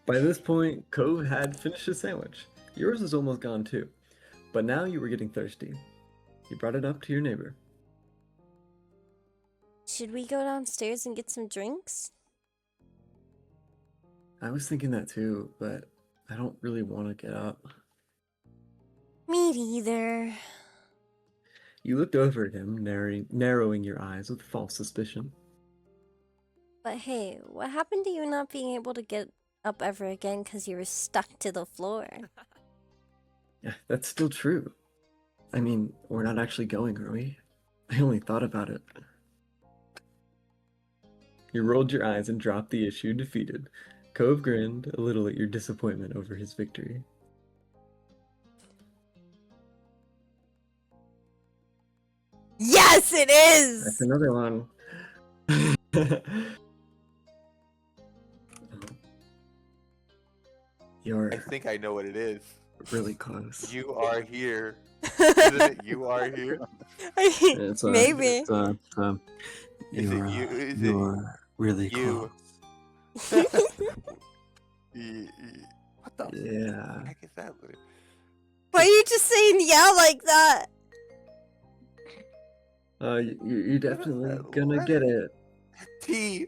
By this point, Cove had finished his sandwich. Yours was almost gone too. But now you were getting thirsty. You brought it up to your neighbor. Should we go downstairs and get some drinks? I was thinking that too, but I don't really want to get up. Me neither. You looked over at him, narrowing your eyes with false suspicion. But hey, what happened to you not being able to get up ever again because you were stuck to the floor? Yeah, that's still true. I mean, we're not actually going, are we? I only thought about it. You rolled your eyes and dropped the issue, defeated. Cove grinned a little at your disappointment over his victory. Yes, it That's is! another one. You're I think I know what it is. really close. You are here. Isn't it? You are here. It's, Maybe. It's, Is it you're, you? Is it you're really you? close. What the Yeah. heck is that? Why are you just saying yeah like that? You're definitely that gonna letter? get it. T.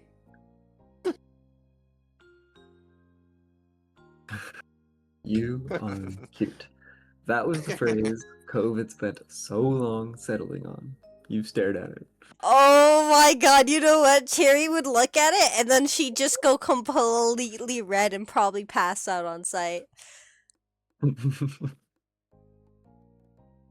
You are cute. That was the phrase Cove had spent so long settling on. You've stared at it. Oh my god, you know what? Cherry would look at it and then she'd just go completely red and probably pass out on sight.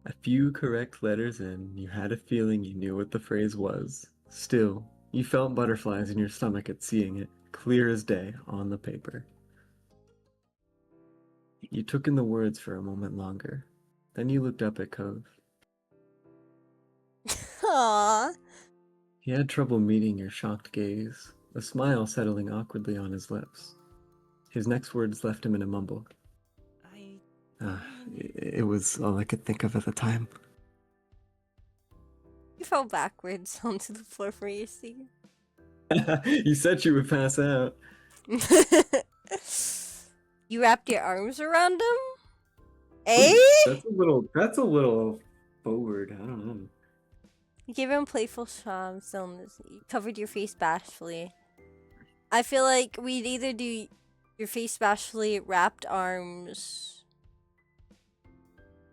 A few correct letters in, you had a feeling you knew what the phrase was. Still, you felt butterflies in your stomach at seeing it, clear as day, on the paper. You took in the words for a moment longer. Then you looked up at Cove. Aww. He had trouble meeting your shocked gaze, a smile settling awkwardly on his lips. His next words left him in a mumble. It was all I could think of at the time. You fell backwards onto the floor for your seat. You said you would pass out. You wrapped your arms around him? Eh? That's a little forward. I don't know. You gave him playful charms, and you covered your face bashfully. I feel like we'd either do your face bashfully, wrapped arms.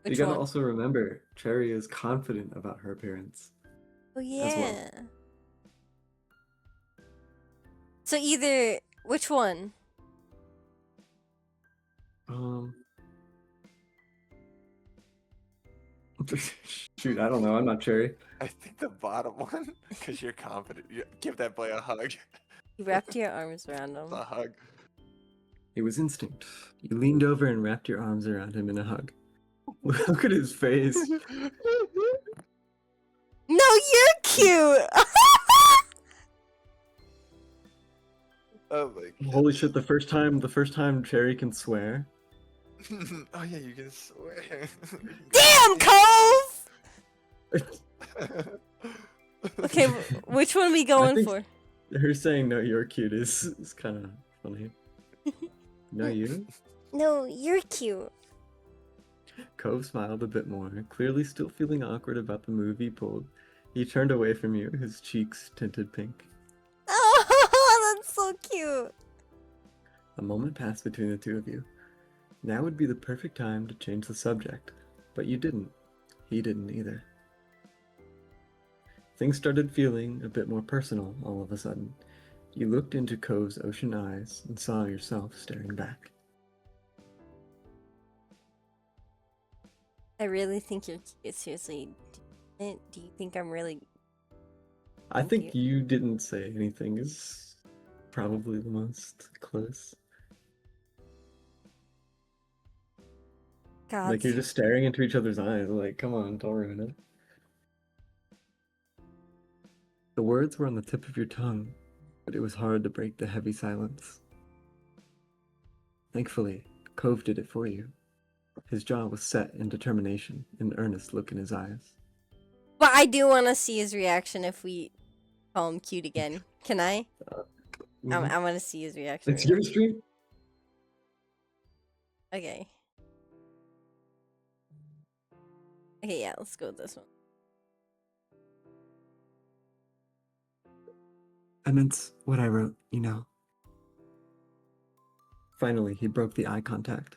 Which You gotta one? also remember, Cherry is confident about her appearance. Oh well. yeah. So either which one? Shoot, I don't know. I'm not Cherry. I think the bottom one, because you're confident. Give that boy a hug. You wrapped your arms around him. A hug. It was instinct. You leaned over and wrapped your arms around him in a hug. Look at his face. No, you're cute. Oh my god. Holy shit! The first time Cherry can swear. Oh yeah, you can swear. Damn, Cove. Okay, which one are we going think- for? Her saying "No, you're cute" is kind of funny. No, you? No, you're cute. Cove smiled a bit more, clearly still feeling awkward about the move he pulled. He turned away from you, his cheeks tinted pink. Oh, that's so cute. A moment passed between the two of you. Now would be the perfect time to change the subject, but you didn't. He didn't either. Things started feeling a bit more personal all of a sudden. You looked into Cove's ocean eyes and saw yourself staring back. I really think you're cute. Seriously, do you think I'm really? I Thank think you didn't say anything is probably the most close. God. Like you're just staring into each other's eyes. Like, come on, don't ruin it. The words were on the tip of your tongue, but it was hard to break the heavy silence. Thankfully, Cove did it for you. His jaw was set in determination, an earnest look in his eyes. But I do want to see his reaction if we call him cute again. Can I? I want to see his reaction. It's your stream? Okay. Okay, yeah, let's go with this one. I meant what I wrote, you know. Finally, he broke the eye contact.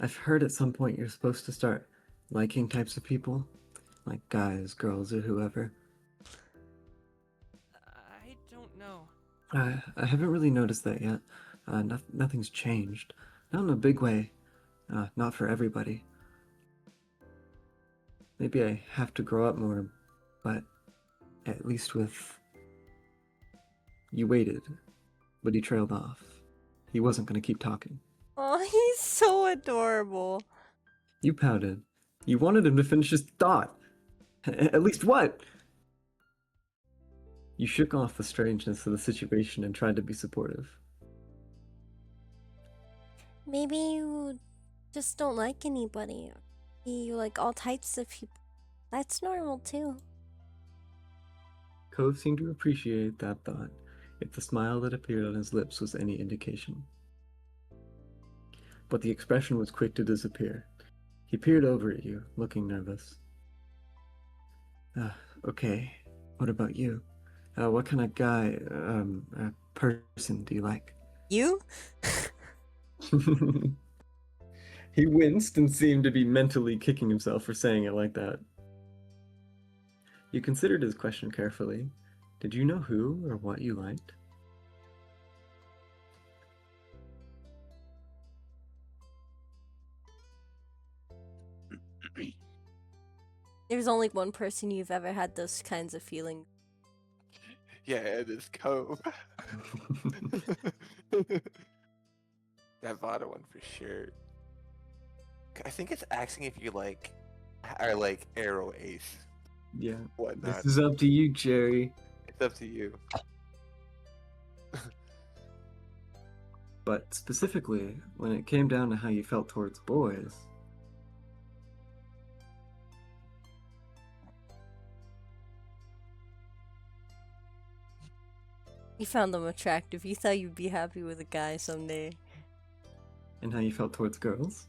I've heard at some point you're supposed to start liking types of people, like guys, girls, or whoever. I don't know. I haven't really noticed that yet. Nothing's changed. Not in a big way. Not for everybody. Maybe I have to grow up more, but at least with... You waited, but he trailed off. He wasn't going to keep talking. Oh, he's so adorable. You pouted. You wanted him to finish his thought. At least what? You shook off the strangeness of the situation and tried to be supportive. Maybe you just don't like anybody. Maybe you like all types of people. That's normal too. Cove seemed to appreciate that thought, if the smile that appeared on his lips was any indication. But the expression was quick to disappear. He peered over at you, looking nervous. Okay, what about you? What kind of guy, person do you like? You? He winced and seemed to be mentally kicking himself for saying it like that. You considered his question carefully. Did you know who or what you liked? There's only one person you've ever had those kinds of feelings. Yeah, it is Cove. That Vada one for sure. I think it's asking if you like, are like Arrow Ace. Yeah. Whatnot. This is up to you, Jerry. It's up to you. But specifically, when it came down to how you felt towards boys, You found them attractive. You thought you'd be happy with a guy someday. and how you felt towards girls,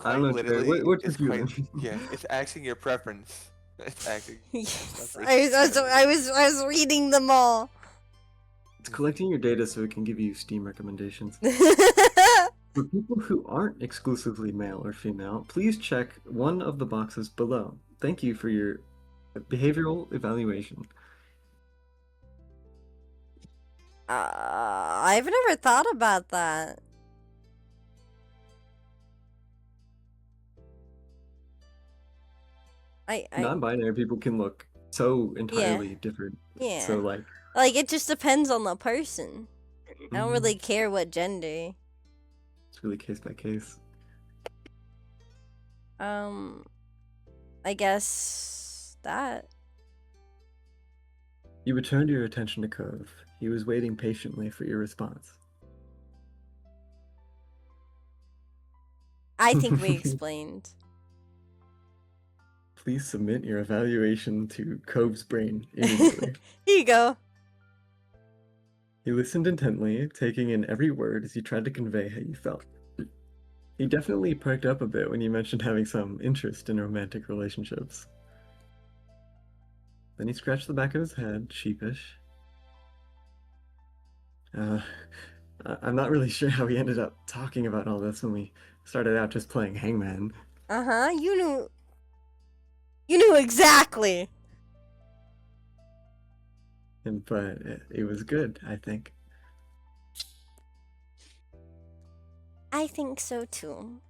I don't know, Jerry, Literally, what's it's your quite, feeling? yeah, it's asking your preference. It's asking. Yes, preference. I was reading them all. It's collecting your data so it can give you Steam recommendations. For people who aren't exclusively male or female, please check one of the boxes below. Thank you for your behavioral evaluation. I've never thought about that. I Non-binary people can look so entirely different. yeah. So like Like, it just depends on the person. I don't really care what gender. it's really case by case. I guess that. You returned your attention to Cove. He was waiting patiently for your response. I think we explained. Please submit your evaluation to Cove's brain immediately. Here you go. He listened intently, taking in every word as you tried to convey how you felt. He definitely perked up a bit when you mentioned having some interest in romantic relationships. Then he scratched the back of his head, sheepish. I'm not really sure how we ended up talking about all this when we started out just playing Hangman. Uh-huh, you knew. You knew exactly. But it was good, I think. I think so too.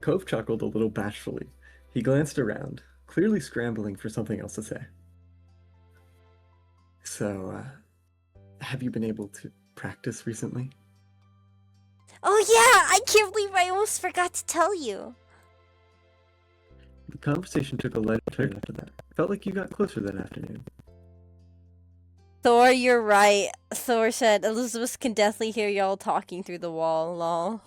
Cove chuckled a little bashfully. He glanced around, clearly scrambling for something else to say. So, have you been able to practice recently? Oh yeah, I can't believe I almost forgot to tell you. The conversation took a lighter turn after that. It felt like you got closer that afternoon. Thor, you're right. Thor said, Elizabeth can definitely hear y'all talking through the wall, lol.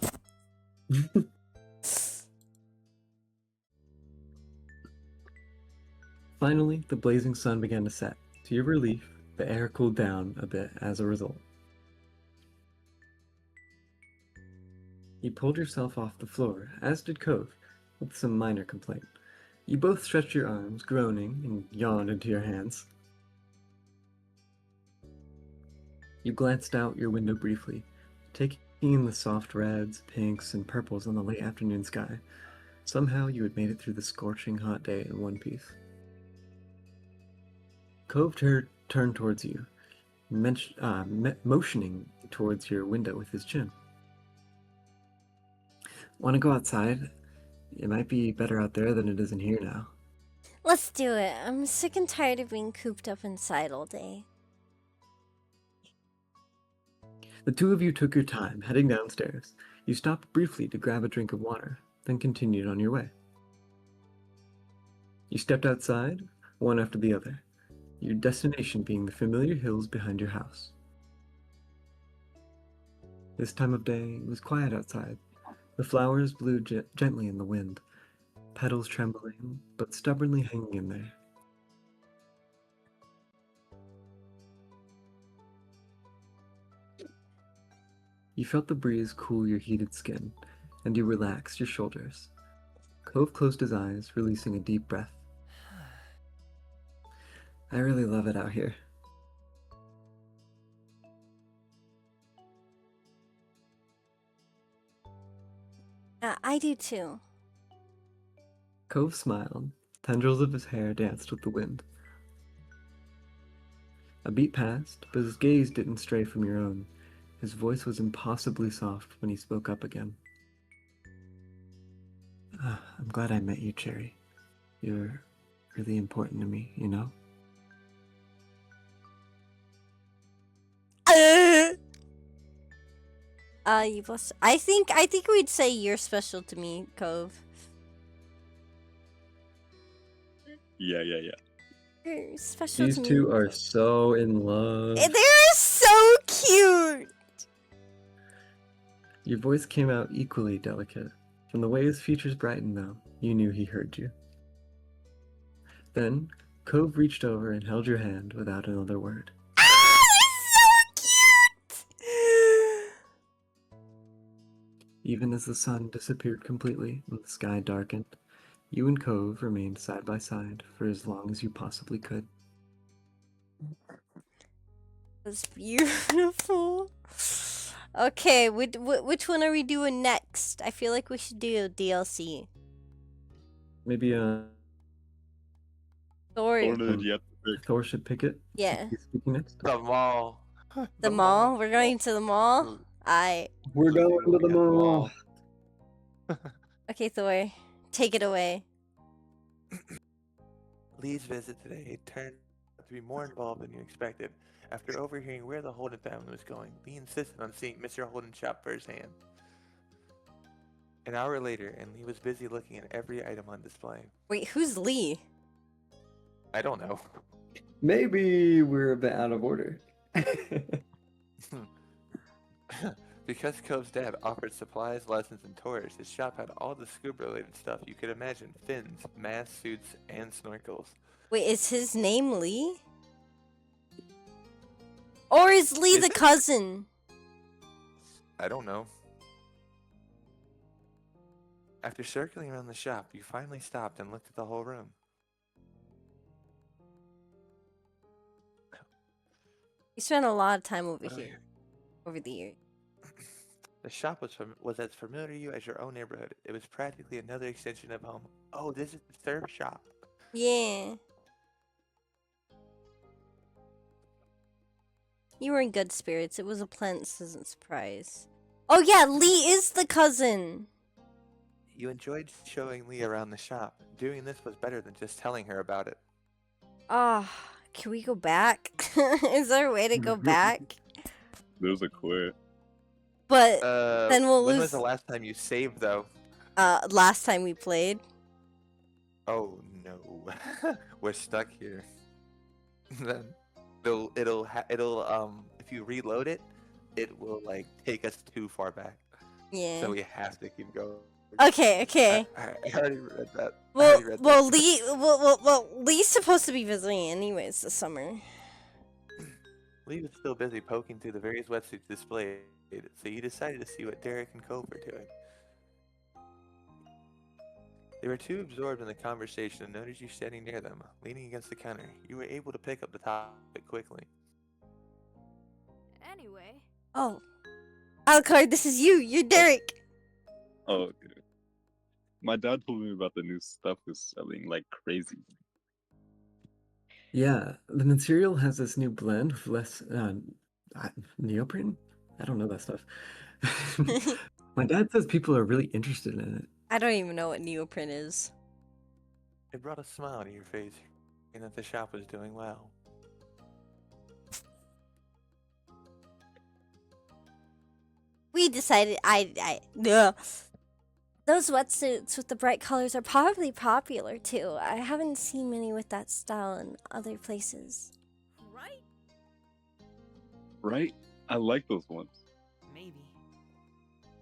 Finally, the blazing sun began to set. To your relief, the air cooled down a bit as a result. You pulled yourself off the floor, as did Cove, with some minor complaint. You both stretched your arms, groaning, and yawned into your hands. You glanced out your window briefly, taking in the soft reds, pinks, and purples on the late afternoon sky. Somehow you had made it through the scorching hot day in one piece. Cove turned towards you, motioning towards your window with his chin. Want to go outside? It might be better out there than it is in here now. Let's do it. I'm sick and tired of being cooped up inside all day. The two of you took your time, heading downstairs. You stopped briefly to grab a drink of water, then continued on your way. You stepped outside, one after the other, your destination being the familiar hills behind your house. This time of day, it was quiet outside. The flowers blew gently in the wind, petals trembling, but stubbornly hanging in there. You felt the breeze cool your heated skin, and you relaxed your shoulders. Cove closed his eyes, releasing a deep breath. I really love it out here. I do too. Cove smiled. Tendrils of his hair danced with the wind. A beat passed, but his gaze didn't stray from your own. His voice was impossibly soft when he spoke up again. I'm glad I met you, Cherry. You're really important to me, you know? You both. I think we'd say you're special to me, Cove. Yeah. You're special These to me. two are so in love. They're so cute. Your voice came out equally delicate. From the way his features brightened, though, you knew he heard you. Then, Cove reached over and held your hand without another word. Ah, they're so cute. Even as the sun disappeared completely and the sky darkened, you and Cove remained side by side for as long as you possibly could. That's beautiful. Okay, which one are we doing next? I feel like we should do DLC. Maybe, Thor. Or did you have to pick? Thor should pick it? Yeah. He's speaking next? The mall. The mall? We're going to the mall? We're going to the mall. Okay, Thor. Take it away. Lee's visit today turned out to be more involved than you expected. After overhearing where the Holden family was going, Lee insisted on seeing Mr. Holden shop firsthand. An hour later, and Lee was busy looking at every item on display. Wait, who's Lee? I don't know. Maybe we're a bit out of order. Because Cove's dad offered supplies, lessons, and tours, his shop had all the scuba-related stuff you could imagine. Fins, masks, suits, and snorkels. Wait, is his name Lee? Or is Lee the cousin? I don't know. After circling around the shop, you finally stopped and looked at the whole room. You spent a lot of time over here. Over the years. The shop was as familiar to you as your own neighborhood. It was practically another extension of home. Oh, this is the third shop. Yeah. You were in good spirits. It was a pleasant surprise. Oh yeah, Lee is the cousin. You enjoyed showing Lee around the shop. Doing this was better than just telling her about it. Ah, can we go back? Is there a way to go back? There's a quit. But then we'll When lose. was the last time you saved, though? Last time we played. Oh no, we're stuck here. Then if you reload it, it will like take us too far back. Yeah. So we have to keep going. Okay. Okay. I already read that. I Well, already read well, that. Lee, Lee's supposed to be visiting anyways this summer. Lee was still busy poking through the various wetsuits displayed, so you decided to see what Derek and Cove were doing. They were too absorbed in the conversation and noticed you standing near them, leaning against the counter. You were able to pick up the topic quickly. Anyway, Oh, Alucard, this is you. You're Derek. Oh, okay. My dad told me about the new stuff was selling like crazy. Yeah, the material has this new blend with less neoprene. I don't know that stuff. My dad says people are really interested in it. I don't even know what neoprene is. It brought a smile to your face, and that the shop was doing well. We decided those wetsuits with the bright colors are probably popular too. I haven't seen many with that style in other places. right? Right? I like those ones. Maybe.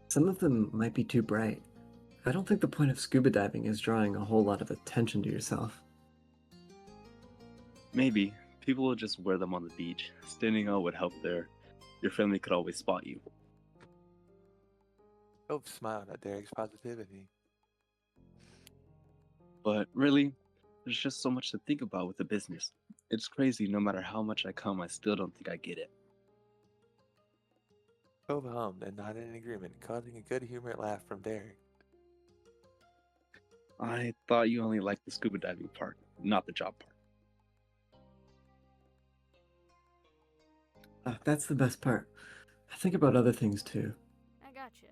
Some of them might be too bright. I don't think the point of scuba diving is drawing a whole lot of attention to yourself. Maybe. People will just wear them on the beach. Standing out would help there. Your family could always spot you. Cove smiled at Derek's positivity. But really, there's just so much to think about with the business. It's crazy, no matter how much I come, I still don't think I get it. Cove hummed and nodded in agreement, causing a good-humored laugh from Derek. I thought you only liked the scuba diving part, not the job part. That's the best part. I think about other things too. I gotcha.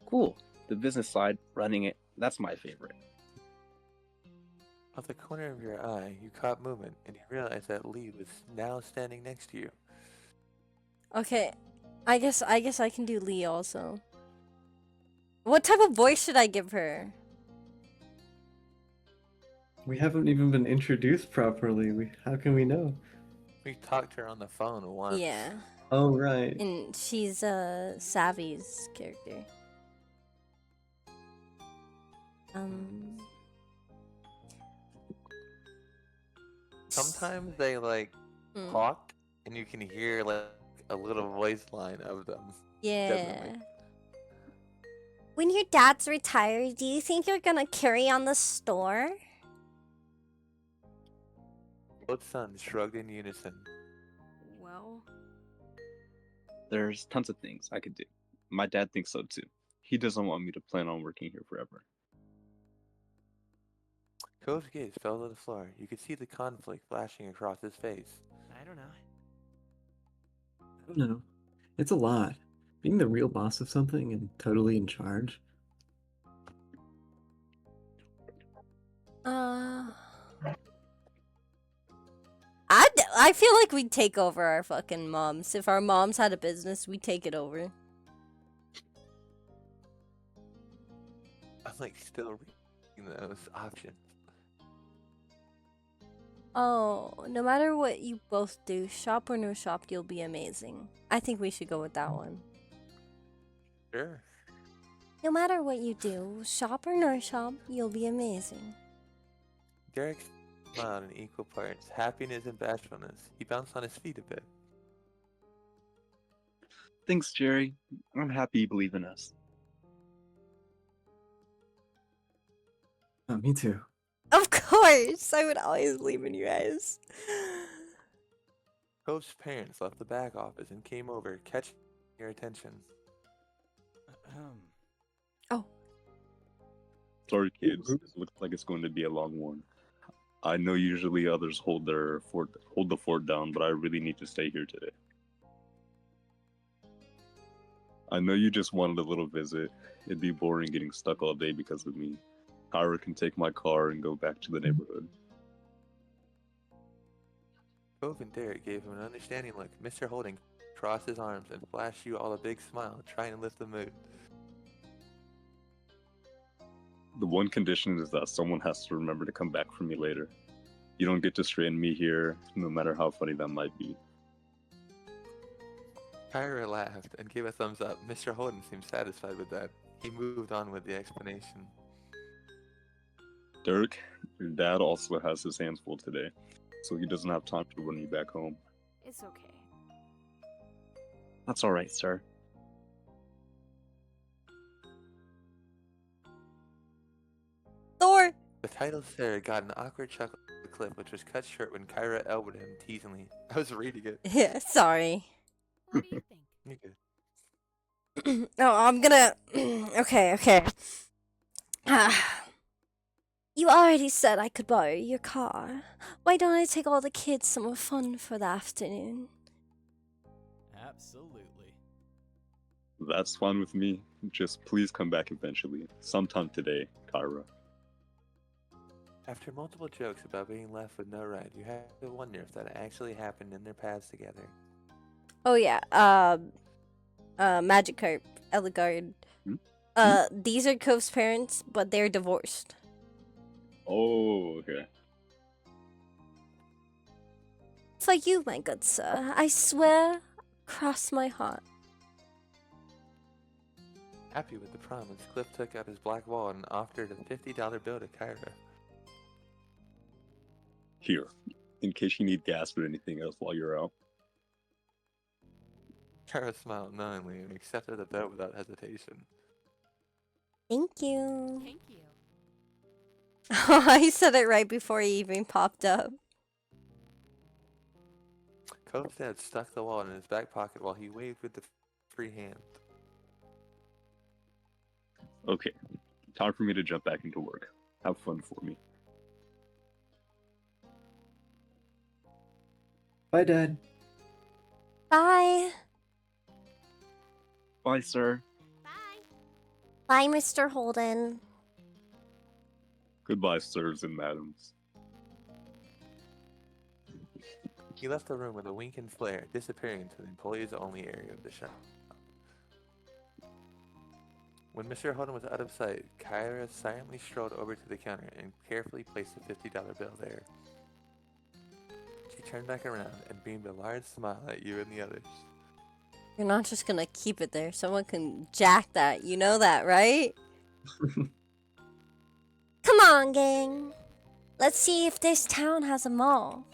Cool. The business side, running it, that's my favorite. Off the corner of your eye, you caught movement, and you realized that Lee was now standing next to you. Okay, I guess I can do Lee also. What type of voice should I give her? We haven't even been introduced properly. How can we know? We talked to her on the phone once. Yeah, Oh, right. and she's Savvy's character. Sometimes they Hmm. talk, and you can hear like a little voice line of them. Yeah. Definitely. When your dad's retired, do you think you're gonna carry on the store? Both sons shrugged in unison. Well, There's tons of things I could do. My dad thinks so too. He doesn't want me to plan on working here forever. Cove's gaze fell to the floor. You could see the conflict flashing across his face. I don't know. I don't know. It's a lot. Being the real boss of something and totally in charge. I feel like we'd take over our fucking moms. If our moms had a business, we'd take it over. I'm like still reading those options. Oh, no matter what you both do, shop or no shop, you'll be amazing. I think we should go with that one. Sure. No matter what you do, shop or no shop, you'll be amazing. Derek smiled in equal parts, happiness and bashfulness. He bounced on his feet a bit. Thanks, Jerry. I'm happy you believe in us. Oh, me too. Of course! I would always believe in you guys. Cove's parents left the back office and came over, catching your attention. Sorry, kids. This looks like it's going to be a long one. I know usually others hold the fort down, but I really need to stay here today. I know you just wanted a little visit. It'd be boring getting stuck all day because of me. Kyra can take my car and go back to the neighborhood. Cove and Derek gave him an understanding look. Mr. Holding crossed his arms and flashed you all a big smile, trying to lift the mood. The one condition is that someone has to remember to come back for me later. You don't get to strand me here, no matter how funny that might be. Kyra laughed and gave a thumbs up. Mr. Holden seemed satisfied with that. He moved on with the explanation. Dirk, your dad also has his hands full today, so he doesn't have time to run you back home. It's okay. That's alright, sir. Thor! The title Sarah got an awkward chuckle at the clip, which was cut short when Kyra elbowed him teasingly. I was reading it. Yeah, sorry. What do you think? You good. No, I'm gonna. Okay. You already said I could borrow your car. Why don't I take all the kids somewhere fun for the afternoon? Absolutely. That's fine with me. Just please come back eventually. Sometime today, Kyra. After multiple jokes about being left with no ride, you have to wonder if that actually happened in their paths together. Oh yeah, Magikarp, Eligard. Hmm? These are Cove's parents, but they're divorced. Oh, okay. For you, my good sir, I swear, cross my heart. Happy with the promise, Cliff took out his black wallet and offered a $50 bill to Kyra. Here, in case you need gas or anything else while you're out. Kyra smiled knowingly and accepted the bill without hesitation. Thank you. Thank you. I said it right before he even popped up. Cove's dad stuck the wallet in his back pocket while he waved with the free hand. Okay, time for me to jump back into work. Have fun for me. Bye, Dad. Bye. Bye, sir. Bye. Bye, Mr. Holden. Goodbye, sirs and madams. He left the room with a wink and flare, disappearing into the employees-only area of the shop. When Mr. Holden was out of sight, Kyra silently strolled over to the counter and carefully placed a $50 bill there. She turned back around and beamed a large smile at you and the others. You're not just gonna keep it there. Someone can jack that. You know that, right? Come on, gang. Let's see if this town has a mall.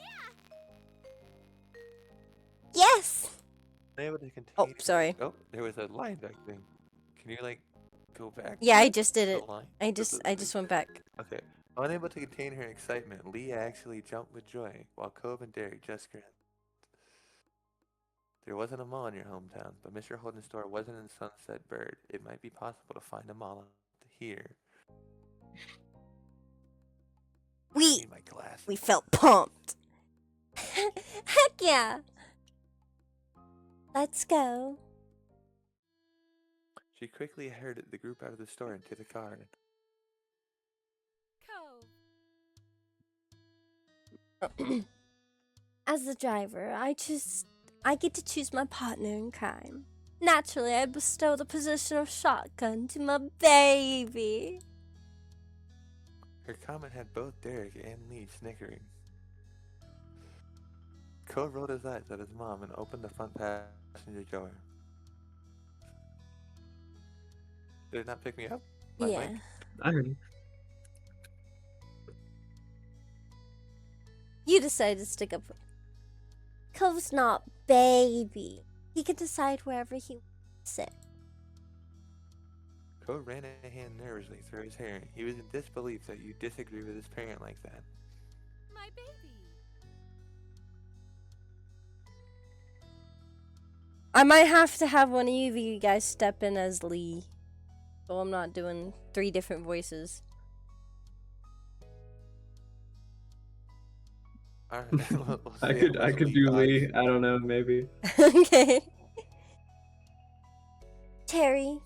Yes! Unable to contain Oh, sorry. Oh, there was a line back thing. Can you, like, go back? Yeah, to I just did the it. line? I just went back. Okay. Unable to contain her excitement, Lee actually jumped with joy, while Cove and Derek just grinned. There wasn't a mall in your hometown, but Mr. Holden's store wasn't in Sunset Bird. It might be possible to find a mall here. I We need my glasses. felt pumped. Heck yeah. Let's go. She quickly herded the group out of the store into the car. Cove. As the driver, I get to choose my partner in crime. Naturally, I bestow the position of shotgun to my baby. Her comment had both Derek and Lee snickering. Cove rolled his eyes at his mom and opened the front passenger door. Did it not pick me up? My Yeah. mic? I heard you. You decided to stick up for Cove's not baby. He can decide wherever he wants it. Cove ran a hand nervously through his hair. He was in disbelief that you disagree with his parent like that. My baby. I might have to have one of you guys step in as Lee. So I'm not doing 3 different voices. Alright, we'll I see could how much do talks. Lee. I don't know, maybe. Okay. Terry,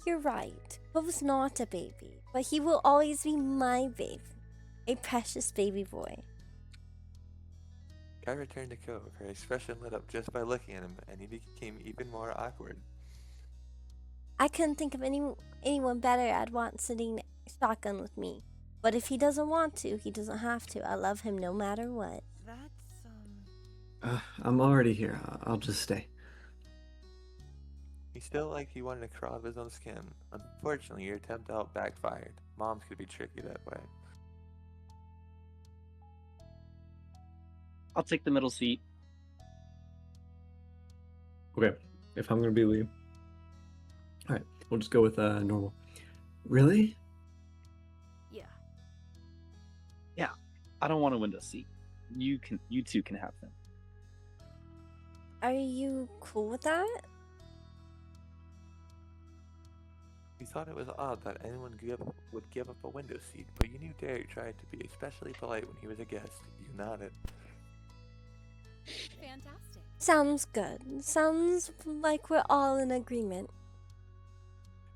you're right. Bo's not a baby, but he will always be my baby. A precious baby boy. Kyra turned to Cove. Her expression lit up just by looking at him, and he became even more awkward. I couldn't think of anyone better I'd want sitting shotgun with me. But if he doesn't want to, he doesn't have to. I love him no matter what. That's, I'm already here. I'll just stay. He still liked he wanted to crawl out of his own skin. Unfortunately, your attempt out backfired. Moms could be tricky that way. I'll take the middle seat. Okay, if I'm gonna be Liam. Alright, we'll just go with normal. Really? Yeah. I don't want a window seat. You two can have them. Are you cool with that? He thought it was odd that anyone would give up a window seat, but you knew Derek tried to be especially polite when he was a guest. You nodded. Fantastic. Sounds good. Sounds like we're all in agreement.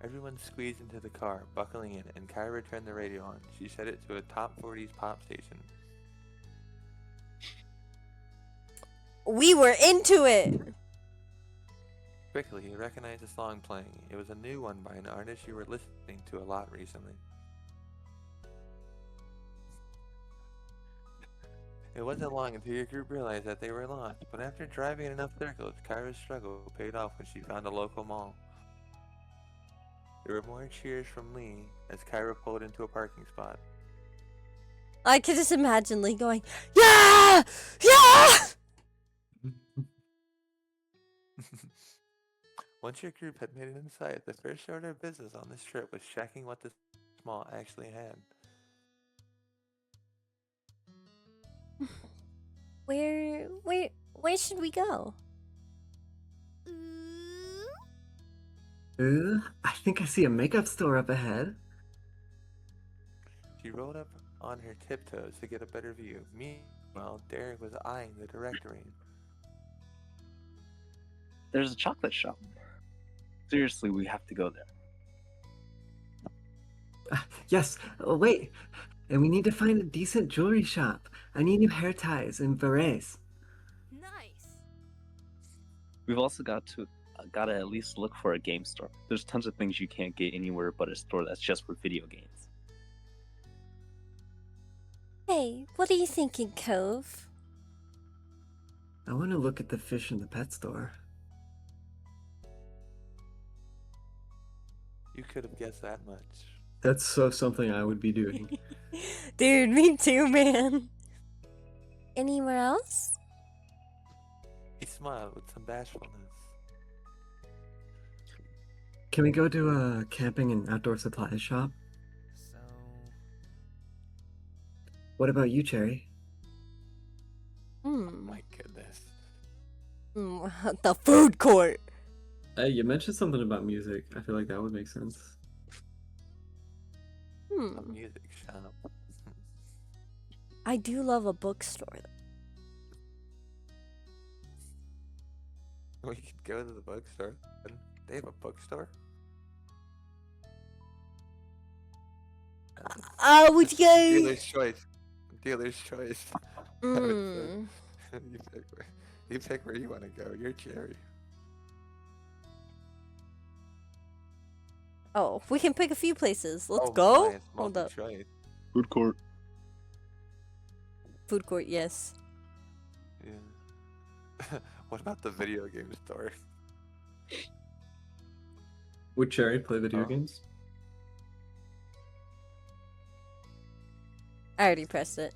Everyone squeezed into the car, buckling in, and Kyra turned the radio on. She set it to a top 40s pop station. We were into it! Quickly, he recognized the song playing. It was a new one by an artist you were listening to a lot recently. It wasn't long until your group realized that they were lost, but after driving in enough circles, Kyra's struggle paid off when she found a local mall. There were more cheers from Lee as Kyra pulled into a parking spot. I could just imagine Lee going, yeah! Yeah! Once your group had made it inside, the first order of business on this trip was checking what the mall actually had. Where should we go? Ooh. I think I see a makeup store up ahead. She rolled up on her tiptoes to get a better view. Meanwhile, Derek was eyeing the directory. There's a chocolate shop. Seriously, we have to go there. Yes, wait. And we need to find a decent jewelry shop. I need new hair ties and berets. Nice. We've also gotta at least look for a game store. There's tons of things you can't get anywhere but a store that's just for video games. Hey, what are you thinking, Cove? I want to look at the fish in the pet store. You could have guessed that much. That's so something I would be doing. Dude, me too, man. Anywhere else? He smiled with some bashfulness. Can we go to a camping and outdoor supplies shop? so. What about you, Cherry? My goodness. The food court. Hey, you mentioned something about music. I feel like that would make sense. A music shop. I do love a bookstore. We could go to the bookstore. They have a bookstore? Would you guys? Dealer's choice. Dealer's choice. I would say. You pick where you want to go. You're Cherry. Oh, we can pick a few places. Let's Oh go. my, it's Hold up. multi-choice. Food court. Food court, yes. Yeah. What about the video game store? Would Cherry play video Oh. games? I already pressed it.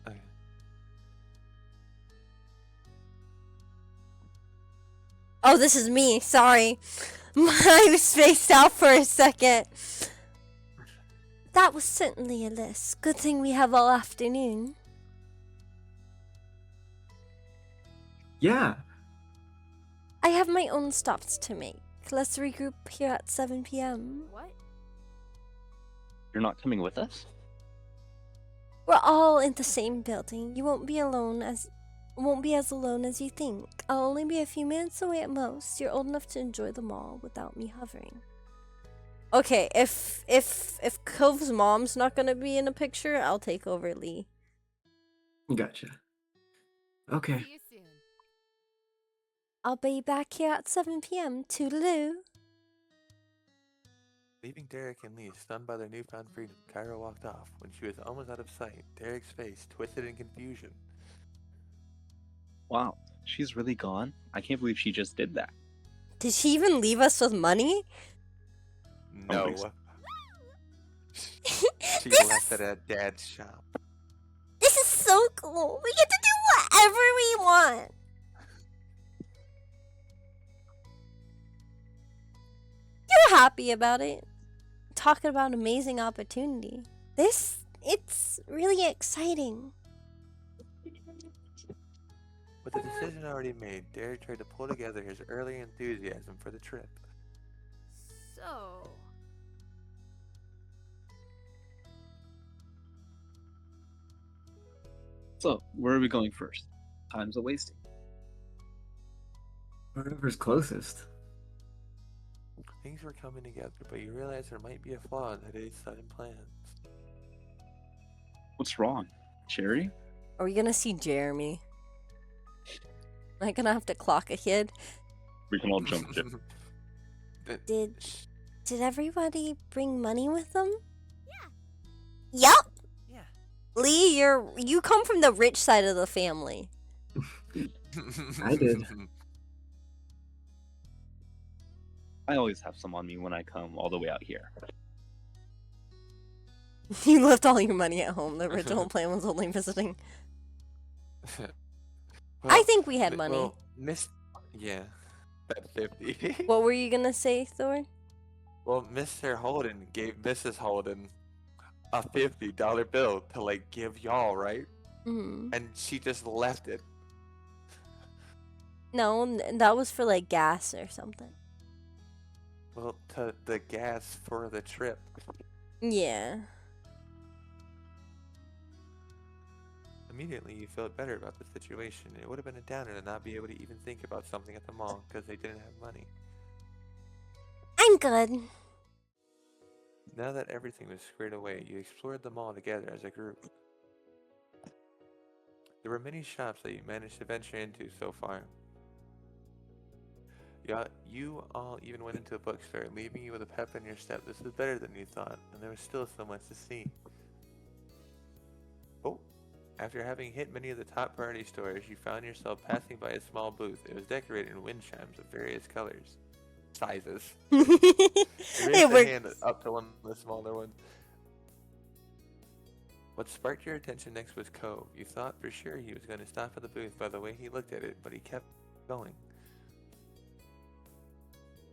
Okay. Oh, this is me. Sorry. I was spaced out for a second. That was certainly a list. Good thing we have all afternoon. Yeah. I have my own stops to make. Let's regroup here at 7 p.m. What? You're not coming with us? We're all in the same building. You won't be alone Won't be as alone as you think. I'll only be a few minutes away at most. You're old enough to enjoy the mall without me hovering. Okay, if Cove's mom's not gonna be in a picture, I'll take over Lee. Gotcha. Okay. See you soon. I'll be back here at 7 p.m. Toodaloo. Leaving Derek and Lee stunned by their newfound freedom, Kyra walked off. When she was almost out of sight, Derek's face twisted in confusion. Wow, she's really gone? I can't believe she just did that. Did she even leave us with money? No. think so. She This left is- it at Dad's shop. This is so cool. We get to do whatever we want. You're happy about it. Talking about amazing opportunity. It's really exciting. With the decision already made, Derek tried to pull together his early enthusiasm for the trip. So, So, where are we going first? Time's a wasting. Whoever's closest. Things were coming together, but you realized there might be a flaw in today's sudden plans. What's wrong? Cherry? Are we gonna see Jeremy? Am I gonna have to clock a kid? We can all jump ship. Did everybody bring money with them? Yeah. Yup. Yeah. Lee, you come from the rich side of the family. I did. I always have some on me when I come all the way out here. You left all your money at home. The original plan was only visiting. I think we had money. Well, yeah, that 50. What were you gonna say, Thor? Well, Mr. Holden gave Mrs. Holden a $50 bill to like give y'all, right? Mm. And she just left it. No, that was for like gas or something. Well, to the gas for the trip. Yeah. Immediately, you felt better about the situation. It would have been a downer to not be able to even think about something at the mall because they didn't have money. I'm good. Now that everything was squared away, you explored the mall together as a group. There were many shops that you managed to venture into so far. You all even went into a bookstore, leaving you with a pep in your step. This was better than you thought, and there was still so much to see. Oh, after having hit many of the top priority stores, you found yourself passing by a small booth. It was decorated in wind chimes of various colors, sizes. You raised It a hand works. up to one of the smaller ones. What sparked your attention next was Cove. You thought for sure he was going to stop at the booth by the way he looked at it, but he kept going.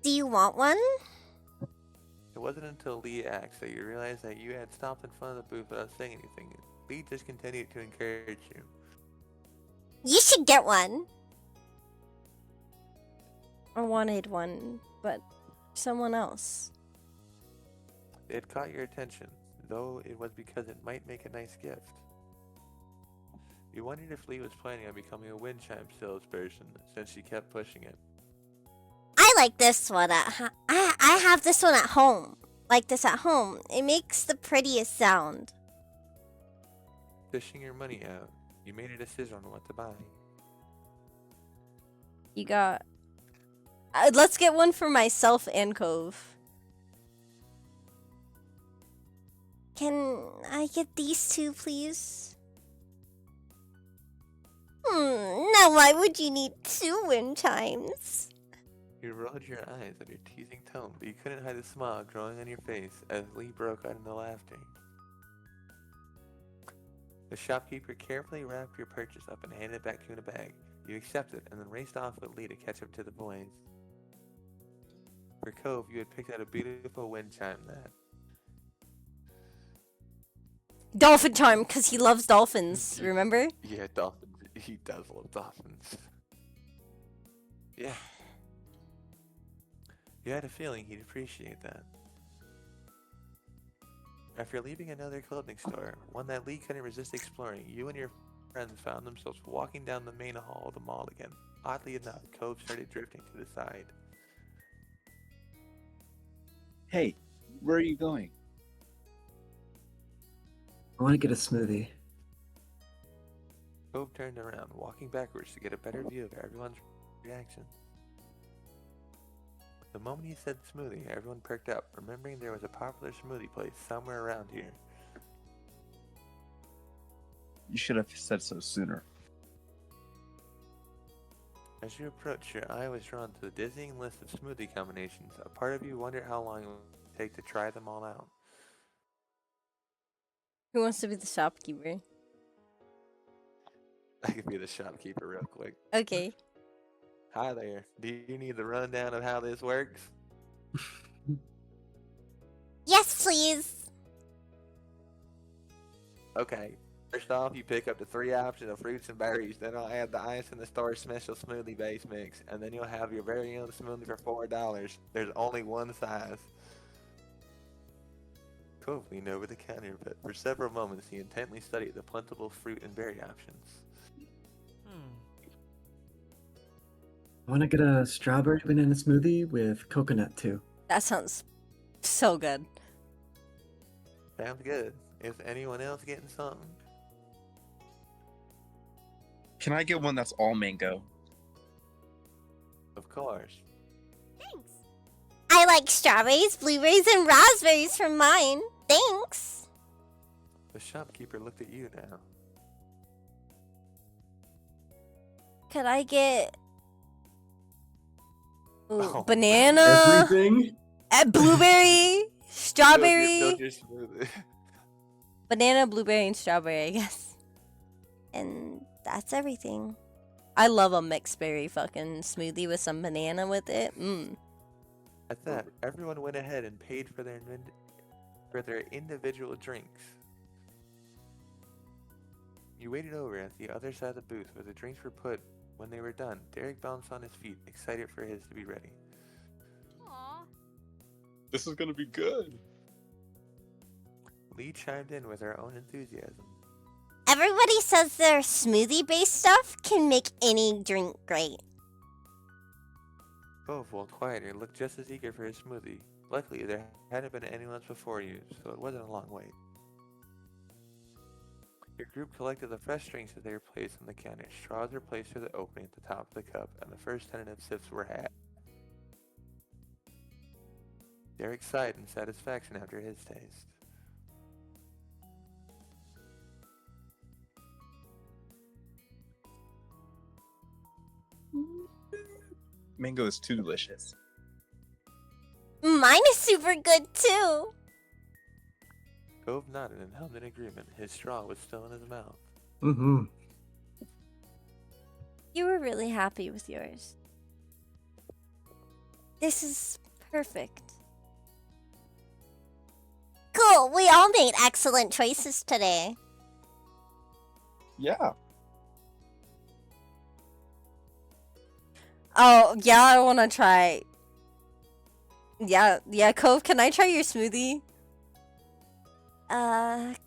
Do you want one? It wasn't until Lee asked that you realized that you had stopped in front of the booth without saying anything. Lee just continued to encourage you. You should get one. I wanted one, but someone else. It caught your attention, though it was because it might make a nice gift. You wondered if Lee was planning on becoming a wind chime salesperson, since she kept pushing it. I like this one I have this one at home. Like this at home. It makes the prettiest sound. Dishing your money out, you made a decision on what to buy. You got... let's get one for myself and Cove. Can I get these two, please? Now why would you need two wind chimes? You rolled your eyes at your teasing tone, but you couldn't hide the smile growing on your face as Lee broke out into laughter. The shopkeeper carefully wrapped your purchase up and handed it back to you in a bag. You accepted and then raced off with Lee to catch up to the boys. For Cove, you had picked out a beautiful wind chime that... Dolphin charm, because he loves dolphins, remember? Yeah, dolphins. He does love dolphins. Yeah. You had a feeling he'd appreciate that. After leaving another clothing store, one that Lee couldn't resist exploring, you and your friends found themselves walking down the main hall of the mall again. Oddly enough, Cove started drifting to the side. Hey, where are you going? I want to get a smoothie. Cove turned around, walking backwards to get a better view of everyone's reaction. The moment he said smoothie, everyone perked up, remembering there was a popular smoothie place somewhere around here. You should have said so sooner. As you approached, your eye was drawn to the dizzying list of smoothie combinations. A part of you wondered how long it would take to try them all out. Who wants to be the shopkeeper? I could be the shopkeeper real quick. Okay. Hi there. Do you need the rundown of how this works? Yes, please. Okay. First off, you pick up the 3 options of fruits and berries. Then I'll add the ice in the store special smoothie base mix. And then you'll have your very own smoothie for $4. There's only one size. Cove leaned over the counter, but for several moments he intently studied the plentiful fruit and berry options. I want to get a strawberry banana smoothie with coconut too. That sounds so good. Sounds good. Is anyone else getting something? Can I get one that's all mango? Of course. Thanks. I like strawberries, blueberries, and raspberries from mine. Thanks. The shopkeeper looked at you now. Could I get Oh, banana, Everything? blueberry, strawberry, Filled your smoothie. banana, blueberry, and strawberry, I guess. And that's everything. I love a mixed berry fucking smoothie with some banana with it. At that, everyone went ahead and paid for their individual drinks. You waited over at the other side of the booth where the drinks were put. When they were done, Derek bounced on his feet, excited for his to be ready. Aw. This is gonna be good. Lee chimed in with her own enthusiasm. Everybody says their smoothie-based stuff can make any drink great. Both walked quieter and looked just as eager for his smoothie. Luckily, there hadn't been anyone else before you, so it wasn't a long wait. Your group collected the fresh drinks as they were placed on the counter. Straws were placed through the opening at the top of the cup, and the first tentative sips were had. Derek sighed in satisfaction after his taste. Mango is too delicious. Mine is super good too. Cove nodded and hummed in agreement. His straw was still in his mouth. Mm-hmm. You were really happy with yours. This is perfect. Cool, we all made excellent choices today. Yeah. Oh, yeah, I want to try. Yeah, Cove, can I try your smoothie?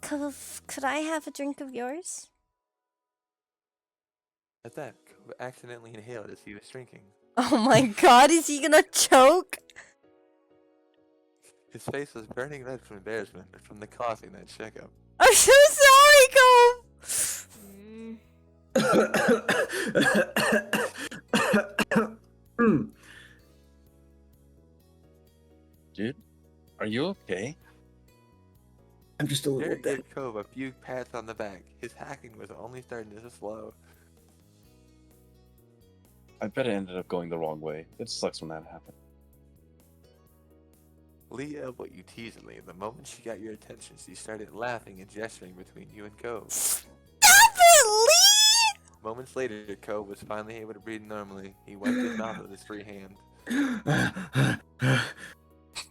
Cove, could I have a drink of yours? At that, Cove accidentally inhaled as he was drinking. Oh my god, is he gonna choke? His face was burning red from embarrassment and from the coffee in that checkup. I'm so sorry, Cove! Dude, are you okay? I'm just a little Derek bit. gave Cove a few pats on the back. His hacking was only starting to slow. I bet it ended up going the wrong way. It sucks when that happens. Lee elbowed you teasingly. The moment she got your attention, she started laughing and gesturing between you and Cove. Stop it, Lee! Moments later, Cove was finally able to breathe normally. He wiped his mouth with his free hand.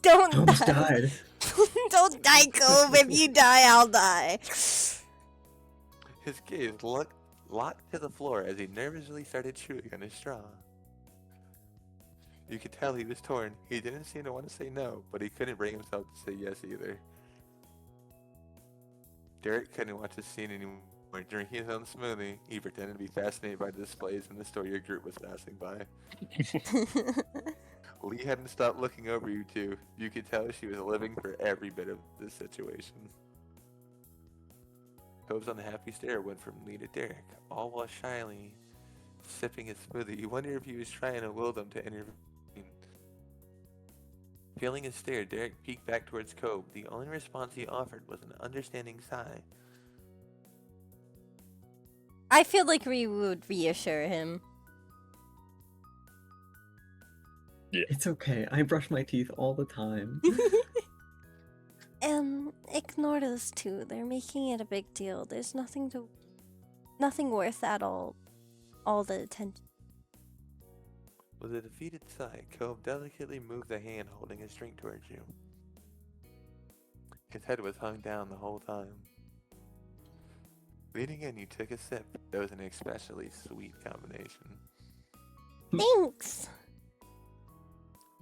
Don't Almost die. died. Don't die, Cove. If you die, I'll die. His gaze locked to the floor as he nervously started chewing on his straw. You could tell he was torn. He didn't seem to want to say no, but he couldn't bring himself to say yes either. Derek couldn't watch the scene drinking his own smoothie, he pretended to be fascinated by the displays in the store your group was passing by. Lee hadn't stopped looking over you two. You could tell she was living for every bit of this situation. Cove's unhappy stare went from Lee to Derek, all while shyly sipping his smoothie. You wonder if he was trying to will them to intervene. Feeling his stare, Derek peeked back towards Cove. The only response he offered was an understanding sigh. I feel like we would reassure him. It's okay. I brush my teeth all the time. Ignore those two. They're making it a big deal. There's nothing worth at all the attention. With a defeated sigh, Cove delicately moved the hand holding his drink towards you. His head was hung down the whole time. Leaning in, you took a sip. That was an especially sweet combination. Thanks.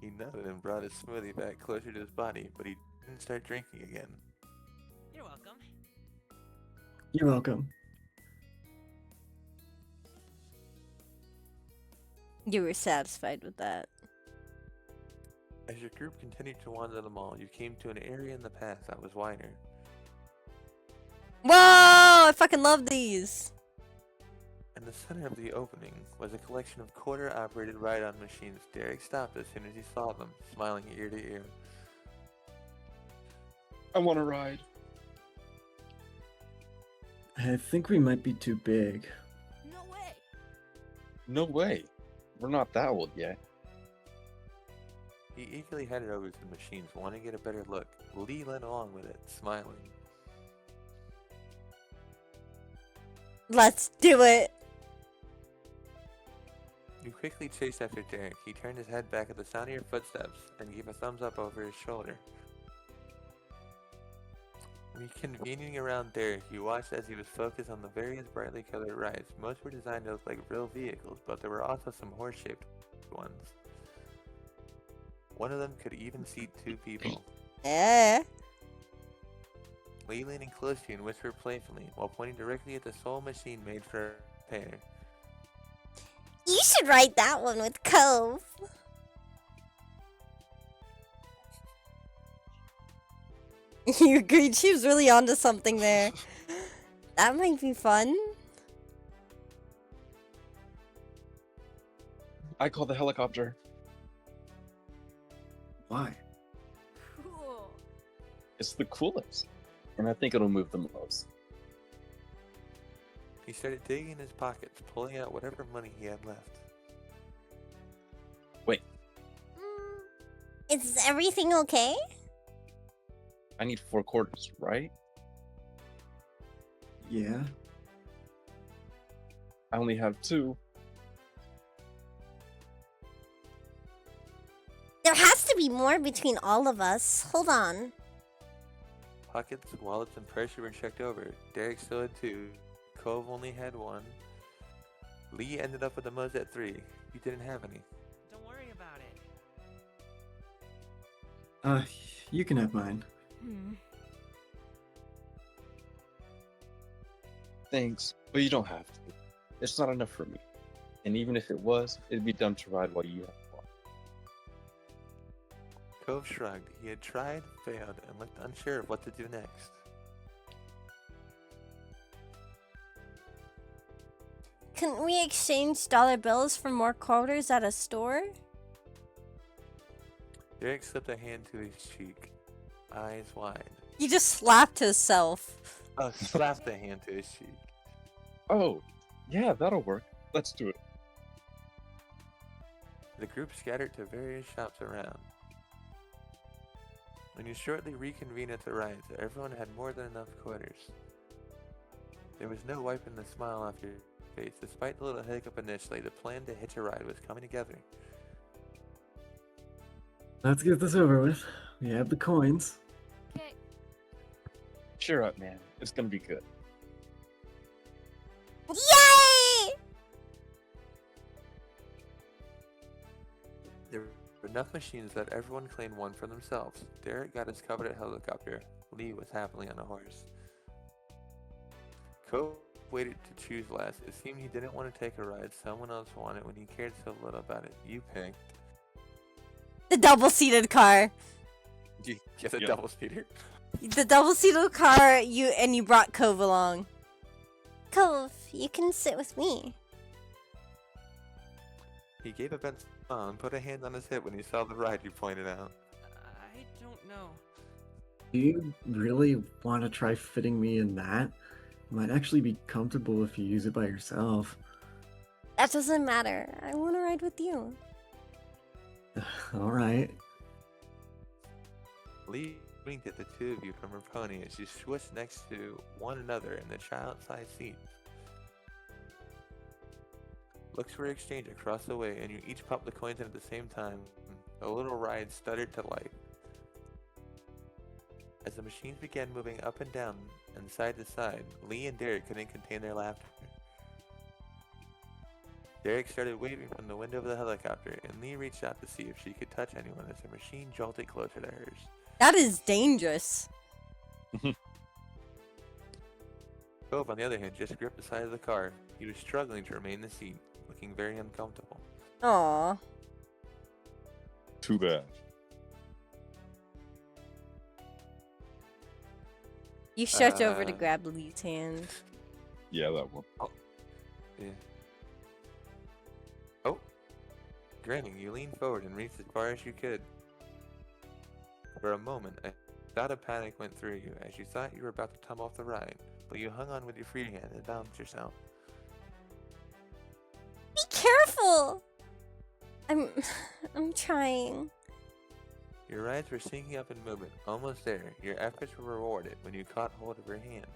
He nodded and brought his smoothie back closer to his body, but he didn't start drinking again. You're welcome. You're welcome. You were satisfied with that. As your group continued to wander the mall, you came to an area in the path that was wider. Whoa! I fucking love these. In the center of the opening was a collection of quarter-operated ride-on machines. Derek stopped as soon as he saw them, smiling ear to ear. I want to ride. I think we might be too big. No way. No way. We're not that old yet. He eagerly headed over to the machines, wanting to get a better look. Lee led along with it, smiling. Let's do it. You quickly chased after Derek. He turned his head back at the sound of your footsteps and gave a thumbs up over his shoulder. Reconvening around Derek, you watched as he was focused on the various brightly colored rides. Most were designed to look like real vehicles, but there were also some horse-shaped ones. One of them could even seat 2 people. Lee leaning close to you and whispered playfully, while pointing directly at the sole machine made for repair. You should ride that one with Cove. You agreed. She was really onto something there. That might be fun. I call the helicopter. Why? Cool. It's the coolest. And I think it'll move the most. He started digging in his pockets, pulling out whatever money he had left. Wait, Is everything okay? I need 4 quarters, right? Yeah. I only have 2. There has to be more between all of us. Hold on. Pockets, wallets, and purse were checked over. Derek still had 2. Cove only had 1. Lee ended up with the most at 3. You didn't have any. Don't worry about it. You can have mine. Thanks, but you don't have to. It's not enough for me. And even if it was, it'd be dumb to ride while you have one. Cove shrugged. He had tried, failed, and looked unsure of what to do next. Couldn't we exchange dollar bills for more quarters at a store? Derek slipped a hand to his cheek, eyes wide. He just slapped himself. Slapped a hand to his cheek. Oh, yeah, that'll work. Let's do it. The group scattered to various shops around. When you shortly reconvened at the rides, everyone had more than enough quarters. There was no wiping the smile off your face. Despite the little hiccup initially, the plan to hitch a ride was coming together. Let's get this over with. We have the coins. Okay. Cheer up, man. It's gonna be good. Yay! There were enough machines that everyone claimed one for themselves. Derek got his coveted helicopter. Lee was happily on a horse. Cove waited to choose last. It seemed he didn't want to take a ride someone else wanted when he cared so little about it. You picked. The double-seated car. You get a Yep. double speeder. The double-seated car. You brought Cove along. Cove, you can sit with me. He gave a bent smile and put a hand on his hip when he saw the ride you pointed out. I don't know. Do you really want to try fitting me in that? It might actually be comfortable if you use it by yourself. That doesn't matter. I want to ride with you. Alright. Lee winked at the two of you from her pony as you swished next to one another in the child-sized seat. Looks were exchanged across the way, and you each popped the coins in at the same time. The little ride stuttered to life. As the machines began moving up and down and side to side, Lee and Derek couldn't contain their laughter. Derek started waving from the window of the helicopter, and Lee reached out to see if she could touch anyone as the machine jolted closer to hers. That is dangerous. Cove, on the other hand, just gripped the side of the car. He was struggling to remain in the seat, looking very uncomfortable. Aw. Too bad. You stretch over to Uh. grab Lee's hand. Yeah, that one. Yeah. Oh! Grinning, you leaned forward and reached as far as you could. For a moment, a thought of panic went through you as you thought you were about to tumble off the ride, but you hung on with your free hand and balanced yourself. Be careful! I'm trying. Your rides were sinking up in movement, almost there. Your efforts were rewarded when you caught hold of her hand.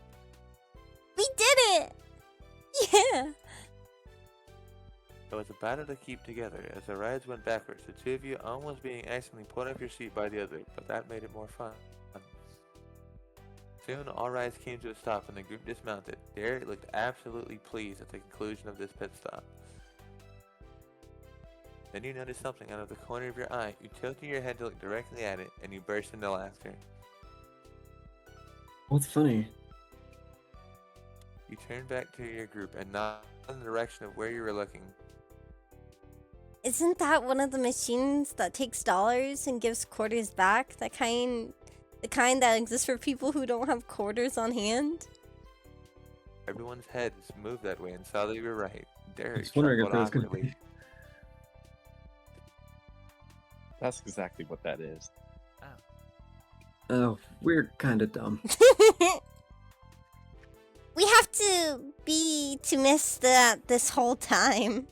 We did it! Yeah! It was a battle to keep together as the rides went backwards, the two of you almost being accidentally pulled off your seat by the other, but that made it more fun. Soon, all rides came to a stop and the group dismounted. Derek looked absolutely pleased at the conclusion of this pit stop. Then you noticed something out of the corner of your eye. You tilted your head to look directly at it, and you burst into laughter. What's funny? You turned back to your group and nodded in the direction of where you were looking. Isn't that one of the machines that takes dollars and gives quarters back? The kind that exists for people who don't have quarters on hand? Everyone's heads moved that way and saw that you were right. Derek was wondering if chuckled there was gonna awkwardly. That's exactly what that is. Oh, we're kinda dumb. We have to be to miss that this whole time.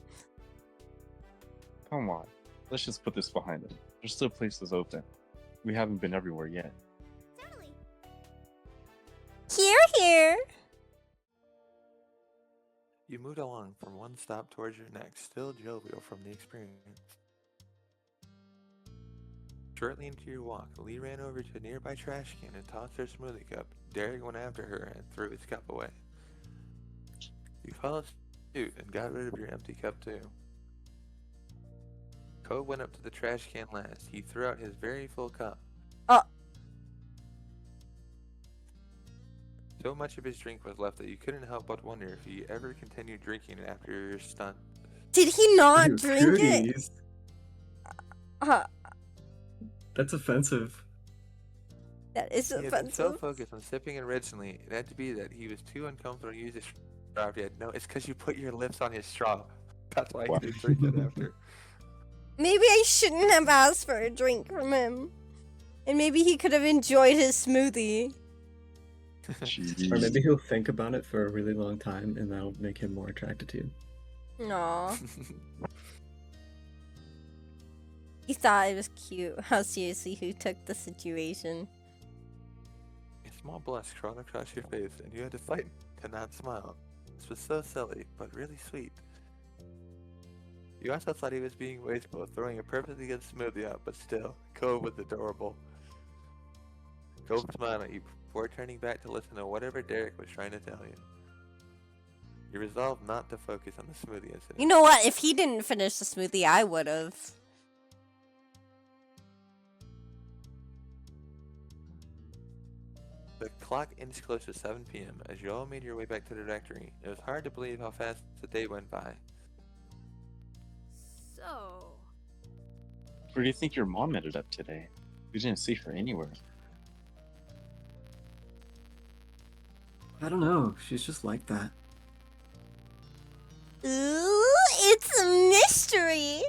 Come on. Let's just put this behind us. There's still places open. We haven't been everywhere yet. Totally. Here. You moved along from one stop towards your next, still jovial from the experience. Shortly into your walk, Lee ran over to a nearby trash can and tossed her smoothie cup. Derek went after her and threw his cup away. You followed suit and got rid of your empty cup too. Cove went up to the trash can last. He threw out his very full cup. So much of his drink was left that you couldn't help but wonder if he ever continued drinking it after your stunt. Did he not Ew, drink it? cooties. Uh, That's offensive. that is He had been so offensive. focused on sipping originally, it had to be that he was too uncomfortable to use his straw yet. No, it's because you put your lips on his straw. That's why he Wow. didn't drink it after. Maybe I shouldn't have asked for a drink from him. And maybe he could have enjoyed his smoothie. Or Jeez. maybe he'll think about it for a really long time and that'll make him more attracted to you. Aw. He thought it was cute how seriously he took the situation. A small blush crawled across your face, and you had to fight to not smile. This was so silly, but really sweet. You also thought he was being wasteful, throwing a perfectly good smoothie out, but still, Cove was adorable. Cove smiled at you before turning back to listen to whatever Derek was trying to tell you. You resolved not to focus on the smoothie incident. You know what? If he didn't finish the smoothie, I would have. The clock inched close to 7 p.m. as you all made your way back to the rectory. It was hard to believe how fast the day went by. So, Where do you think your mom ended up today? We didn't see her anywhere. I don't know. She's just like that. Ooh, it's a mystery.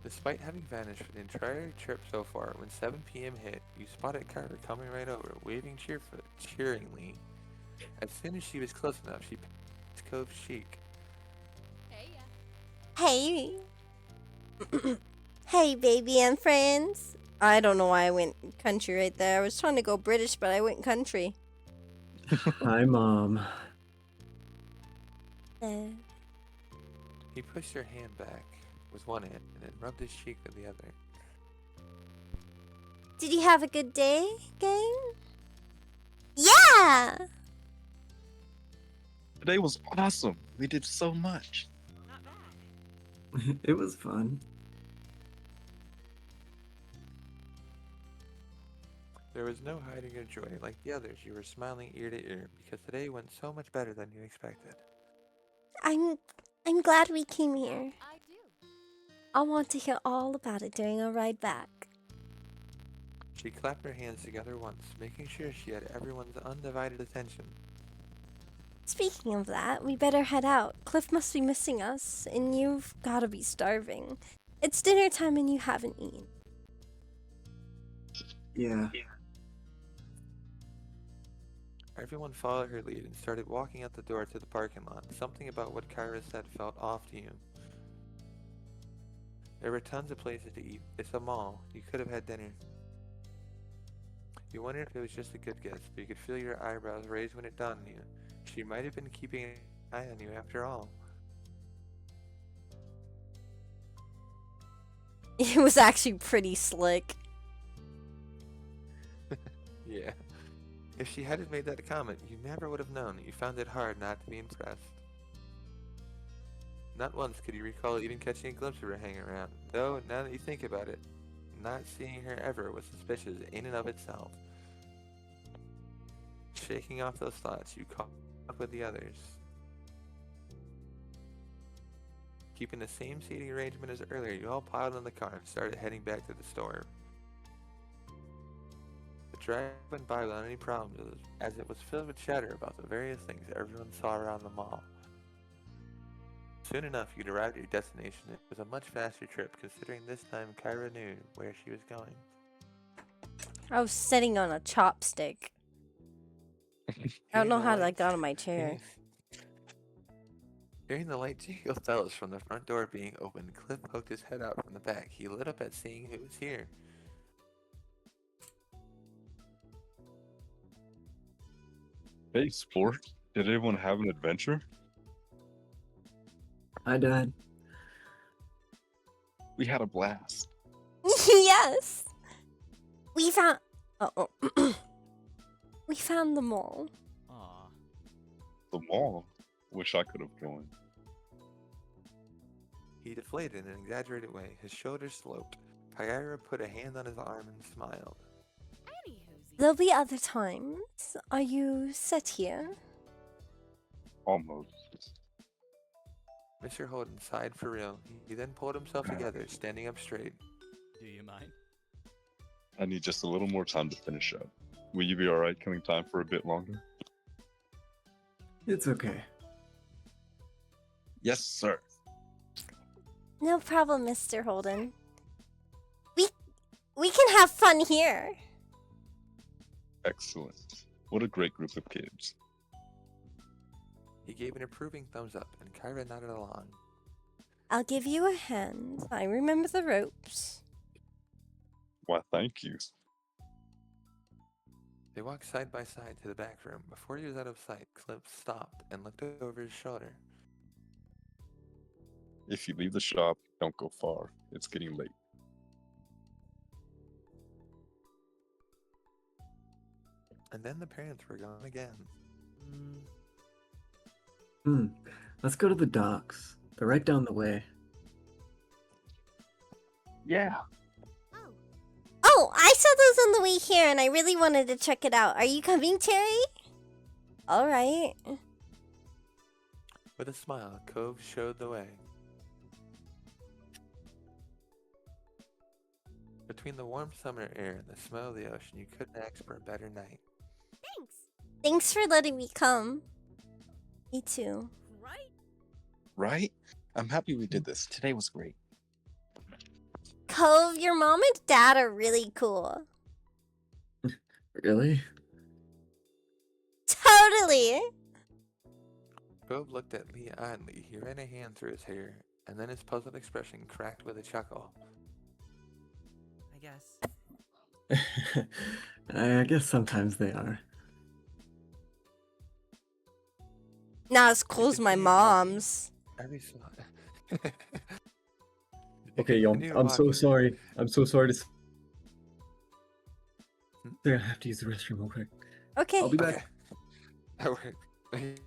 Despite having vanished for the entire trip so far, when 7 p.m. hit, you spotted Carver coming right over, waving cheeringly. As soon as she was close enough, she patted Cove's cheek. hey, Hey. Hey, baby and friends. I don't know why I went country right there. I was trying to go British, but I went country. Hi, Mom. He pushed her hand back with one hand and then rubbed his cheek with the other. Did you have a good day, gang? Yeah! Today was awesome. We did so much. not bad. It was fun. There was no hiding your joy. Like the others, you were smiling ear to ear because today went so much better than you expected. I'm glad we came here. I do. I want to hear all about it during our ride back. She clapped her hands together once, making sure she had everyone's undivided attention. Speaking of that, we better head out. Cliff must be missing us, and you've gotta be starving. It's dinner time and you haven't eaten. Yeah. Everyone followed her lead and started walking out the door to the parking lot. Something about what Kyra said felt off to you. There were tons of places to eat. It's a mall. You could have had dinner. You wondered if it was just a good guess, but you could feel your eyebrows raise when it dawned on you. She might have been keeping an eye on you after all. It was actually pretty slick. Yeah. If she hadn't made that comment, you never would have known. You found it hard not to be impressed. Not once could you recall even catching a glimpse of her hanging around, though now that you think about it, not seeing her ever was suspicious in and of itself. Shaking off those thoughts, you caught up with the others. Keeping the same seating arrangement as earlier, you all piled in the car and started heading back to the store. The drive went by without any problems, as it was filled with chatter about the various things everyone saw around the mall. Soon enough, you'd arrived at your destination. It was a much faster trip, considering this time Kyra knew where she was going. I was sitting on a chopstick. I don't know how that got on my chair. Hearing the light jingle bells from the front door being opened, Cliff poked his head out from the back. He lit up at seeing who was here. Hey, sport. Did everyone have an adventure? Hi, Dad. We had a blast. Yes! We found... Uh-oh. We found the mall. Aw. The mall. Wish I could have joined. He deflated in an exaggerated way. His shoulders sloped. Kyra put a hand on his arm and smiled. Anywho's. There'll be other times. Are you set here? Almost. Mr. Holden sighed for real. He then pulled himself together, standing up straight. Do you mind? I need just a little more time to finish up. Will you be alright killing time for a bit longer? It's okay. Yes, sir. No problem, Mr. Holden. We can have fun here. Excellent. What a great group of kids. He gave an approving thumbs up, and Kyra nodded along. I'll give you a hand. I remember the ropes. Why, thank you. They walked side by side to the back room. Before he was out of sight, Cliff stopped and looked over his shoulder. If you leave the shop, don't go far. It's getting late. And then the parents were gone again. Let's go to the docks. They're right down the way. Yeah. Oh, Oh, I saw those on the way here, and I really wanted to check it out. Are you coming, Terry? All right. With a smile, Cove showed the way. Between the warm summer air and the smell of the ocean, you couldn't ask for a better night. Thanks. Thanks for letting me come. Me too. Right? Right? I'm happy we did this. Today was great. Cove, your mom and dad are really cool. Really? Totally. Cove looked at Lee oddly. He ran a hand through his hair, and then his puzzled expression cracked with a chuckle. I guess. I guess sometimes they are. Not as cool as can my see it walking. mom's. Every so. Okay, y'all. I'm so sorry. I'm so sorry to. I have to use the restroom real quick. Okay. I'll be back. That worked.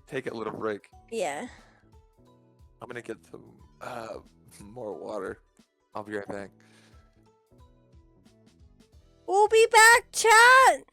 Take a little break. Yeah. I'm gonna get some more water. I'll be right back. We'll be back, chat.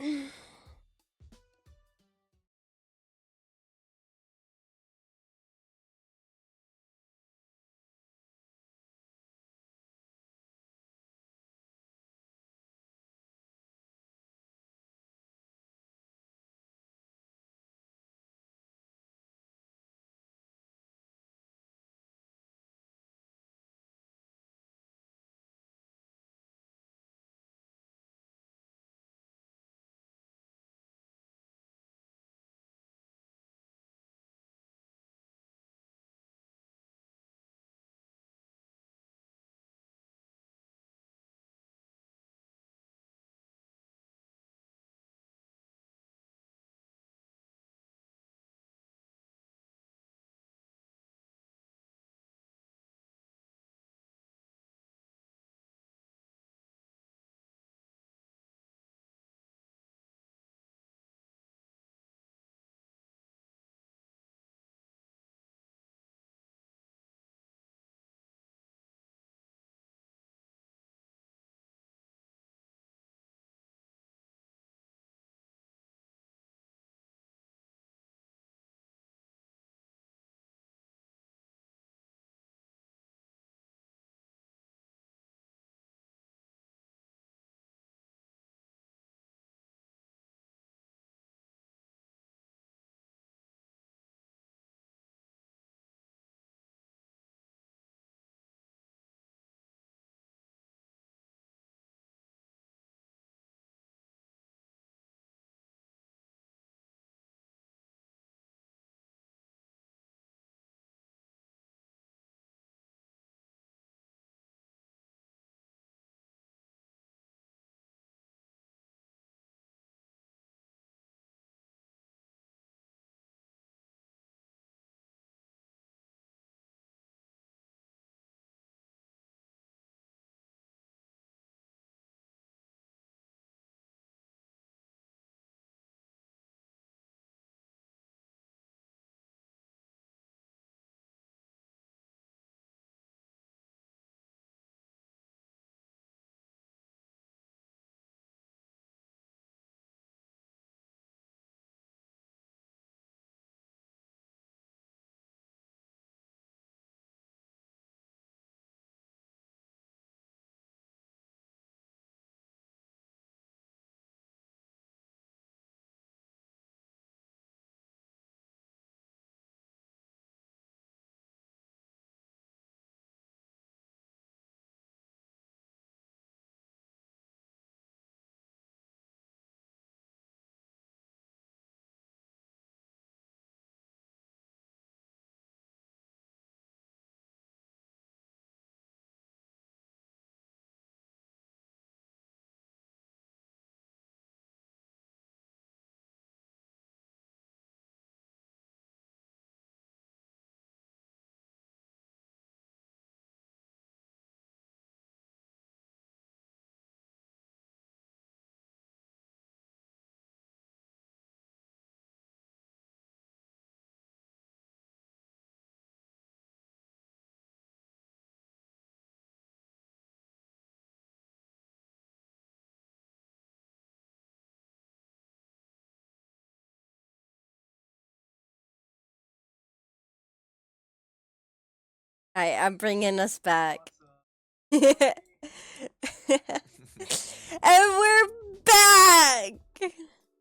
I'm bringing us back. And we're back!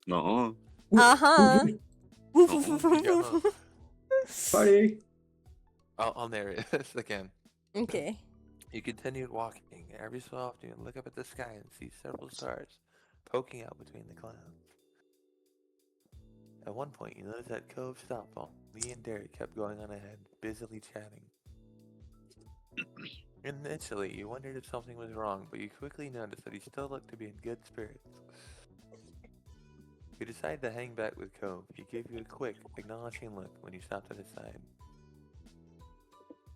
No. Uh-huh. Yo. Party. I'll narrate this again. Okay. You continued walking. Every so often, you look up at the sky and see several stars poking out between the clouds. At one point, you noticed that Cove stopped while Lee and Derek kept going on ahead, busily chatting. Initially, you wondered if something was wrong, but you quickly noticed that he still looked to be in good spirits. You decided to hang back with Cove. He gave you a quick, acknowledging look when you stopped at his side.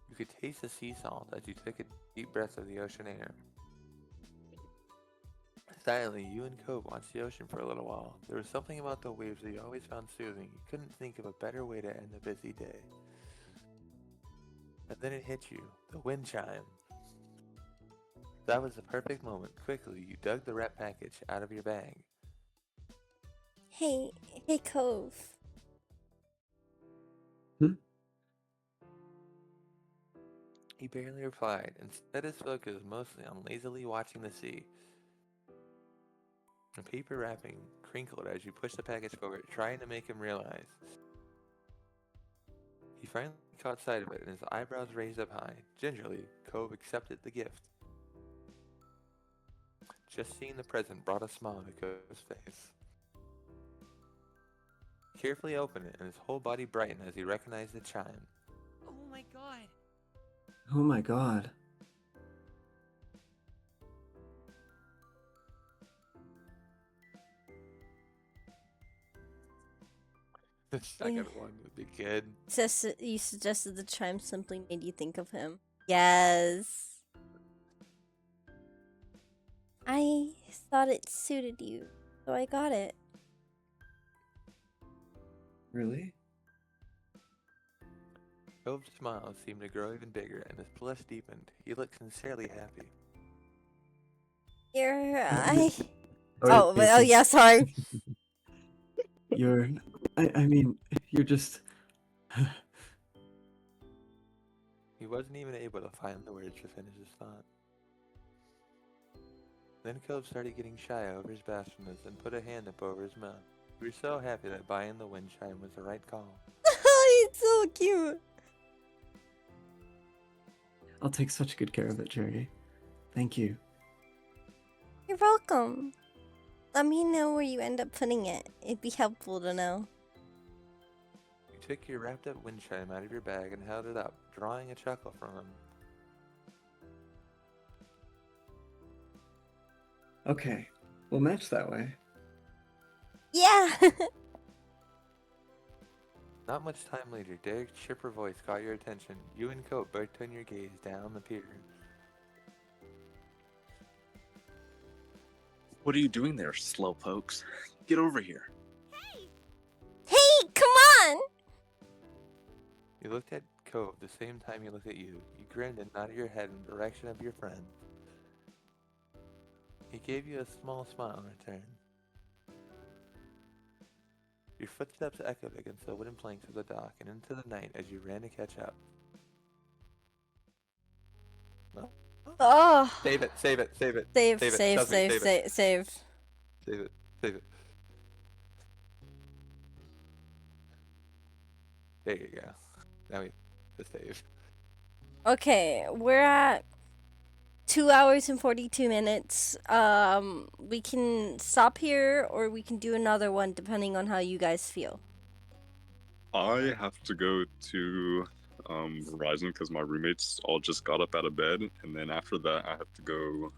You could taste the sea salt as you took a deep breath of the ocean air. Silently, you and Cove watched the ocean for a little while. There was something about the waves that you always found soothing. You couldn't think of a better way to end a busy day. And then it hit you, the wind chime. That was the perfect moment. Quickly, you dug the wrap package out of your bag. Hey, Cove. He barely replied. Instead, his focus was mostly on lazily watching the sea. The paper wrapping crinkled as you pushed the package forward, trying to make him realize. He finally caught sight of it, and his eyebrows raised up high. Gingerly, Cove accepted the gift. Just seeing the present brought a smile to Cove's face. He carefully opened it, and his whole body brightened as he recognized the chime. Oh my god. Oh my god. The second one would be good. You suggested the chime simply made you think of him. Yes. I thought it suited you, so I got it. Really? Cove's smile seemed to grow even bigger, and his blush deepened. He looked sincerely happy. Oh yeah, sorry. I mean, you're just... He wasn't even able to find the words to finish his thought. Then Cove started getting shy over his bashfulness and put a hand up over his mouth. We were so happy that buying the wind chime was the right call. He's so cute. I'll take such good care of it, Cherry. Thank you. You're welcome. Let me know where you end up putting it. It'd be helpful to know. You took your wrapped up wind chime out of your bag and held it up, drawing a chuckle from him. Okay, we'll match that way. Yeah. Not much time later, Derek's chipper voice caught your attention. You and Cope both turned your gaze down the pier. What are you doing there, slowpokes? Get over here. Hey, come on. You looked at Cove the same time he looked at you. You grinned and nodded your head in the direction of your friend. He gave you a small smile in return. Your footsteps echoed against the wooden planks of the dock and into the night as you ran to catch up. Well, Oh. save it. Save Trust me, it. Save it. There you go. Now we the save. Okay, we're at 2 hours and 42 minutes. We can stop here or we can do another one depending on how you guys feel. I have to go to Verizon because my roommates all just got up out of bed, and then after that I have to go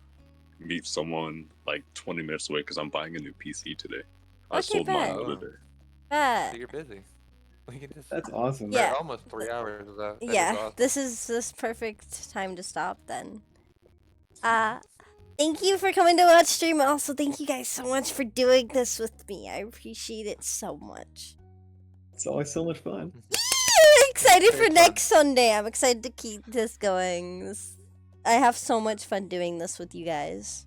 meet someone like 20 minutes away because I'm buying a new PC today. I Okay, sold mine bet. the other day. So you're busy. We can just. That's awesome. Yeah. We're almost 3 hours of that. That is Yeah, awesome. this is this perfect time to stop then. Thank you for coming to watch stream. Also, thank you guys so much for doing this with me. I appreciate it so much. It's always so much fun. I'm excited for Very fun. next Sunday. I'm excited to keep this going. I have so much fun doing this with you guys.